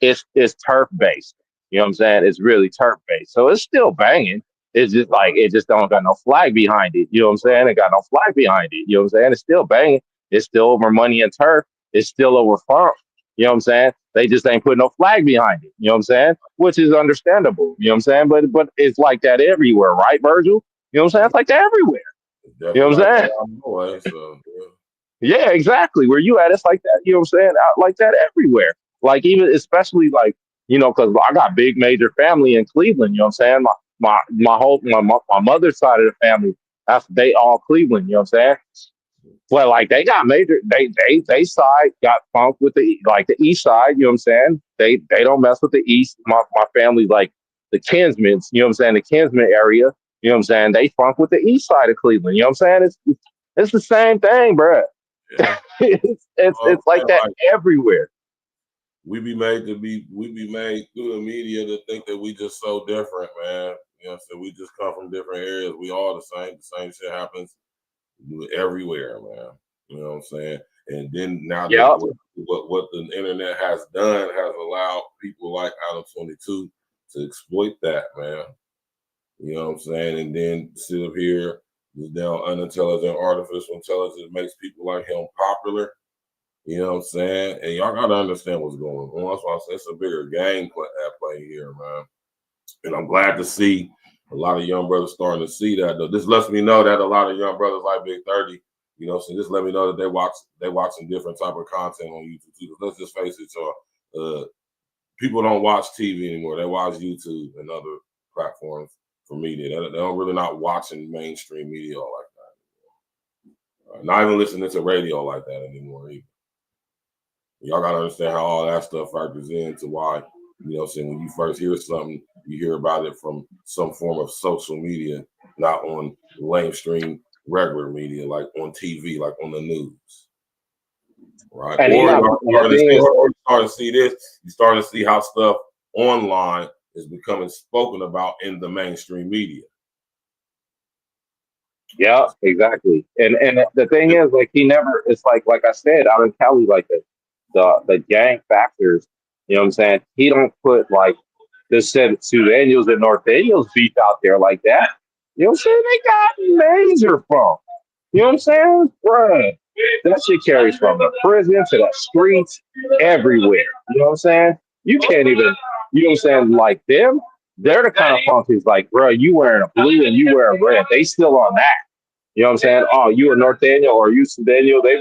it's turf based. You know what I'm saying? It's really turf based. So it's still banging. It's just like it just don't got no flag behind it. You know what I'm saying? It got no flag behind it. You know what I'm saying? It's still banging. It's still over money and turf. It's still over funk. You know what I'm saying? They just ain't putting no flag behind it. You know what I'm saying? Which is understandable. You know what I'm saying? But it's like that everywhere, right, Virgil? You know what I'm saying? It's like that everywhere. You know what I'm saying?
So,
yeah, exactly. Where you at, it's like that. You know what I'm saying? Like that everywhere. Like even especially like, you know, because I got big major family in Cleveland. You know what I'm saying? My mother's side of the family, they all Cleveland. You know what I'm saying? Well, like they got major, they side got funk with the east side. You know what I'm saying? They don't mess with the east. My family's like the Kinsmans. You know what I'm saying? The Kinsman area. You know what I'm saying? They funk with the east side of Cleveland. You know what I'm saying? It's the same thing, bro.
Yeah.
it's like that everywhere.
We be made through the media to think that we just so different, man. You know what I'm saying? We just come from different areas. We all the same. The same shit happens everywhere, man. You know what I'm saying? And then now that what the internet has done has allowed people like Adam 22 to exploit that, man. You know what I'm saying? And then sit up here, this damn unintelligent artificial intelligence makes people like him popular. You know what I'm saying? And y'all gotta understand what's going on. That's why I say it's a bigger game at play here, man. And I'm glad to see a lot of young brothers starting to see that. Though this lets me know that a lot of young brothers like Big 30, you know, so this let me know that they watching different type of content on YouTube too. Let's just face it, y'all. People don't watch TV anymore. They watch YouTube and other platforms for media. They don't really not watching mainstream media like that anymore. Not even listening to radio like that anymore either. Y'all gotta understand how all that stuff factors into why, you know what I'm saying, when you first hear something, you hear about it from some form of social media, not on mainstream regular media, like on TV, like on the news. Right?
And
Or you're starting to see this, you're starting to see how stuff online is becoming spoken about in the mainstream media.
Yeah, exactly. And the thing is, like, it's like I said, out in Cali, like the gang factors, you know what I'm saying? He don't put like the Sioux Daniels and North Daniels beef out there like that. You know what I'm saying? They got major funk. You know what I'm saying? Bruh, that shit carries from the prison to the streets everywhere. You know what I'm saying? You can't even, you know what I'm saying? Like them, they're the kind of funkies like, bro, you wearing a blue and you wearing red. They still on that. You know what I'm saying? Oh, you a North Daniel or you Sioux Daniel, they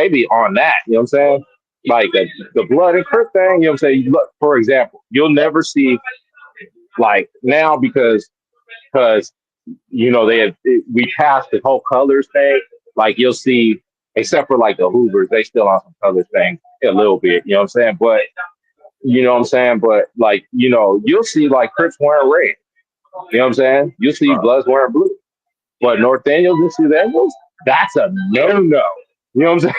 be on that. You know what I'm saying? Like the blood and Crip thing, you know what I'm saying? Look, for example, you'll never see like now because you know we passed the whole colors thing. Like you'll see, except for like the Hoovers, they still on some colors thing a little bit. You know what I'm saying? But you know what I'm saying? But like you'll see like Crips wearing red. You know what I'm saying? You'll see Bloods wearing blue. But North Daniels and Sioux Daniels, that's a no-no. You know what I'm saying?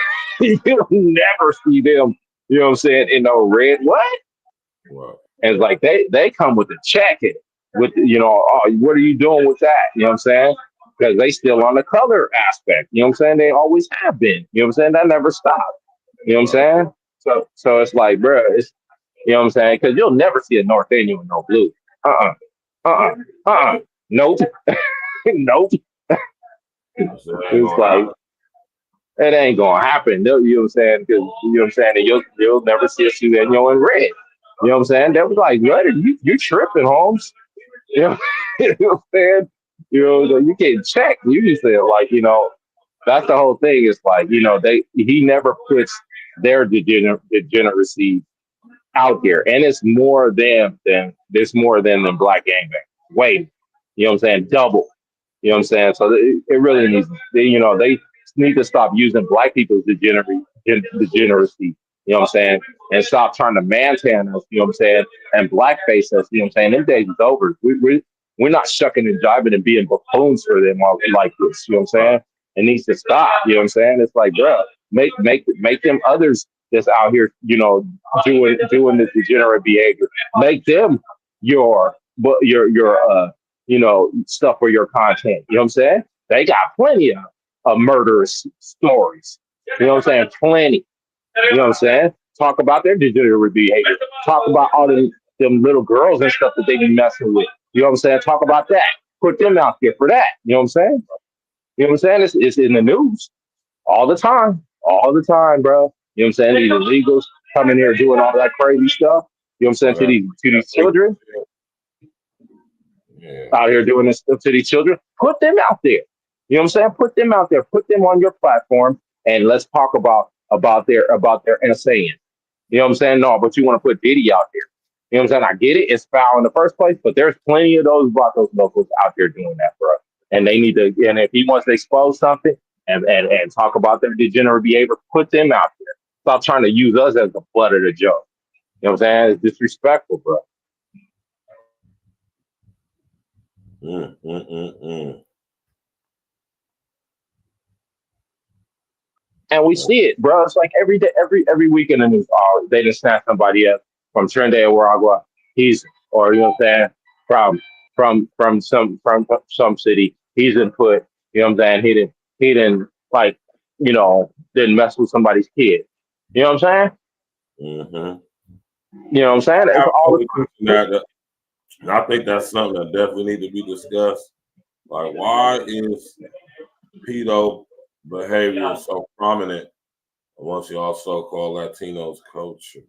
You'll never see them, you know what I'm saying, in no red. What?
Wow.
And it's like they come with the check it. With, oh, what are you doing with that? You know what I'm saying? Because they still on the color aspect. You know what I'm saying? They always have been. You know what I'm saying? That never stopped. You know what I'm saying? So it's like, bro, it's, you know what I'm saying? Because you'll never see a North Daniel with no blue. Nope. Nope. It's like, it ain't gonna happen. You know what I'm saying? Because you know what I'm saying? And you'll never see a Sioux Daniel in red. You know what I'm saying? They was like, what, you tripping, Holmes. You know, you know what I'm saying? You know, you get checked. You just say, like, you know, that's the whole thing. It's like, you know, he never puts their degeneracy out there. And it's more than the black gangbang. Wait, you know what I'm saying? Double. You know what I'm saying? So it really needs, you know, they need to stop using black people's degeneracy, you know what I'm saying? And stop trying to man-tan us, you know what I'm saying? And blackface us, you know what I'm saying? Them days is over. We're not shucking and jiving and being buffoons for them like this, you know what I'm saying? It needs to stop, you know what I'm saying? It's like, bro, make them others that's out here, you know, doing this degenerate behavior. Make them your you know, stuff for your content. You know what I'm saying? They got plenty of murderous stories. You know what I'm saying? Plenty. You know what I'm saying? Talk about their degenerate behavior. Talk about all them little girls and stuff that they be messing with. You know what I'm saying? Talk about that. Put them out there for that. You know what I'm saying? You know what I'm saying? It's in the news all the time. All the time, bro. You know what I'm saying? These illegals coming here doing all that crazy stuff. You know what I'm saying? To these children. Yeah. Out here doing this stuff to these children. Put them out there. You know what I'm saying? Put them out there. Put them on your platform, and let's talk about their saying. You know what I'm saying? No, but you want to put Diddy out there. You know what I'm saying? I get it. It's foul in the first place, but there's plenty of those locals out there doing that, bro. And they need to. And if he wants to expose something and talk about their degenerate behavior, put them out there. Stop trying to use us as the butt of the joke. You know what I'm saying? It's disrespectful, bro. And we see it, bro. It's like every day, every week in the news. Oh, they just snatch somebody up from Trinidad where I go. He's, or you know what I'm saying, from some city. He's in put. You know what I'm saying. He didn't like, you know, didn't mess with somebody's kid. You know what I'm saying? Mm-hmm. You know what I'm saying? It's all the
I think that's something that definitely needs to be discussed. Like, why is pedo behavior so prominent amongst y'all so-called Latinos culture?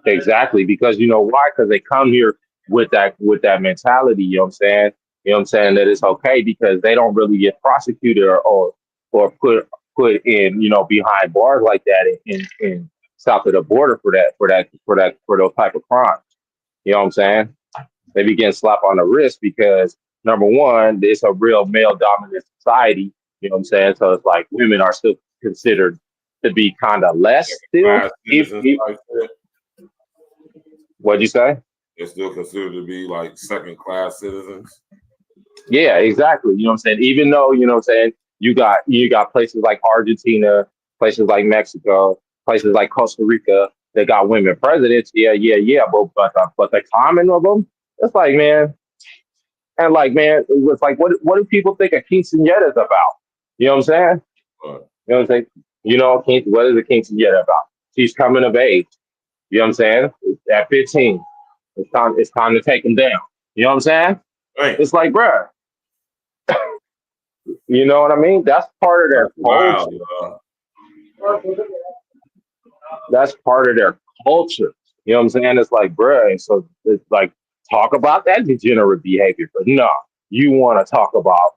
Exactly, because you know why? Because they come here with that mentality. You know what I'm saying? You know what I'm saying, that it's okay because they don't really get prosecuted or put in, you know, behind bars like that in south of the border for those type of crimes. You know what I'm saying? They be getting slapped on the wrist because number one, it's a real male dominant society. You know what I'm saying? So it's like women are still considered to be kind of less still. What'd you say?
They're still considered to be like second-class citizens.
Yeah, exactly. You know what I'm saying? Even though, you know what I'm saying, you got places like Argentina, places like Mexico, places like Costa Rica, they got women presidents. Yeah. But the common of them, it's like, man, and like, man, it's like, what do people think a quinceañera is about? You know what I'm saying? You know what I'm saying? You know, what is a quinceañera about? She's coming of age. You know what I'm saying? At 15, it's time to take them down. You know what I'm saying? Right. It's like, bruh, you know what I mean? That's part of their culture. Wow. That's part of their culture. You know what I'm saying? It's like, bruh, so it's like, talk about that degenerate behavior. But no, you want to talk about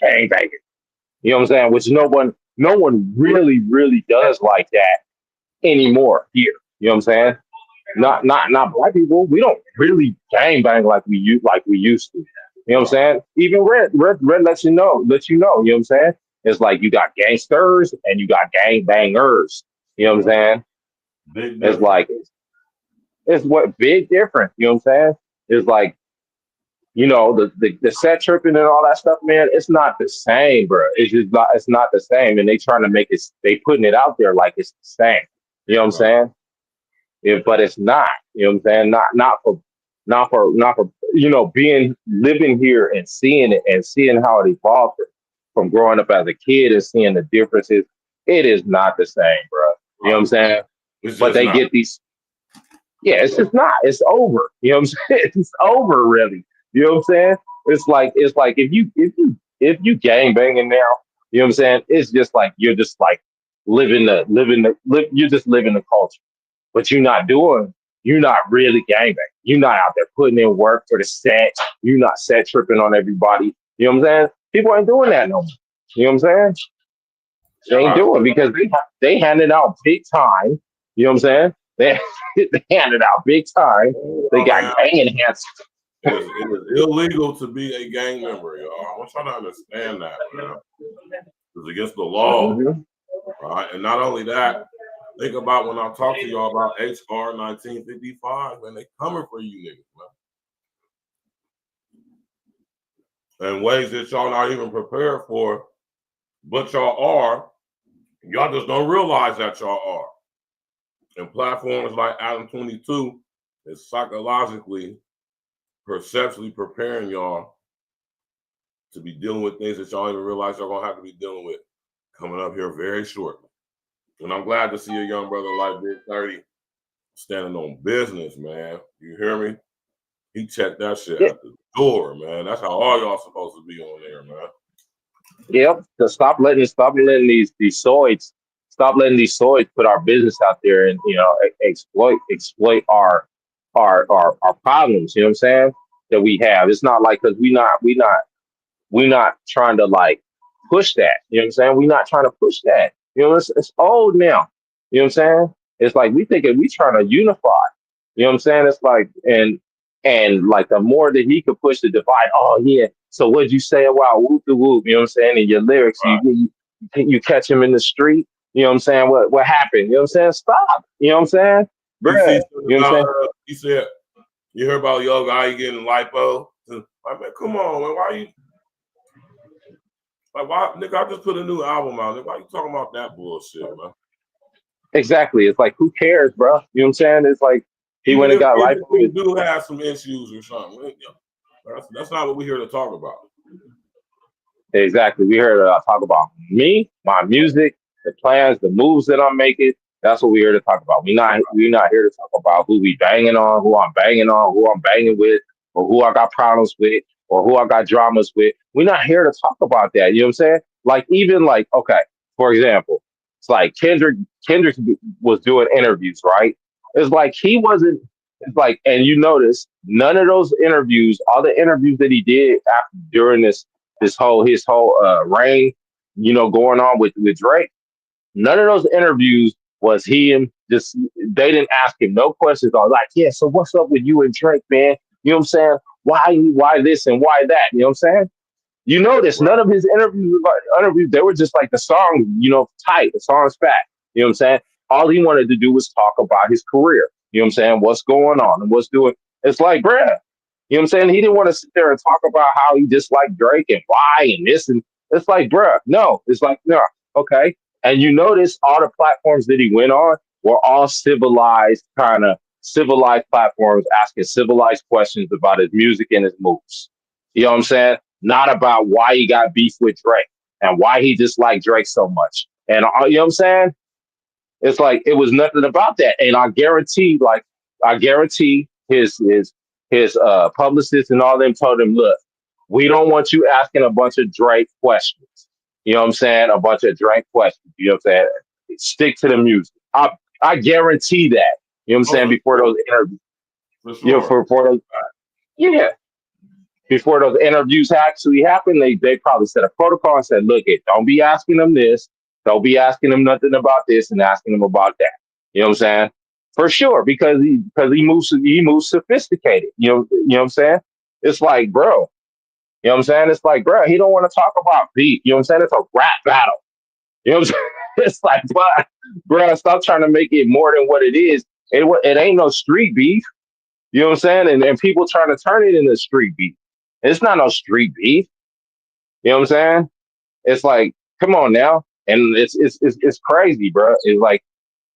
gangbanging. You know what I'm saying? Which no one really, really does like that anymore here. You know what I'm saying? Not black people. We don't really gangbang like we used to. You know what I'm saying? Even Red lets you know. You know what I'm saying? It's like you got gangsters and you got gangbangers. You know what I'm saying? It's like it's what big difference. You know what I'm saying? It's like, you know, the set tripping and all that stuff, man. It's not the same, bro. It's just not. It's not the same, and they trying to make it. They putting it out there like it's the same. You know what I'm saying? But it's not. You know what I'm saying? Not for you know, living here and seeing it and seeing how it evolved from growing up as a kid and seeing the differences. It is not the same, bro. You know what I'm saying? But they get these. Yeah, it's just not. It's over. You know what I'm saying? It's over, really. You know what I'm saying? It's like if you gang banging now, you know what I'm saying? It's just like you're just like you're just living the culture, but you're not really gangbang. You're not out there putting in work for the set. You're not set tripping on everybody. You know what I'm saying? People ain't doing that no more. You know what I'm saying? They ain't doing because they handed out big time. You know what I'm saying? They handed out big time. They got gang enhanced.
It is illegal to be a gang member, y'all. I want y'all to understand that, man. It's against the law. All right. And not only that, think about when I talk to y'all about HR 1955, man, they coming for you niggas, man. In ways that y'all not even prepared for, but y'all are. Y'all just don't realize that y'all are. And platforms like Adam 22 is psychologically, perceptually preparing y'all to be dealing with things that y'all don't even realize y'all gonna have to be dealing with coming up here very shortly. And I'm glad to see a young brother like Big 30 standing on business, man. You hear me? He checked that shit at the door, man. That's how all y'all supposed to be on there, man.
Yep. So stop letting these soids put our business out there and exploit our problems. You know what I'm saying? That we have. It's not like because we not trying to like push that. You know what I'm saying? We're not trying to push that. You know, it's old now. You know what I'm saying? It's like we thinking we trying to unify. You know what I'm saying? It's like and like the more that he could push the divide. Oh yeah. So what'd you say about whoop the whoop? You know what I'm saying? In your lyrics, right. you catch him in the street. You know what I'm saying? What happened? You know what I'm saying? Stop. You know what I'm saying? Bruh, you know what I'm saying?
He said, you heard about yo guy you getting lipo? Like, man, come on, man. Why you like why nigga? I just put a new album out. Nigga, why you talking about that bullshit, man?
Exactly. It's like who cares, bro? You know what I'm saying? It's like he went and got lipo.
We do have some issues or something. That's not what we're here to talk about.
Exactly. We're here to talk about me, my music, the plans, the moves that I'm making. That's what we're here to talk about. We're not here to talk about who we banging on, who I'm banging on, who I'm banging with, or who I got problems with, or who I got dramas with. We're not here to talk about that. You know what I'm saying? Like even like, okay, for example, it's like Kendrick was doing interviews, right? It's like he wasn't. It's like, and you notice none of those interviews, all the interviews that he did during his whole reign, you know, going on with Drake. None of those interviews was him. Just they didn't ask him no questions. I was like, yeah. So what's up with you and Drake, man? You know what I'm saying? Why this and why that? You know what I'm saying? You notice none of his interviews. They were just like the song, you know, tight. The song's fat. You know what I'm saying? All he wanted to do was talk about his career. You know what I'm saying? What's going on and what's doing. It's like, bruh, you know what I'm saying? He didn't want to sit there and talk about how he disliked Drake and why and this. And it's like, bruh, no. It's like, no, okay. And you notice all the platforms that he went on were all civilized platforms asking civilized questions about his music and his moves. You know what I'm saying? Not about why he got beef with Drake and why he disliked Drake so much. And you know what I'm saying? It's like it was nothing about that. And I guarantee his publicist and all them told him, look, we don't want you asking a bunch of Drake questions. You know what I'm saying? A bunch of Drake questions. You know what I'm saying? Stick to the music. I guarantee that. You know what I'm saying? Before those interviews.
For sure.
Before those interviews actually happened, they probably set a protocol and said, look, don't be asking them this. Don't be asking them nothing about this and asking them about that. You know what I'm saying? For sure, because he moves sophisticated. You know what I'm saying? It's like, bro. You know what I'm saying? It's like, bro, he don't want to talk about beat. You know what I'm saying? It's a rap battle. You know what I'm saying? It's like, bro, stop trying to make it more than what it is. It ain't no street beef. You know what I'm saying? And people trying to turn it into street beef. It's not no street beef. You know what I'm saying? It's like, come on now. And it's crazy, bro. It's like,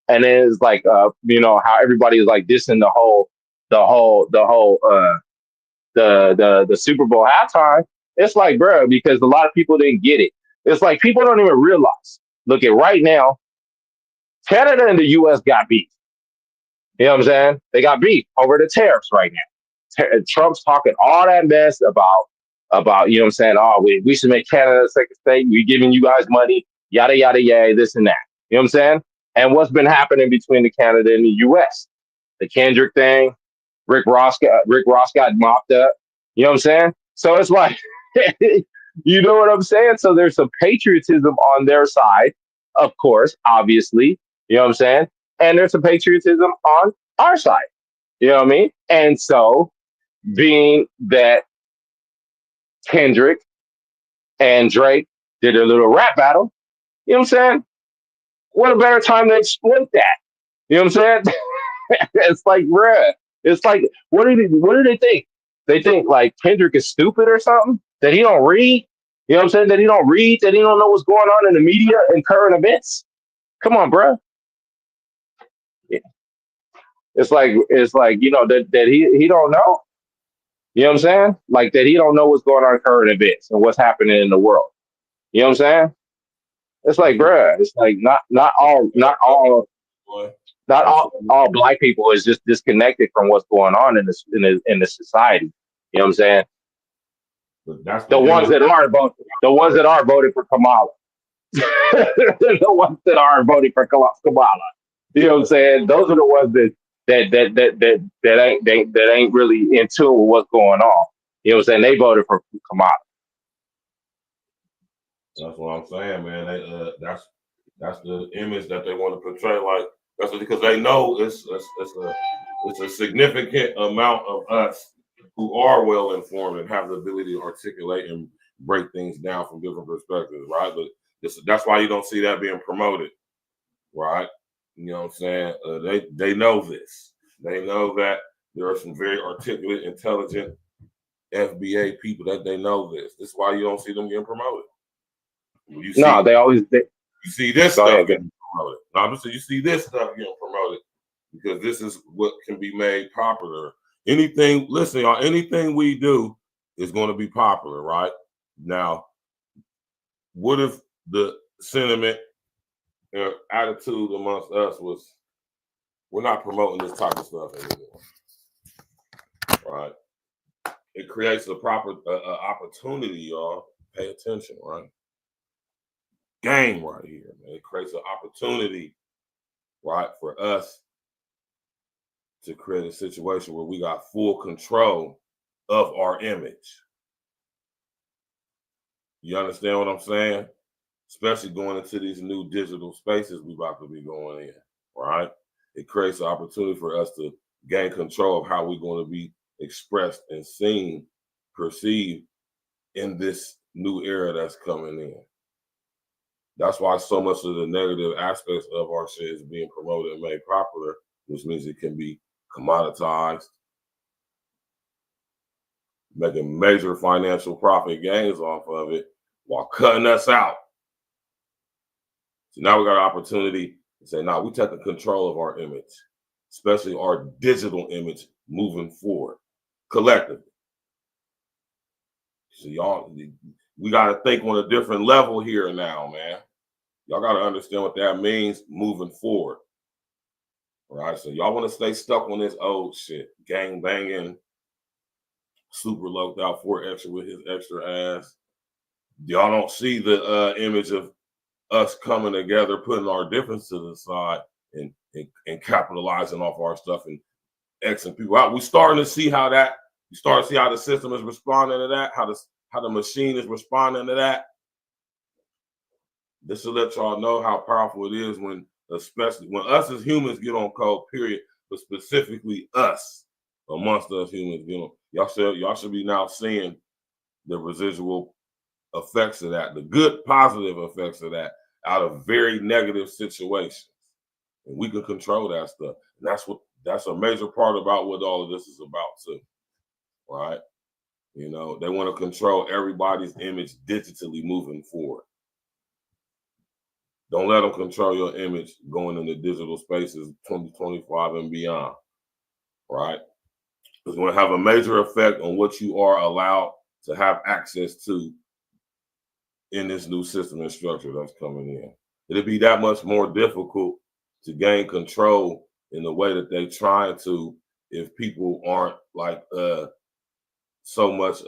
and then it's like, you know, how everybody is like dissing the Super Bowl halftime. It's like, bro, because a lot of people didn't get it. It's like people don't even realize. Look at right now, Canada and the U.S. got beef. You know what I'm saying? They got beef over the tariffs right now. Trump's talking all that mess about, you know what I'm saying? Oh, we should make Canada a second state. We giving you guys money, yada, yada, yada, this and that. You know what I'm saying? And what's been happening between the Canada and the US? The Kendrick thing, Rick Ross got mopped up. You know what I'm saying? So it's like, you know what I'm saying? So there's some patriotism on their side, of course, obviously. You know what I'm saying? And there's some patriotism on our side. You know what I mean? And so being that Kendrick and Drake did a little rap battle, you know what I'm saying? What a better time to exploit that. You know what I'm saying? It's like, bruh. It's like, what do they think? They think like Kendrick is stupid or something? That he don't read? You know what I'm saying? That he don't read? That he don't know what's going on in the media and current events? Come on, bruh. It's like, you know, that he don't know. You know what I'm saying? Like that he don't know what's going on in current events and what's happening in the world. You know what I'm saying? It's like, bruh, it's like not all black people is just disconnected from what's going on in the society. You know what I'm saying?
But that's
The ones that are voting for Kamala. The ones that are voting for Kamala. You know what I'm saying? Those are the ones that ain't really in tune with what's going on. You know what I'm saying? They voted for Kamala.
That's what I'm saying, man. That's the image that they want to portray. Like that's because they know it's a significant amount of us who are well informed and have the ability to articulate and break things down from different perspectives, right? But that's why you don't see that being promoted, right? You know what I'm saying? They know this. They know that there are some very articulate, intelligent FBA people that they know this. This is why you don't see them getting promoted. You see this stuff getting promoted. No, I'm just saying you see this stuff getting promoted because this is what can be made popular. Anything, listen, y'all, anything we do is going to be popular, right? Now, what if the sentiment and attitude amongst us was we're not promoting this type of stuff anymore, right? It creates a proper opportunity, y'all. Pay attention, right? Game right here, man. It creates an opportunity, right, for us to create a situation where we got full control of our image. You understand what I'm saying? Especially going into these new digital spaces we about to be going in, right? It creates an opportunity for us to gain control of how we're going to be expressed and seen, perceived in this new era that's coming in. That's why so much of the negative aspects of our shit is being promoted and made popular, which means it can be commoditized, making major financial profit gains off of it while cutting us out. So now we got an opportunity to say, nah, we're taking control of our image, especially our digital image moving forward collectively. So y'all, we got to think on a different level here now, man. Y'all got to understand what that means moving forward. All right, so y'all want to stay stuck on this old shit, gang banging, super loped out 4 extra with his extra ass. Y'all don't see the image of us coming together, putting our differences aside and capitalizing off our stuff and Xing people out. We starting to see how that, you start to see how the system is responding to that, how the machine is responding to that. This will let y'all know how powerful it is when, especially when us as humans get on code, period, but specifically us amongst us humans get on. Y'all should be now seeing the residual effects of that, the good positive effects of that out of very negative situations. And we can control that stuff. And that's a major part about what all of this is about too. Right? You know, they want to control everybody's image digitally moving forward. Don't let them control your image going into digital spaces 2025 and beyond, right? It's going to have a major effect on what you are allowed to have access to in this new system and structure that's coming in. It'll be that much more difficult to gain control in the way that they're trying to if people aren't like so much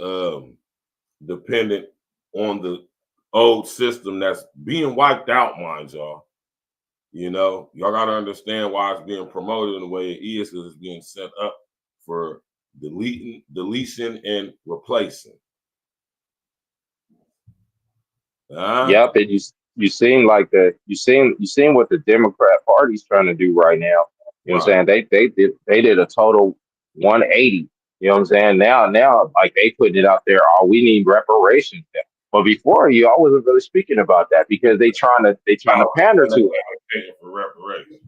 dependent on the old system that's being wiped out, mind y'all. You know, y'all gotta understand why it's being promoted in the way it is, because it's being set up for deletion, and replacing.
Yep, and you seem like you seen what the Democrat Party's trying to do right now. You know what I'm saying? They did a total 180. You know what I'm saying? Now like they putting it out there, oh, we need reparations. But before, y'all wasn't really speaking about that because they trying to pander to it.
For reparations.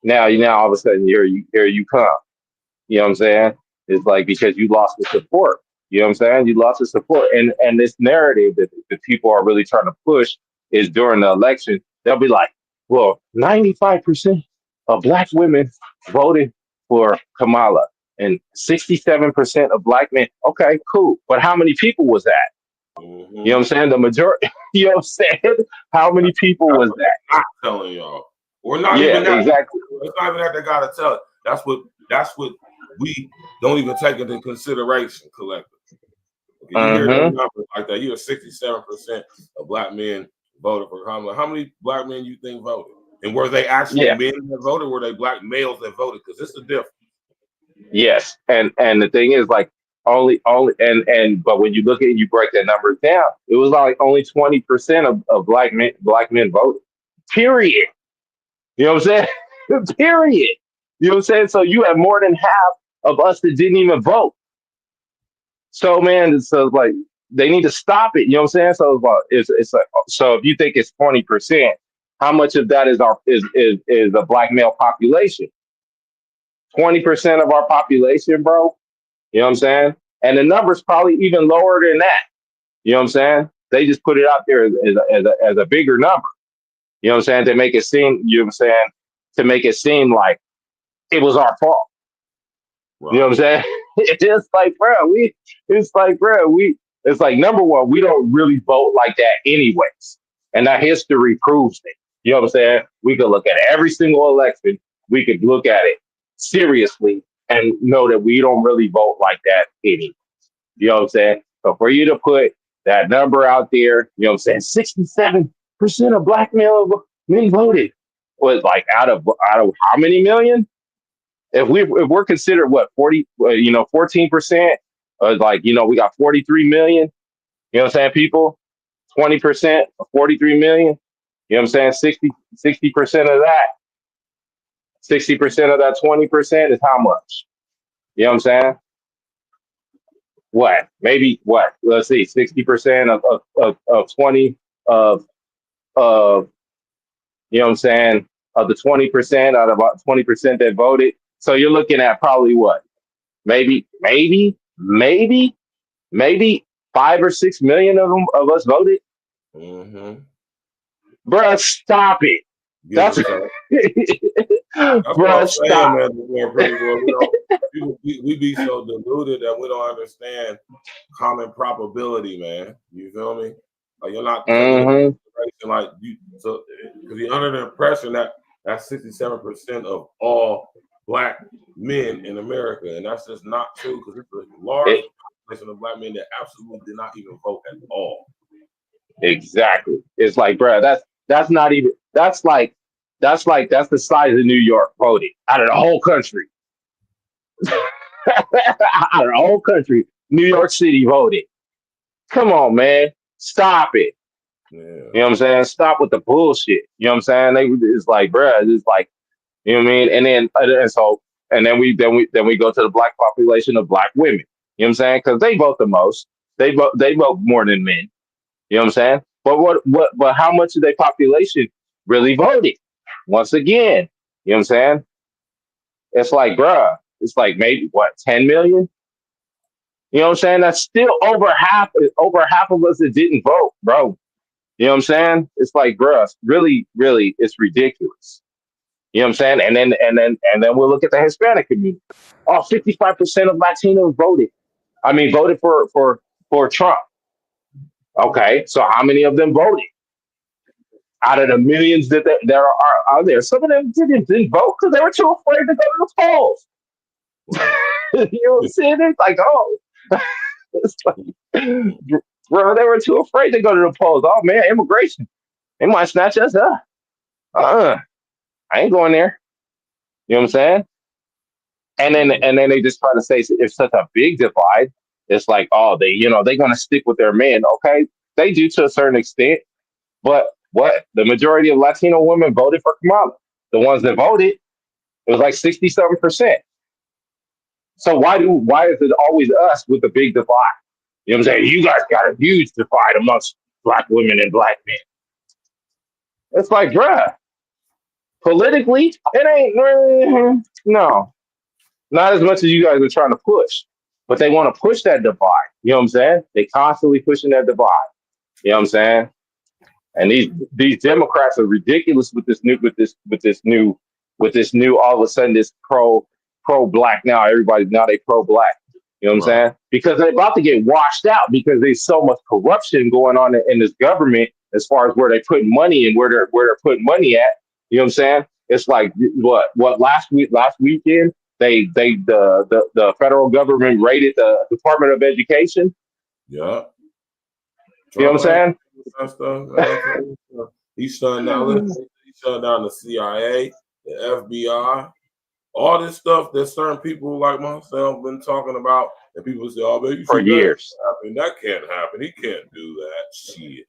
Now all of a sudden here you come. You know what I'm saying? It's like because you lost the support. You know what I'm saying? You lost the support. And this narrative that the people are really trying to push is during the election, they'll be like, well, 95% of black women voted for Kamala and 67% of black men. Okay, cool. But how many people was that?
Mm-hmm.
You know what I'm saying? The majority, you know what I'm saying? How many people was that?
I'm telling y'all. Or not even that.
Exactly.
It's not even that they gotta tell it. That's what we don't even take into consideration collectively. Okay, you hear those numbers like that, you hear 67% of black men voted for Kamala. How many black men you think voted? And were they actually men that voted, or were they black males that voted? Because it's a difference.
Yes. And the thing is, like, only but when you look at it, you break that number down, it was like only 20% of black men voted. Period. You know what I'm saying? Period. You know what I'm saying? So you have more than half of us that didn't even vote. So man, so like they need to stop it. You know what I'm saying? So it's like, so if you think it's 20%, how much of that is the black male population? 20% of our population, bro. You know what I'm saying? And the number's probably even lower than that. You know what I'm saying? They just put it out there as a bigger number. You know what I'm saying? To make it seem, you know what I'm saying? To make it seem like it was our fault. Right. You know what I'm saying? It's like, number one, we don't really vote like that anyways. And that history proves it. You know what I'm saying? We could look at every single election. We could look at it seriously and know that we don't really vote like that anyways. You know what I'm saying? So for you to put that number out there, you know what I'm saying? 67% of black men voted. Was like out of how many million? If we're considered what 14%, like, you know, we got 43 million, you know what I'm saying, people, 20% of 43 million, you know what I'm saying, 60% of that, 60% of that 20% is how much? You know what I'm saying? What? Maybe what? Let's see, 60% of 20 of you know what I'm saying, of the 20% out of about 20% that voted. So you're looking at probably what? Maybe 5 or 6 million of us voted.
Mm-hmm.
Bruh, stop it.
Yeah,
that's
bruh,
stop.
We be so deluded that we don't understand common probability, man. You feel me? Like you're not taking like you. So because you're under the impression that that's 67% of all black men in America, and that's just not true, because it's a large population of black men that absolutely did not even vote at all.
Exactly. It's like, bro, that's not even. That's the size of New York voting out of the whole country. Out of the whole country, New York City voted. Come on, man, stop it.
Yeah.
You know what I'm saying? Stop with the bullshit. You know what I'm saying? It's like, bro, it's like, you know what I mean? And then we go to the black population of black women. You know what I'm saying? Because they vote the most. They vote more than men. You know what I'm saying? But how much of their population really voted? Once again, you know what I'm saying? It's like, bruh, it's like maybe what, 10 million? You know what I'm saying? That's still over half of us that didn't vote, bro. You know what I'm saying? It's like, bruh, really, it's ridiculous. You know what I'm saying? And then we'll look at the Hispanic community. Oh, 55% of Latinos voted. I mean, voted for Trump. Okay, so how many of them voted? Out of the millions that are out there, some of them didn't vote because they were too afraid to go to the polls. You know what I'm saying? It's like, oh, it's like, bro, they were too afraid to go to the polls. Oh man, immigration, they might snatch us up. I ain't going there. You know what I'm saying? And then they just try to say it's such a big divide. It's like, oh, they're gonna stick with their men. Okay, they do to a certain extent, but what the majority of Latino women voted for Kamala. The ones that voted, it was like 67%. So why is it always us with the big divide? You know what I'm saying? You guys got a huge divide amongst black women and black men. It's like, bruh, politically, it ain't no. Not as much as you guys are trying to push, but they want to push that divide. You know what I'm saying? They constantly pushing that divide. You know what I'm saying? And these Democrats are ridiculous with this new all of a sudden this pro black now. Everybody now they pro black. You know what I'm saying? Because they're about to get washed out because there's so much corruption going on in this government as far as where they put money and where they're putting money at. You know what I'm saying? It's like what last weekend. The federal government raided the Department of Education.
Yeah.
You know what I'm
saying? He shut down the CIA, the FBI, all this stuff that certain people like myself been talking about, and people say, "Oh, man,
for years,
that can't happen. He can't do that shit."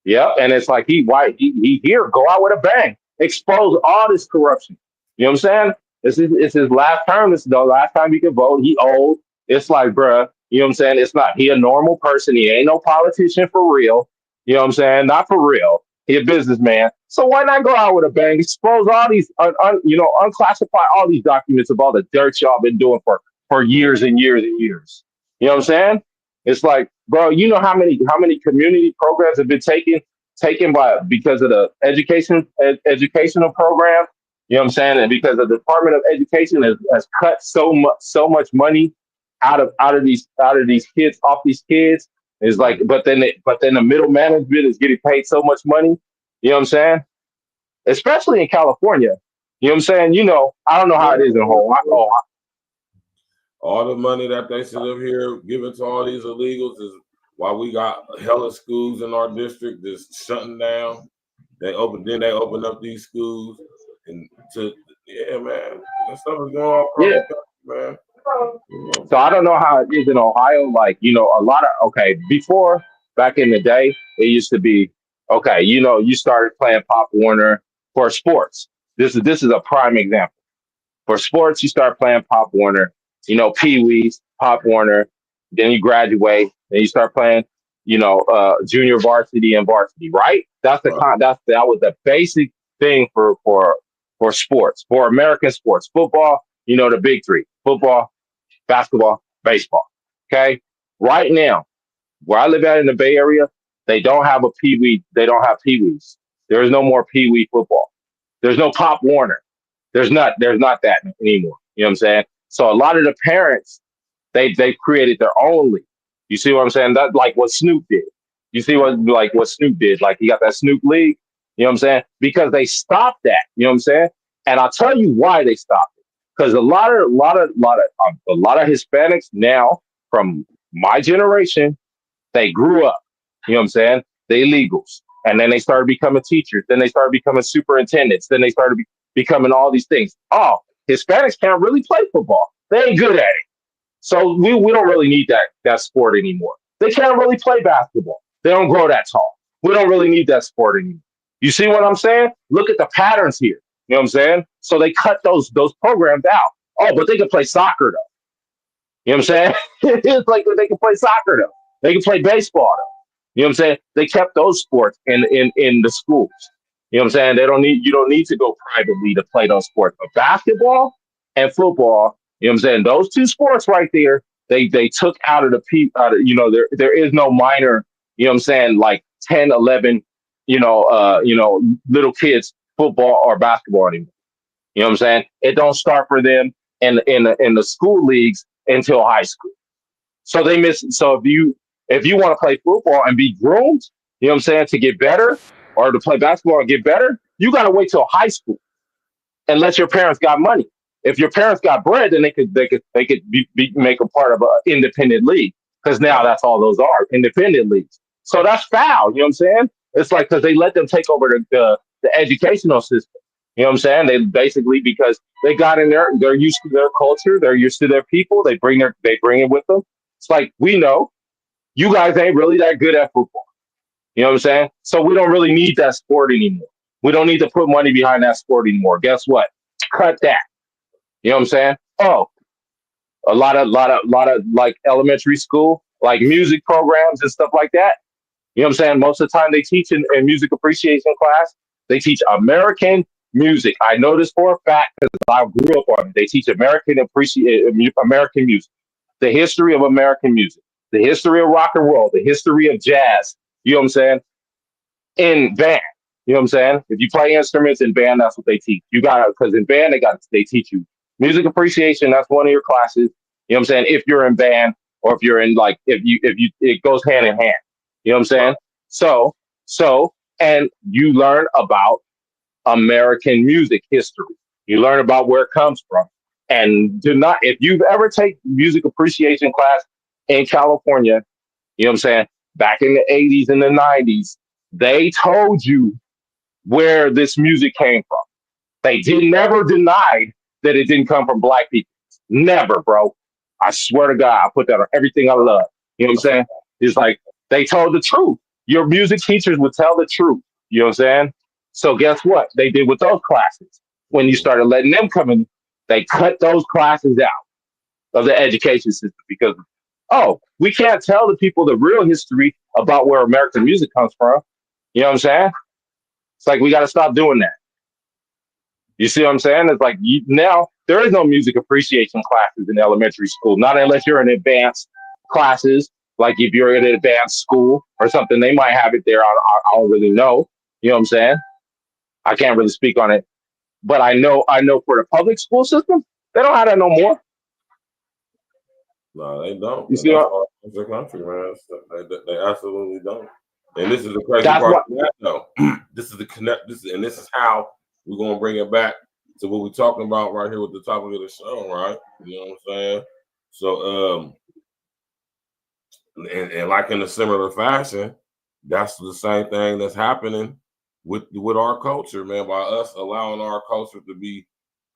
Yep, and it's like he here go out with a bang, expose all this corruption. You know what I'm saying? It's his last term. This is the last time he can vote. He old. It's like, bruh, you know what I'm saying? It's not. He a normal person. He ain't no politician for real. You know what I'm saying? Not for real. He a businessman. So why not go out with a bang? Expose all these, unclassify all these documents of all the dirt y'all been doing for years and years and years. You know what I'm saying? It's like, bro, you know how many community programs have been taken because of the educational program. You know what I'm saying? And because the Department of Education has cut so much money out of these kids, off these kids. It's like, but then the middle management is getting paid so much money. You know what I'm saying? Especially in California. You know what I'm saying? You know, I don't know how it is in Hawaii.
All the money that they sit up here giving to all these illegals is why we got hella schools in our district just shutting down. They open up these schools and man, that stuff is going on across the country, man.
So I don't know how it is in Ohio. Like, you know, a lot of before, back in the day, it used to be you started playing Pop Warner for sports. This is a prime example. For sports, you start playing Pop Warner, Pee Wee's, Pop Warner, then you graduate, then you start playing, junior varsity and varsity, right? That was the basic thing for sports, for American sports. Football, the big three: football, basketball, baseball. Okay. Right now, where I live at in the Bay Area, they don't have a Pee Wee. They don't have Pee Wees. There is no more Pee Wee football. There's no Pop Warner. There's not that anymore. You know what I'm saying? So a lot of the parents, they've created their own league. You see what I'm saying? That's like what Snoop did. You see what Snoop did? Like he got that Snoop league. You know what I'm saying? Because they stopped that. You know what I'm saying? And I'll tell you why they stopped it. Because a lot of Hispanics now from my generation, they grew up. You know what I'm saying? They illegals. And then they started becoming teachers. Then they started becoming superintendents. Then they started becoming all these things. Oh, Hispanics can't really play football. They ain't good at it. So we don't really need that sport anymore. They can't really play basketball. They don't grow that tall. We don't really need that sport anymore. You see what I'm saying? Look at the patterns here. You know what I'm saying? So they cut those programs out. Oh, but they can play soccer though. You know what I'm saying? It's like they can play soccer though. They can play baseball though. You know what I'm saying? They kept those sports in the schools. You know what I'm saying? You don't need to go privately to play those sports. But basketball and football, you know what I'm saying? Those two sports right there, they took out of there is no minor, you know what I'm saying, like 10, 11, little kids football or basketball anymore. You know what I'm saying? It don't start for them in the school leagues until high school. So they miss. So if you want to play football and be groomed, you know what I'm saying, to get better, or to play basketball and get better, you got to wait till high school, unless your parents got money. If your parents got bread, then they could make a part of an independent league, because now that's all those are, independent leagues. So that's foul. You know what I'm saying? It's like because they let them take over the educational system. You know what I'm saying? They basically because they got in there, they're used to their culture, they're used to their people. They bring it with them. It's like we know you guys ain't really that good at football. You know what I'm saying? So we don't really need that sport anymore. We don't need to put money behind that sport anymore. Guess what? Cut that. You know what I'm saying? Oh, a lot of like elementary school, like music programs and stuff like that. You know what I'm saying? Most of the time they teach in music appreciation class, they teach American music. I know this for a fact because I grew up on it. They teach American music, the history of American music, the history of rock and roll, the history of jazz. You know what I'm saying? In band. You know what I'm saying? If you play instruments in band, that's what they teach. You got to, because in band they teach you music appreciation. That's one of your classes. You know what I'm saying? If you're in band or if you're in like if you it goes hand in hand. You know what I'm saying? So and you learn about American music history. You learn about where it comes from. And do not, if you've ever taken music appreciation class in California, you know what I'm saying? Back in the 80s and the 90s, they told you where this music came from. They never denied that it didn't come from black people. Never, bro. I swear to God, I put that on everything I love. You know what I'm saying? It's like they told the truth. Your music teachers would tell the truth. You know what I'm saying? So guess what they did with those classes? When you started letting them come in, they cut those classes out of the education system because, oh, we can't tell the people the real history about where American music comes from. You know what I'm saying? It's like we got to stop doing that. You see what I'm saying? It's like now there is no music appreciation classes in elementary school, not unless you're in advanced classes. Like if you're in an advanced school or something, they might have it there. I don't really know. You know what I'm saying? I can't really speak on it, but I know for the public school system, they don't have that no more.
No, they don't.
You see what?
It's the country, man. They absolutely don't. And this is the crazy part of that, though. This is the connect. This is how we're gonna bring it back to what we're talking about right here with the topic of the show, right? You know what I'm saying? So, and like in a similar fashion, that's the same thing that's happening with our culture, man. By us allowing our culture to be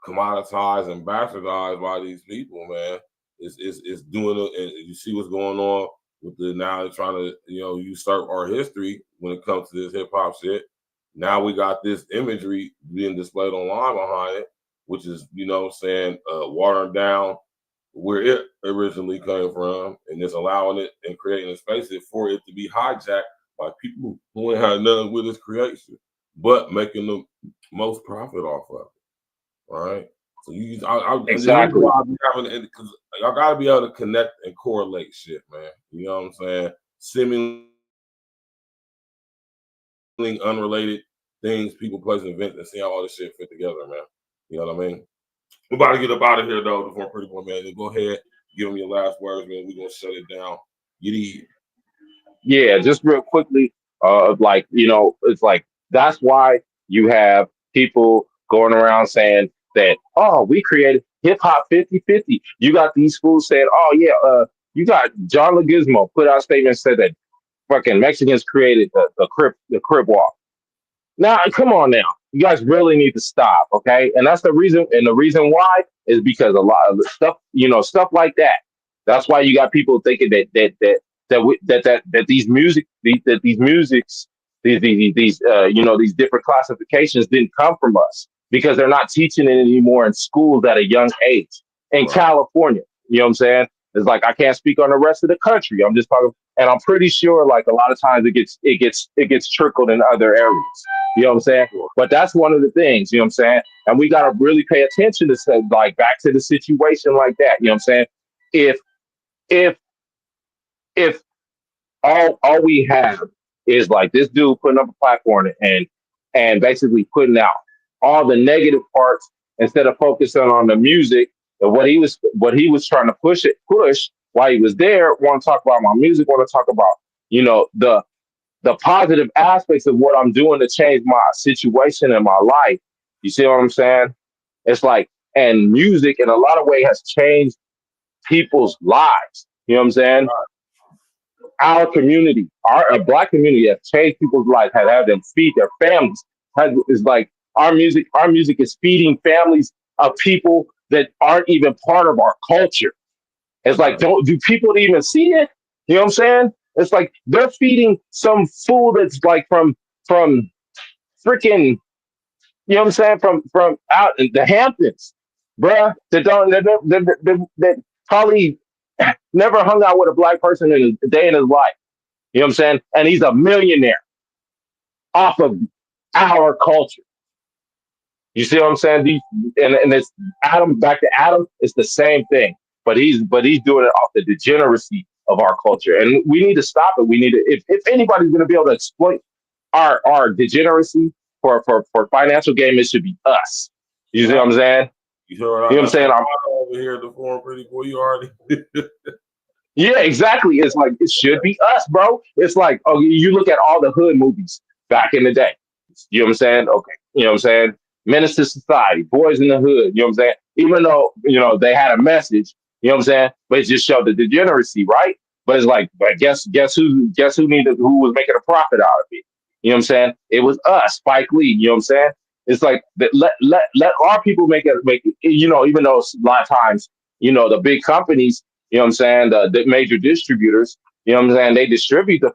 commoditized and bastardized by these people, man. It's doing it, and you see what's going on with now they're trying to, usurp our history when it comes to this hip hop shit. Now we got this imagery being displayed online behind it, which is, watering down where it originally came from, and just allowing it and creating a space for it to be hijacked by people who ain't had nothing with its creation, but making the most profit off of it. All right. So
exactly.
Because y'all gotta be able to connect and correlate shit, man. You know what I'm saying? Seemingly unrelated things, people, places, events, and see how all this shit fit together, man. You know what I mean? We're about to get up out of here though, before Pretty Boy, man. Go ahead, give them your last words, man. We're gonna shut it down.
Yeah, just real quickly, it's like that's why you have people going around saying that, oh, we created hip hop 50-50. You got these schools saying, oh yeah, you got John Leguizamo put out a statement and said that fucking Mexicans created the crib walk. Now, come on now. You guys really need to stop, okay? And that's the reason. And the reason why is because a lot of the stuff, stuff like that. That's why you got people thinking that these different classifications didn't come from us because they're not teaching it anymore in schools at a young age in California. You know what I'm saying? It's like I can't speak on the rest of the country. I'm just talking, and I'm pretty sure like a lot of times it gets trickled in other areas. You know what I'm saying? But that's one of the things, you know what I'm saying? And we got to really pay attention to like back to the situation like that. You know what I'm saying? If all we have is like this dude putting up a platform and basically putting out all the negative parts instead of focusing on the music and what he was trying to push while he was there, want to talk about my music, want to talk about, the positive aspects of what I'm doing to change my situation in my life. You see what I'm saying? It's like, and music in a lot of ways has changed people's lives. You know what I'm saying? our community, our black community has changed people's lives, has had them feed their families. Is like our music is feeding families of people that aren't even part of our culture. It's like, do people even see it? You know what I'm saying? It's like they're feeding some food that's like from freaking, you know what I'm saying, from out in the Hamptons, bruh, that probably never hung out with a black person in a day in his life. You know what I'm saying? And he's a millionaire off of our culture. You see what I'm saying? And it's Adam, back to Adam, it's the same thing. But he's doing it off the degeneracy of our culture. And we need to stop it. We need to, if anybody's gonna be able to exploit our degeneracy for financial gain, it should be us. You see what I'm saying?
You know
what I'm saying? I'm
over here, the foreign pretty boy. You already.
Yeah, exactly. It's like it should be us, bro. It's like, oh, you look at all the hood movies back in the day. You know what I'm saying? Okay, you know what I'm saying? Menace to Society, Boys in the Hood. You know what I'm saying? Even though they had a message. You know what I'm saying? But it just showed the degeneracy, right? But it's like, but guess who was making a profit out of it? You know what I'm saying? It was us, Spike Lee. You know what I'm saying? It's like let our people make it. Even though a lot of times, the big companies, you know what I'm saying, the major distributors, you know what I'm saying, they distribute the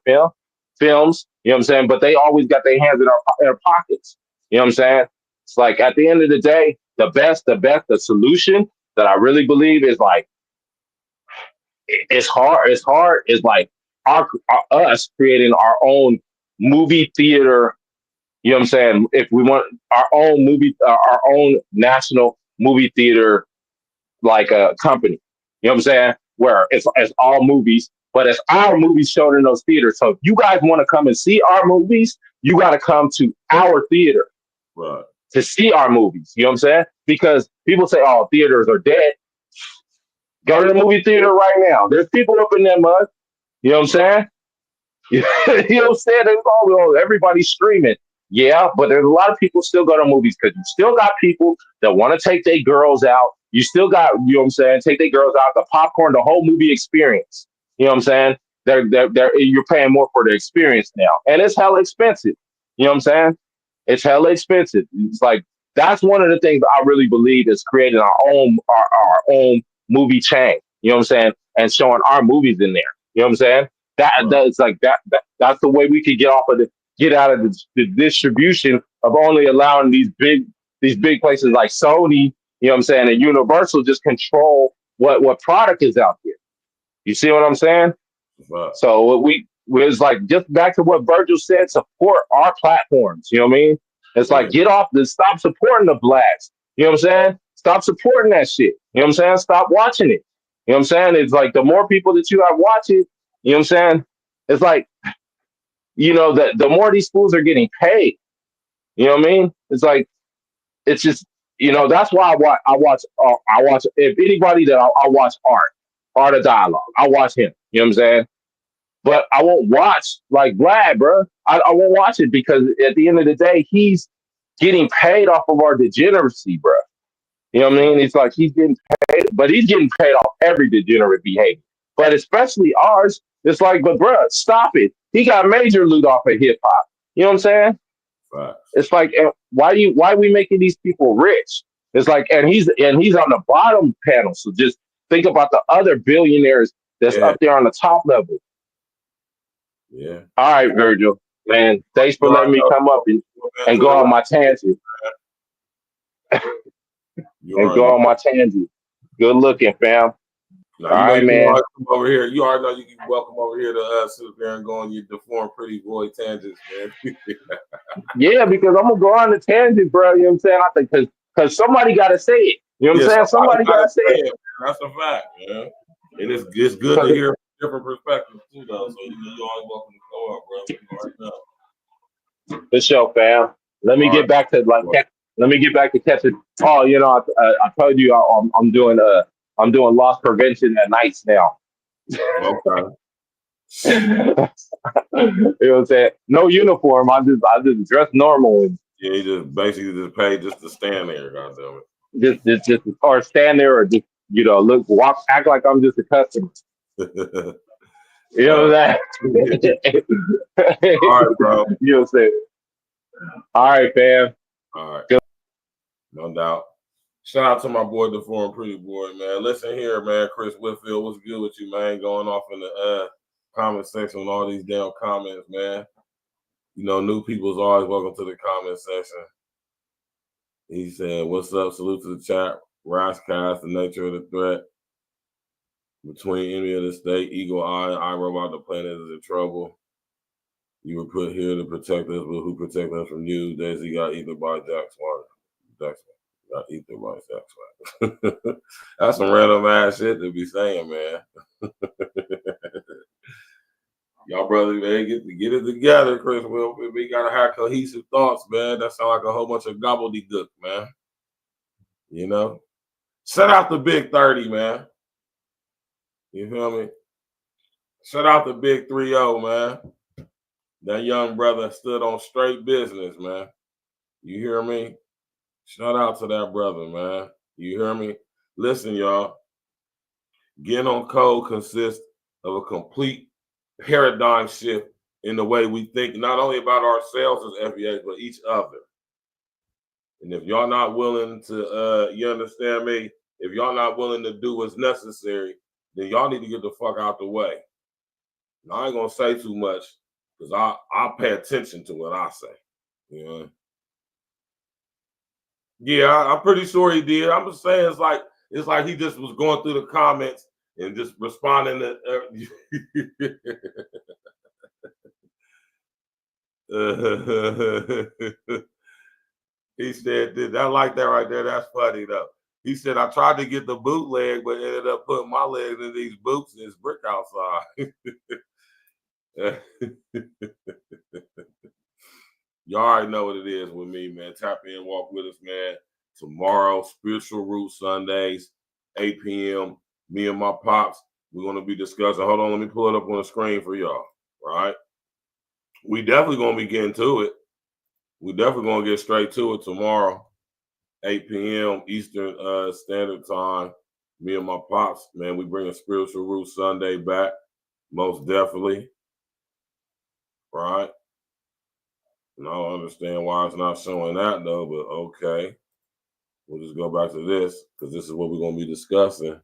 films, you know what I'm saying, but they always got their hands in their pockets. You know what I'm saying? It's like at the end of the day, the solution that I really believe is like, it's hard is like us creating our own movie theater. You know what I'm saying? If we want our own national movie theater, like a company, you know what I'm saying? Where it's all movies, but it's our movies shown in those theaters. So if you guys want to come and see our movies, you got to come to our theater,
right,
to see our movies. You know what I'm saying? Because people say, "Oh, theaters are dead." Go to the movie theater right now. There's people up in that mud. You know what I'm saying? You know what I'm saying? There's everybody's streaming. Yeah, but there's a lot of people still go to movies because you still got people that want to take their girls out. You still got, you know what I'm saying, take their girls out, the popcorn, the whole movie experience. You know what I'm saying? You're paying more for the experience now. And it's hella expensive. You know what I'm saying? It's hella expensive. It's like, that's one of the things I really believe is creating our own movie chain. You know what I'm saying? And showing our movies in there. You know what I'm saying? That's like that's the way we could get out of the distribution of only allowing these big places like Sony, you know what I'm saying, and Universal just control what product is out there. You see what I'm saying?
Right.
So it's like, just back to what Virgil said, support our platforms. You know what I mean? It's like, stop supporting the blacks. You know what I'm saying? Stop supporting that shit. You know what I'm saying? Stop watching it. You know what I'm saying? It's like, the more people that you have watching, you know what I'm saying? It's like, the more these fools are getting paid. You know what I mean? It's like, it's just, that's why I watch, if anybody that I watch Art of Dialogue. I watch him. You know what I'm saying? But I won't watch like Vlad, bro. I won't watch it because at the end of the day, he's getting paid off of our degeneracy, bro. You know what I mean? It's like he's getting paid, but he's getting paid off every degenerate behavior. But especially ours, it's like, but bro, stop it. He got major loot off of hip hop. You know what I'm saying?
Right.
It's like, why are we making these people rich? It's like, and he's on the bottom panel. So just think about the other billionaires that's up there on the top level.
Yeah.
All right, Virgil, man. Thanks for letting me come up and go on my tangent. Go on my tangent. Good looking, fam.
Now,
all right, man.
Come over here. You already know you can welcome over here to us, sit there and go on your deformed pretty boy tangents, man.
Yeah, because I'm gonna go on the tangent, bro. You know what I'm saying? I think because somebody got to say it. You know what I'm saying? Somebody got to say it.
Man. That's a fact, man. And it's good to hear different perspectives too, though. So you always welcome to go up, bro. You already know.
For sure, fam. Let me get back to catching. Oh, I told you I'm doing loss prevention at nights now.
Okay.
You know what I'm saying? No uniform. I just dress normal.
Yeah, you just basically just pay just to stand there, goddamn it.
Just or stand there or just walk, act like I'm just a customer. You know what I'm saying?
All right, bro.
You know what I'm saying? All right, fam.
All right. No doubt. Shout out to my boy, the foreign pretty boy, man. Listen here, man. Chris Whitfield, what's good with you, man? Going off in the comment section with all these damn comments, man. You know, new people's always welcome to the comment section. He said, what's up? Salute to the chat. Rascast, the nature of the threat. Between enemy of the state, Eagle Eye, iRobot, the planet is in trouble. You were put here to protect us, but who protect us from you? Daisy got eaten by Jack Smarter. Got eaten by Jack Smarter. That's some random ass shit to be saying, man. Y'all brothers, man, get it together, Chris. We gotta have cohesive thoughts, man. That sound like a whole bunch of gobbledygook, man. You know? Shout out the Big 30, man. You feel me? Shout out the Big 3-0, man. That young brother stood on straight business, man. You hear me? Shout out to that brother, man. You hear me? Listen, y'all. Getting on code consists of a complete paradigm shift in the way we think, not only about ourselves as FBAs, but each other. And if y'all not willing to, you understand me? If y'all not willing to do what's necessary, then y'all need to get the fuck out the way. Now, I ain't gonna say too much because I pay attention to what I say. You know? Yeah, I'm pretty sure he did. I'm just saying it's like he just was going through the comments and just responding to. He said, I like that right there. That's funny though. He said, I tried to get the bootleg, but ended up putting my legs in these boots and it's brick outside. Y'all already know what it is with me, man. Tap in, walk with us, man. Tomorrow, Spiritual Root Sundays, 8 p.m. Me and my pops, we're going to be discussing. Hold on, let me pull it up on the screen for y'all, right? We definitely going to be getting to it. We definitely going to get straight to it tomorrow, 8 p.m. Eastern Standard Time. Me and my pops, man, we bring a Spiritual Root Sunday back, most definitely, right? And I don't understand why it's not showing that, though, but okay. We'll just go back to this because this is what we're going to be discussing.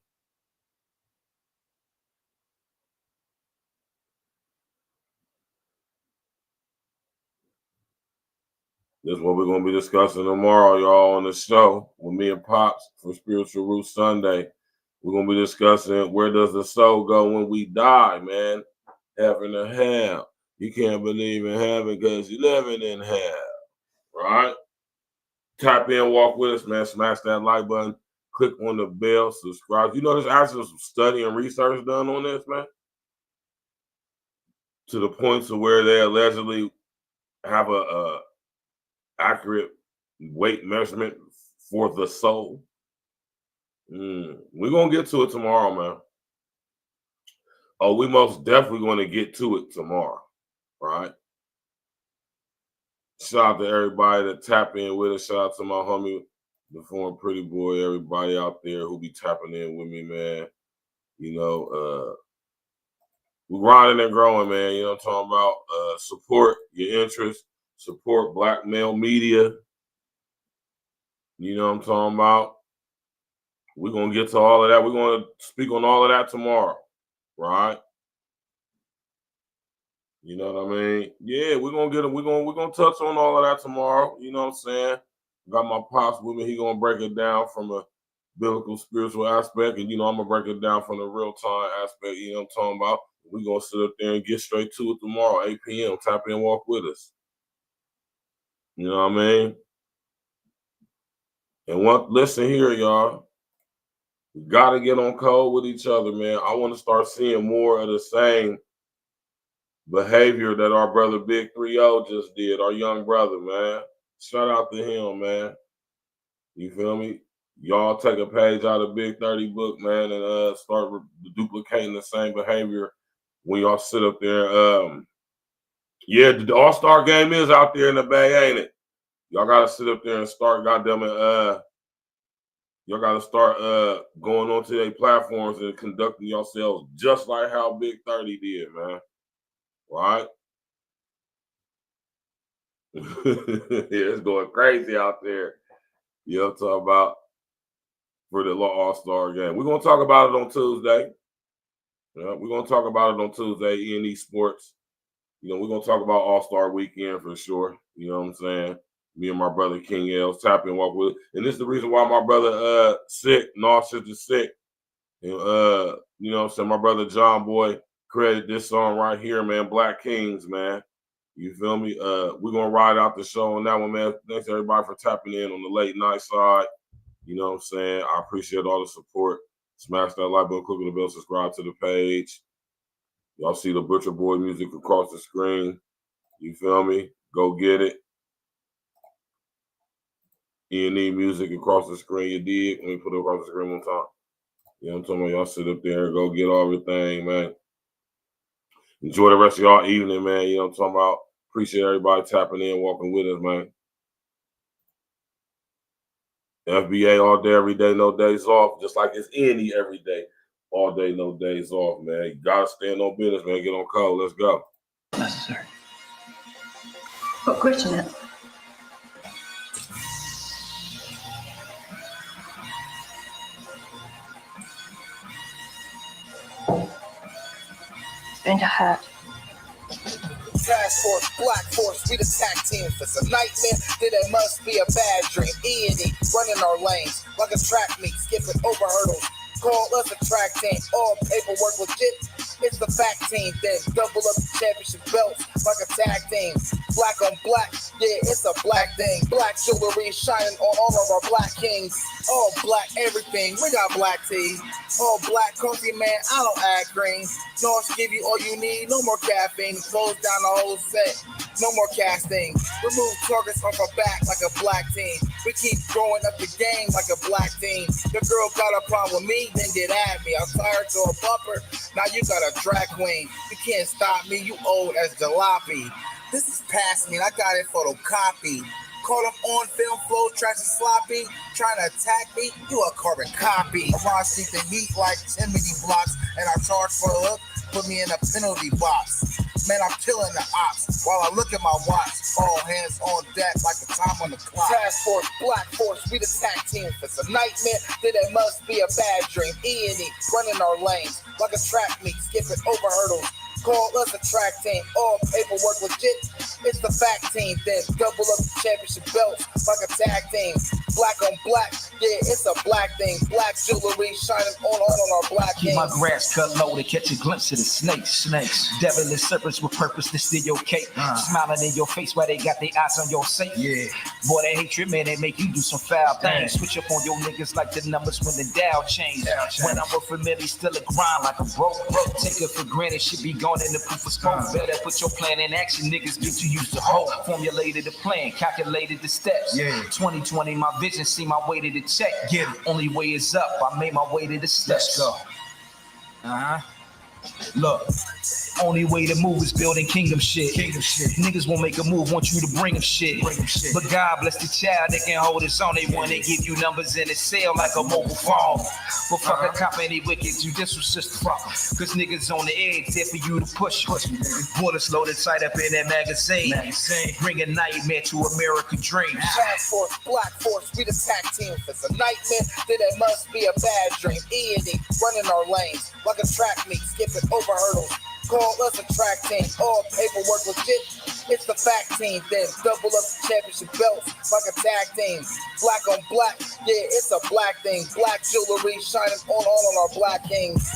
This is what we're going to be discussing tomorrow, y'all, on the show with me and Pops for Spiritual Root Sunday. We're going to be discussing where does the soul go when we die, man? Heaven or hell. You can't believe in heaven because you're living in hell, right? Tap in, walk with us, man. Smash that like button. Click on the bell, subscribe. You know, there's actually some study and research done on this, man. To the point to where they allegedly have a accurate weight measurement for the soul. We're going to get to it tomorrow, man. Oh, we most definitely going to get to it tomorrow, right? Shout out to everybody that tap in with us. Shout out to my homie, the foreign pretty boy, everybody out there who be tapping in with me, man. You know, we're grinding and growing, man. You know what I'm talking about? Support your interests. Support Black male media. You know what I'm talking about? We're going to get to all of that. We're going to speak on all of that tomorrow, right? You know what I mean? Yeah, we're going to touch on all of that tomorrow. You know what I'm saying? Got my pops with me. He going to break it down from a biblical, spiritual aspect. And, you know, I'm going to break it down from the real-time aspect. You know what I'm talking about? We're going to sit up there and get straight to it tomorrow, 8 p.m. Tap in, walk with us. You know what I mean? And listen here, y'all. We got to get on code with each other, man. I want to start seeing more of the same behavior that our brother Big 3-0 just did, our young brother, man. Shout out to him, man. You feel me? Y'all take a page out of Big 30 book, man, and start duplicating the same behavior when y'all sit up there. Yeah, the All-Star game is out there in the Bay, ain't it? Y'all got to sit up there and start, goddamn it, Y'all got to start going onto their platforms and conducting yourselves just like how Big 30 did, man. Right? Yeah, it's going crazy out there. You know what I'm talking about? For the All-Star game. We're going to talk about it on Tuesday. Yeah, we're going to talk about it on Tuesday, E&E Sports. You know, we're going to talk about All-Star Weekend for sure. You know what I'm saying? Me and my brother King L's tap and walk with it. And this is the reason why my brother sick. Nauseous is sick. And, you know what I'm saying? My brother John Boy created this song right here, man. Black Kings, man. You feel me? We're going to ride out the show on that one, man. Thanks everybody for tapping in on the late night side. You know what I'm saying? I appreciate all the support. Smash that like button, click on the bell, subscribe to the page. Y'all see the Butcher Boy music across the screen. You feel me? Go get it. E&E music across the screen, you dig? Let me put it across the screen one time. You know what I'm talking about? Y'all sit up there and go get everything, man. Enjoy the rest of y'all evening, man. You know what I'm talking about? Appreciate everybody tapping in, walking with us, man. FBA all day, every day, no days off. Just like it's E&E every day. All day, no days off, man. You gotta stand on business, man. Get on code. Let's go.
Necessary. What question is? Spend your hat.
Task Force, Black Force, we the tag team. If it's a nightmare, then it must be a bad dream. E&E, running our lanes like a track meet, skipping over hurdles. Call us a track team, all paperwork legit. It's the fact team, then double up the championship belts like a tag team. Black on black, yeah, it's a black thing. Black jewelry shining on all of our black kings. All black everything, we got black tea. All black coffee, man, I don't add green. North give you all you need, no more caffeine. Close down the whole set, no more casting. Remove targets off our back like a black team. We keep growing up the game like a black team. The girl got a problem with me, then get at me. I'm tired to a bumper, now you got a drag queen. You can't stop me, you old as jalopy. This is past me, and I got it photocopy. Caught up on film, flow, tracks and sloppy. Trying to attack me, you a carbon copy. I see the heat like Timothy blocks, and I charge for the hook, put me in a penalty box. Man, I'm killing the ops while I look at my watch. All hands on deck like the time on the clock. Task Force, Black Force, we the tag team. If it's a nightmare, then it must be a bad dream. E&E, running our lanes like a track meet, skipping over hurdles. Call us a track team, all paperwork legit. It's the fact team, then double up the championship belts like a tag team. Black on black, yeah, it's a black thing. Black jewelry shining on our black
Keep
kings.
my grass cut low to catch a glimpse of the snakes. Devilish serpents with purpose to steal your cake. Smiling in your face while they got their eyes on your safe. Yeah. Boy, that hatred, man, they make you do some foul things. Switch up on your niggas like the numbers when the Dow change. When I'm with familiar, still a grind like a broke. Take it for granted, shit be gone in the proof of smoke. Better put your plan in action, niggas get to use the whole. Formulated the plan, calculated the steps. 2020, my vision, see my way to the check. Get it. Only way is up, I made my way to the steps. Let's go. Look, only way to move is building kingdom shit. Niggas won't make a move, want you to bring them shit. But God bless the child that can hold his own. They want to give you numbers in a cell like a mobile phone. But fuck a cop any wicked, you this was just fuck. Cause niggas on the edge, there for you to push. Bullets loaded tight up in that magazine. Bring a nightmare to American dreams.
Task Force, Black Force, we the tag team. If it's a nightmare, then it must be a bad dream. E&E, running our lanes like a track meet, skipping over hurdles. Call us a track team, all paperwork legit. It's the fact team, then double up the championship belts like a tag team. Black on black, yeah, it's a black thing. Black jewelry shining on our black kings.